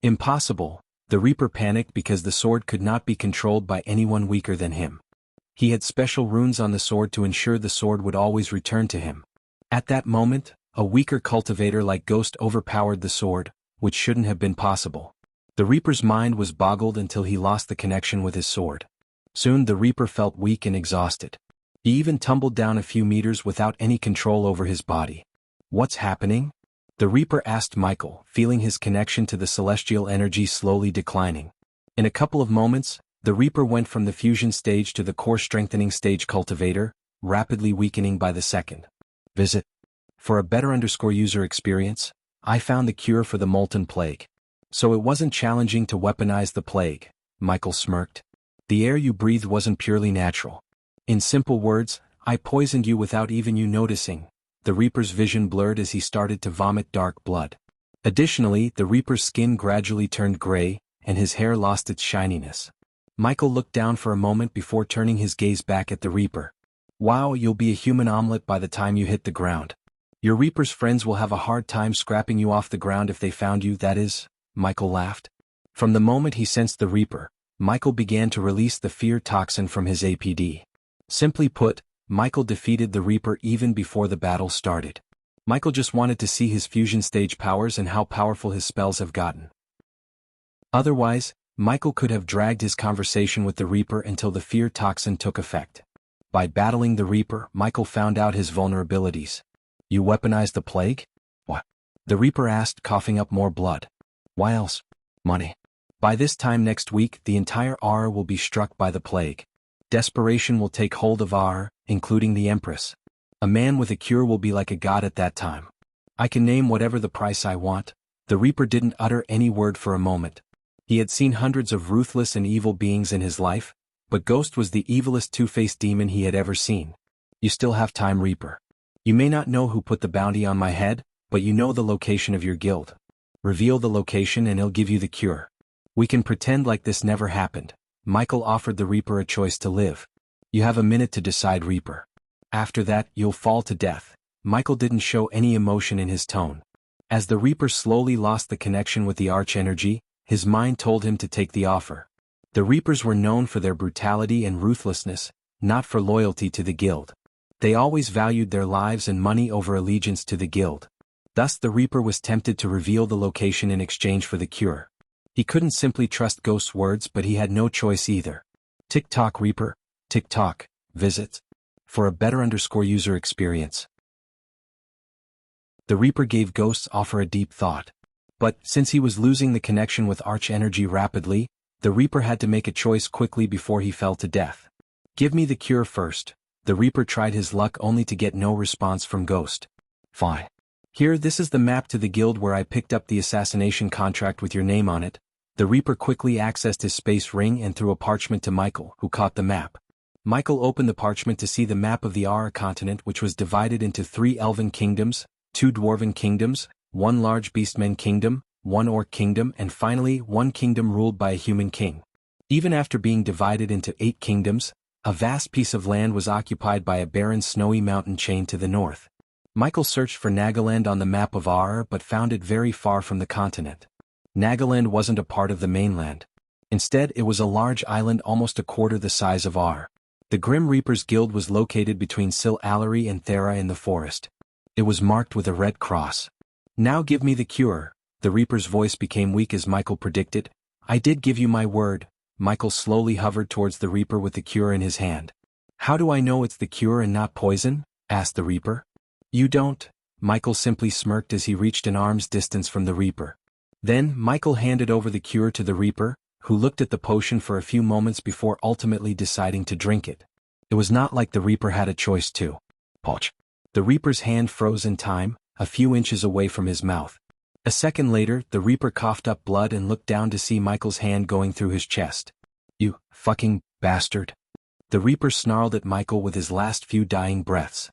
Impossible. The Reaper panicked because the sword could not be controlled by anyone weaker than him. He had special runes on the sword to ensure the sword would always return to him. At that moment, a weaker cultivator like Ghost overpowered the sword, which shouldn't have been possible. The Reaper's mind was boggled until he lost the connection with his sword. Soon the Reaper felt weak and exhausted. He even tumbled down a few meters without any control over his body. "What's happening?" the Reaper asked Michael, feeling his connection to the celestial energy slowly declining. In a couple of moments, the Reaper went from the fusion stage to the core strengthening stage cultivator, rapidly weakening by the second. Visit. For a better user experience, I found the cure for the molten plague. So it wasn't challenging to weaponize the plague, Michael smirked. The air you breathed wasn't purely natural. In simple words, I poisoned you without even you noticing. The Reaper's vision blurred as he started to vomit dark blood. Additionally, the Reaper's skin gradually turned gray, and his hair lost its shininess. Michael looked down for a moment before turning his gaze back at the Reaper. "Wow, you'll be a human omelet by the time you hit the ground. Your Reaper's friends will have a hard time scrapping you off the ground if they found you, that is," Michael laughed. From the moment he sensed the Reaper, Michael began to release the fear toxin from his APD. Simply put, Michael defeated the Reaper even before the battle started. Michael just wanted to see his fusion stage powers and how powerful his spells have gotten. Otherwise, Michael could have dragged his conversation with the Reaper until the fear toxin took effect. By battling the Reaper, Michael found out his vulnerabilities. "You weaponized the plague?" "What?" the Reaper asked, coughing up more blood. "Why else?" "Money. By this time next week, the entire Aura will be struck by the plague. Desperation will take hold of Aura, including the Empress. A man with a cure will be like a god at that time. I can name whatever the price I want." The Reaper didn't utter any word for a moment. He had seen hundreds of ruthless and evil beings in his life, but Ghost was the evilest two-faced demon he had ever seen. "You still have time, Reaper. You may not know who put the bounty on my head, but you know the location of your guild. Reveal the location and he'll give you the cure. We can pretend like this never happened." Michael offered the Reaper a choice to live. "You have a minute to decide, Reaper. After that, you'll fall to death." Michael didn't show any emotion in his tone. As the Reaper slowly lost the connection with the arch-energy, his mind told him to take the offer. The Reapers were known for their brutality and ruthlessness, not for loyalty to the guild. They always valued their lives and money over allegiance to the guild. Thus the Reaper was tempted to reveal the location in exchange for the cure. He couldn't simply trust Ghost's words, but he had no choice either. Tick-tock, Reaper, tick-tock, visit. For a better user experience. The Reaper gave Ghost's offer a deep thought. But, since he was losing the connection with arch-energy rapidly, the Reaper had to make a choice quickly before he fell to death. "Give me the cure first." The Reaper tried his luck only to get no response from Ghost. "Fine. Here, this is the map to the guild where I picked up the assassination contract with your name on it." The Reaper quickly accessed his space ring and threw a parchment to Michael, who caught the map. Michael opened the parchment to see the map of the Aura continent, which was divided into 3 elven kingdoms, 2 dwarven kingdoms, 1 large beastmen kingdom, 1 orc kingdom, and finally 1 kingdom ruled by a human king. Even after being divided into 8 kingdoms, a vast piece of land was occupied by a barren snowy mountain chain to the north. Michael searched for Nagaland on the map of Aura but found it very far from the continent. Nagaland wasn't a part of the mainland. Instead, it was a large island almost a quarter the size of Aura. The Grim Reaper's guild was located between Sil Allery and Thera in the forest. It was marked with a red cross. "Now give me the cure." The Reaper's voice became weak as Michael predicted. "I did give you my word," Michael slowly hovered towards the Reaper with the cure in his hand. "How do I know it's the cure and not poison?" asked the Reaper. "You don't." Michael simply smirked as he reached an arm's distance from the Reaper. Then, Michael handed over the cure to the Reaper, who looked at the potion for a few moments before ultimately deciding to drink it. It was not like the Reaper had a choice to. Poch. The Reaper's hand froze in time, a few inches away from his mouth. A second later, the Reaper coughed up blood and looked down to see Michael's hand going through his chest. "You fucking bastard." The Reaper snarled at Michael with his last few dying breaths.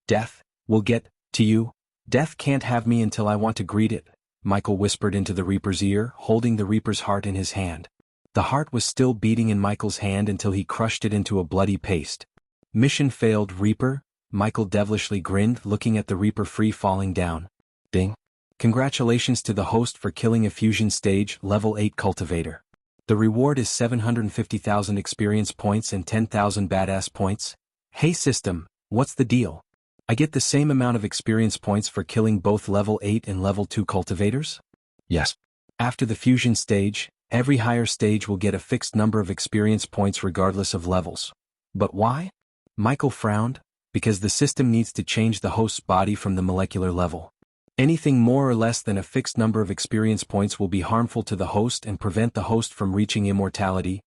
"Death will get to you. Death can't have me until I want to greet it," Michael whispered into the Reaper's ear, holding the Reaper's heart in his hand. The heart was still beating in Michael's hand until he crushed it into a bloody paste. "Mission failed, Reaper," Michael devilishly grinned, looking at the Reaper free falling down. "Ding. Congratulations to the host for killing a fusion stage level 8 cultivator. The reward is 750,000 experience points and 10,000 badass points. Hey system, what's the deal? I get the same amount of experience points for killing both level 8 and level 2 cultivators?" "Yes. After the fusion stage, every higher stage will get a fixed number of experience points regardless of levels." "But why?" Michael frowned. "Because the system needs to change the host's body from the molecular level. Anything more or less than a fixed number of experience points will be harmful to the host and prevent the host from reaching immortality."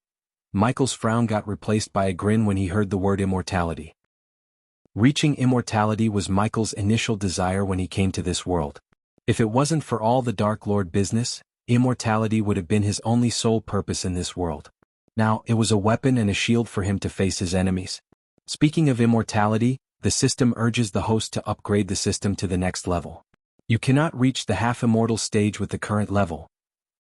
Michael's frown got replaced by a grin when he heard the word immortality. Reaching immortality was Michael's initial desire when he came to this world. If it wasn't for all the Dark Lord business, immortality would have been his only sole purpose in this world. Now, it was a weapon and a shield for him to face his enemies. Speaking of immortality, the system urges the host to upgrade the system to the next level. You cannot reach the half-immortal stage with the current level.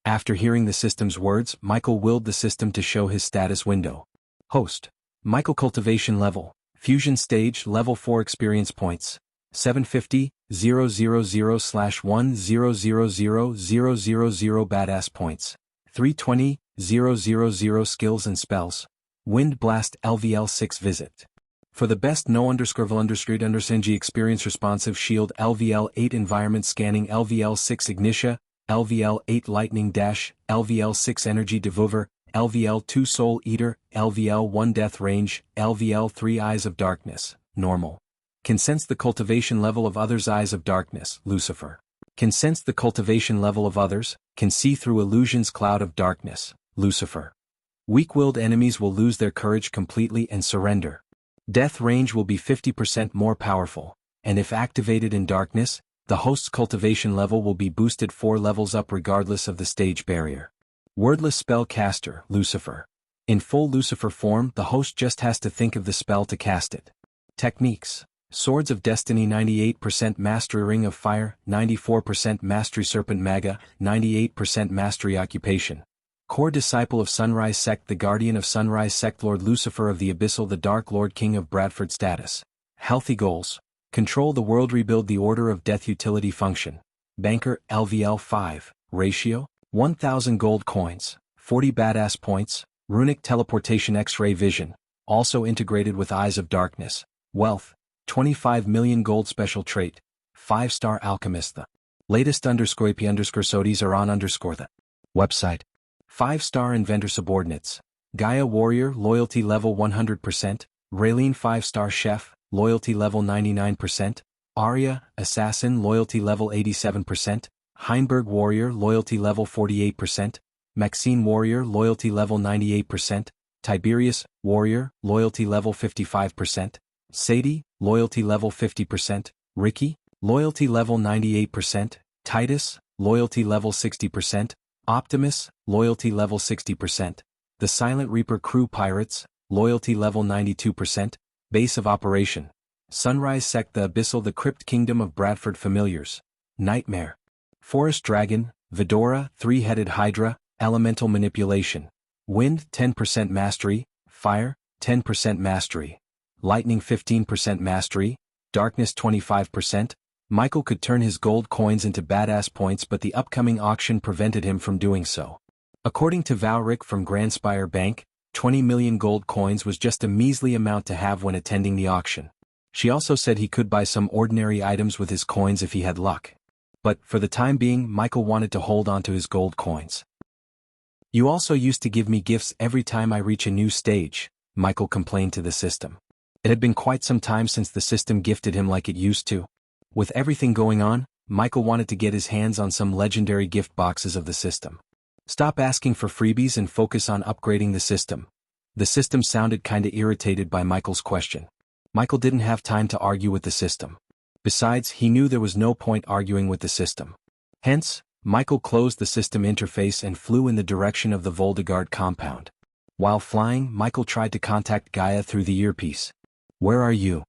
After hearing the system's words, Michael willed the system to show his status window. Host. Michael cultivation level. Fusion stage level 4 experience points. 750,000/1000000 badass points. 320,000 skills and spells. Wind Blast LVL 6 visit. For the best no_undersng experience responsive shield LVL 8 environment scanning LVL 6 ignitia, LVL 8 lightning dash, LVL 6 energy devour, LVL 2 soul eater, LVL 1 death range, LVL 3 eyes of darkness, normal. Can sense the cultivation level of others' eyes of darkness, Lucifer. Can sense the cultivation level of others, can see through illusions cloud of darkness, Lucifer. Weak-willed enemies will lose their courage completely and surrender. Death range will be 50% more powerful, and if activated in darkness, the host's cultivation level will be boosted 4 levels up regardless of the stage barrier. Wordless spell caster, Lucifer. In full Lucifer form, the host just has to think of the spell to cast it. Techniques. Swords of Destiny 98% Mastery Ring of Fire, 94% Mastery Serpent Maga, 98% Mastery Occupation. Core Disciple of Sunrise Sect, the Guardian of Sunrise Sect, Lord Lucifer of the Abyssal, the Dark Lord, King of Bradford status. Healthy goals. Control the world, rebuild the Order of Death, utility function. Banker LVL 5, ratio, 1000 gold coins, 40 badass points, runic teleportation X-ray vision, also integrated with Eyes of Darkness. Wealth, 25 million gold special trait, 5-star alchemist. The latest _IP_SODIs are on _ the website. 5-star inventor subordinates. Gaia Warrior, loyalty level 100%, Raylene 5-star chef, loyalty level 99%, Arya, assassin, loyalty level 87%, Heinberg Warrior, loyalty level 48%, Maxine Warrior, loyalty level 98%, Tiberius, Warrior, loyalty level 55%, Sadie, loyalty level 50%, Ricky, loyalty level 98%, Titus, loyalty level 60%, Optimus, loyalty level 60%, The Silent Reaper Crew Pirates, loyalty level 92%, Base of Operation, Sunrise Sect, the Abyssal, the Crypt Kingdom of Bradford Familiars, Nightmare, Forest Dragon, Vidora, Three-Headed Hydra, Elemental Manipulation, Wind 10% Mastery, Fire 10% Mastery, Lightning 15% Mastery, Darkness 25%. Michael could turn his gold coins into badass points, but the upcoming auction prevented him from doing so. According to Valric from Grandspire Bank, 20 million gold coins was just a measly amount to have when attending the auction. She also said he could buy some ordinary items with his coins if he had luck. But, for the time being, Michael wanted to hold on to his gold coins. You also used to give me gifts every time I reach a new stage, Michael complained to the system. It had been quite some time since the system gifted him like it used to. With everything going on, Michael wanted to get his hands on some legendary gift boxes of the system. Stop asking for freebies and focus on upgrading the system. The system sounded kinda irritated by Michael's question. Michael didn't have time to argue with the system. Besides, he knew there was no point arguing with the system. Hence, Michael closed the system interface and flew in the direction of the Voldegard compound. While flying, Michael tried to contact Gaia through the earpiece. "Where are you?"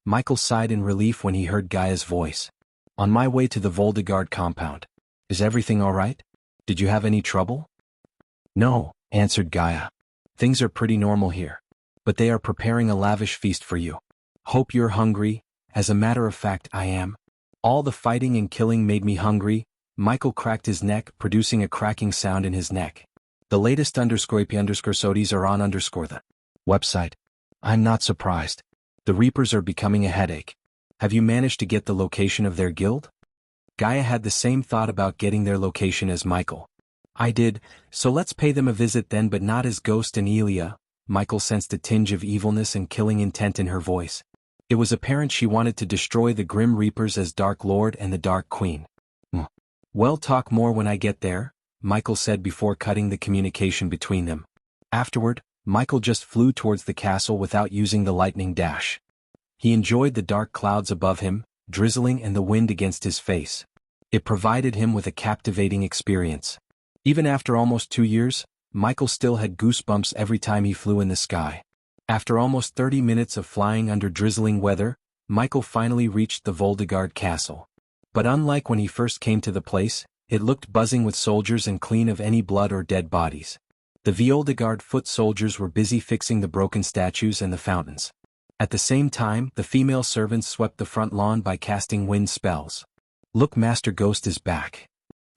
Michael sighed in relief when he heard Gaia's voice. "On my way to the Voldegard compound. Is everything alright? Did you have any trouble?" "No," answered Gaia. "Things are pretty normal here. But they are preparing a lavish feast for you. Hope you're hungry. As a matter of fact, I am. All the fighting and killing made me hungry." Michael cracked his neck, producing a cracking sound in his neck. The latest _AP_SODIs are on the website. I'm not surprised. The Reapers are becoming a headache. Have you managed to get the location of their guild? Gaia had the same thought about getting their location as Michael. "I did, so let's pay them a visit then, but not as Ghost and Elia." Michael sensed a tinge of evilness and killing intent in her voice. It was apparent she wanted to destroy the Grim Reapers as Dark Lord and the Dark Queen. "Well, talk more when I get there," Michael said before cutting the communication between them. Afterward, Michael just flew towards the castle without using the lightning dash. He enjoyed the dark clouds above him, drizzling, and the wind against his face. It provided him with a captivating experience. Even after almost 2 years, Michael still had goosebumps every time he flew in the sky. After almost 30 minutes of flying under drizzling weather, Michael finally reached the Voldegard castle. But unlike when he first came to the place, it looked buzzing with soldiers and clean of any blood or dead bodies. The Voldegard foot soldiers were busy fixing the broken statues and the fountains. At the same time, the female servants swept the front lawn by casting wind spells. "Look, Master Ghost is back,"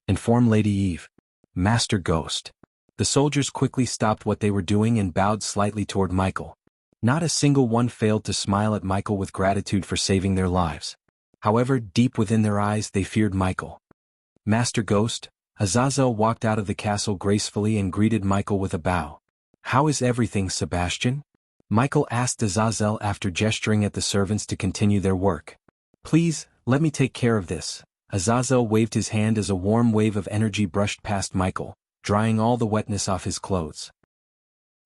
informed Lady Eve. "Master Ghost." The soldiers quickly stopped what they were doing and bowed slightly toward Michael. Not a single one failed to smile at Michael with gratitude for saving their lives. However, deep within their eyes they feared Michael. "Master Ghost." Azazel walked out of the castle gracefully and greeted Michael with a bow. "How is everything, Sebastian?" Michael asked Azazel after gesturing at the servants to continue their work. "Please, let me take care of this." Azazel waved his hand as a warm wave of energy brushed past Michael, drying all the wetness off his clothes.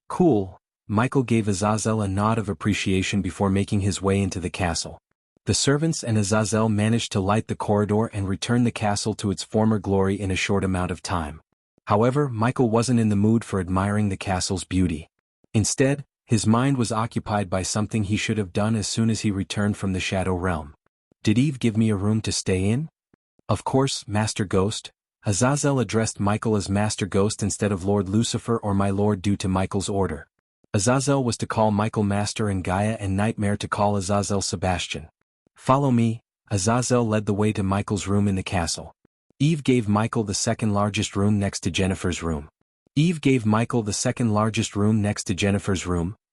"Cool." Michael gave Azazel a nod of appreciation before making his way into the castle. The servants and Azazel managed to light the corridor and return the castle to its former glory in a short amount of time. However, Michael wasn't in the mood for admiring the castle's beauty. Instead, his mind was occupied by something he should have done as soon as he returned from the Shadow Realm. "Did Eve give me a room to stay in?" "Of course, Master Ghost." Azazel addressed Michael as Master Ghost instead of Lord Lucifer or My Lord due to Michael's order. Azazel was to call Michael Master and Gaia and Nightmare to call Azazel Sebastian. "Follow me." Azazel led the way to Michael's room in the castle. Eve gave Michael the second largest room next to Jennifer's room.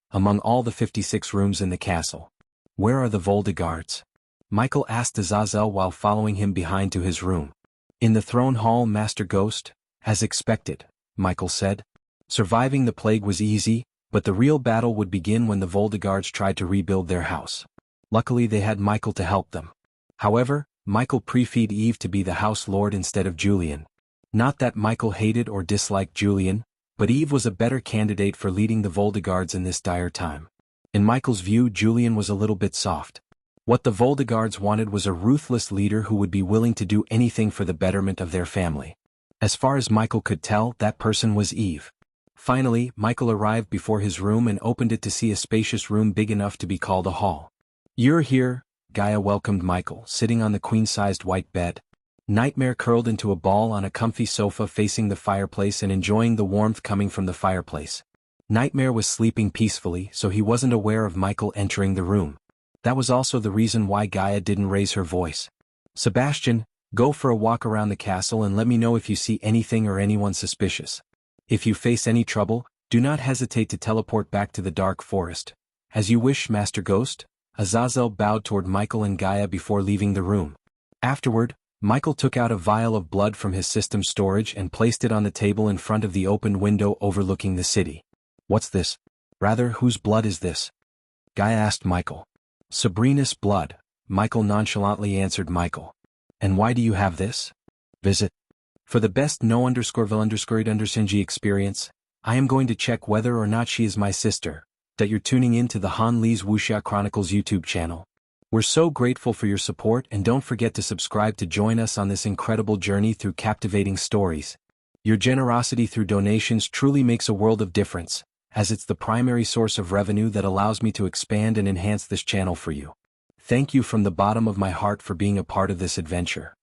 Among all the 56 rooms in the castle. "Where are the Voldegards?" Michael asked Azazel while following him behind to his room. "In the throne hall, Master Ghost." "As expected," Michael said. Surviving the plague was easy, but the real battle would begin when the Voldegards tried to rebuild their house. Luckily they had Michael to help them. However, Michael preferred Eve to be the House Lord instead of Julian. Not that Michael hated or disliked Julian, but Eve was a better candidate for leading the Voldegards in this dire time. In Michael's view, Julian was a little bit soft. What the Voldegards wanted was a ruthless leader who would be willing to do anything for the betterment of their family. As far as Michael could tell, that person was Eve. Finally, Michael arrived before his room and opened it to see a spacious room big enough to be called a hall. "You're here," Gaia welcomed Michael, sitting on the queen-sized white bed. Nightmare curled into a ball on a comfy sofa facing the fireplace and enjoying the warmth coming from the fireplace. Nightmare was sleeping peacefully, so he wasn't aware of Michael entering the room. That was also the reason why Gaia didn't raise her voice. "Sebastian, go for a walk around the castle and let me know if you see anything or anyone suspicious. If you face any trouble, do not hesitate to teleport back to the dark forest." "As you wish, Master Ghost." Azazel bowed toward Michael and Gaia before leaving the room. Afterward, Michael took out a vial of blood from his system storage and placed it on the table in front of the open window overlooking the city. What's this? Rather, whose blood is this? Guy asked Michael. Sabrina's blood, Michael nonchalantly answered Michael. And why do you have this? Visit. For the best no_vil_underscored_undersng experience, I am going to check whether or not she is my sister. That you're tuning in to the Han Lee's Wuxia Chronicles YouTube channel. We're so grateful for your support, and don't forget to subscribe to join us on this incredible journey through captivating stories. Your generosity through donations truly makes a world of difference, as it's the primary source of revenue that allows me to expand and enhance this channel for you. Thank you from the bottom of my heart for being a part of this adventure.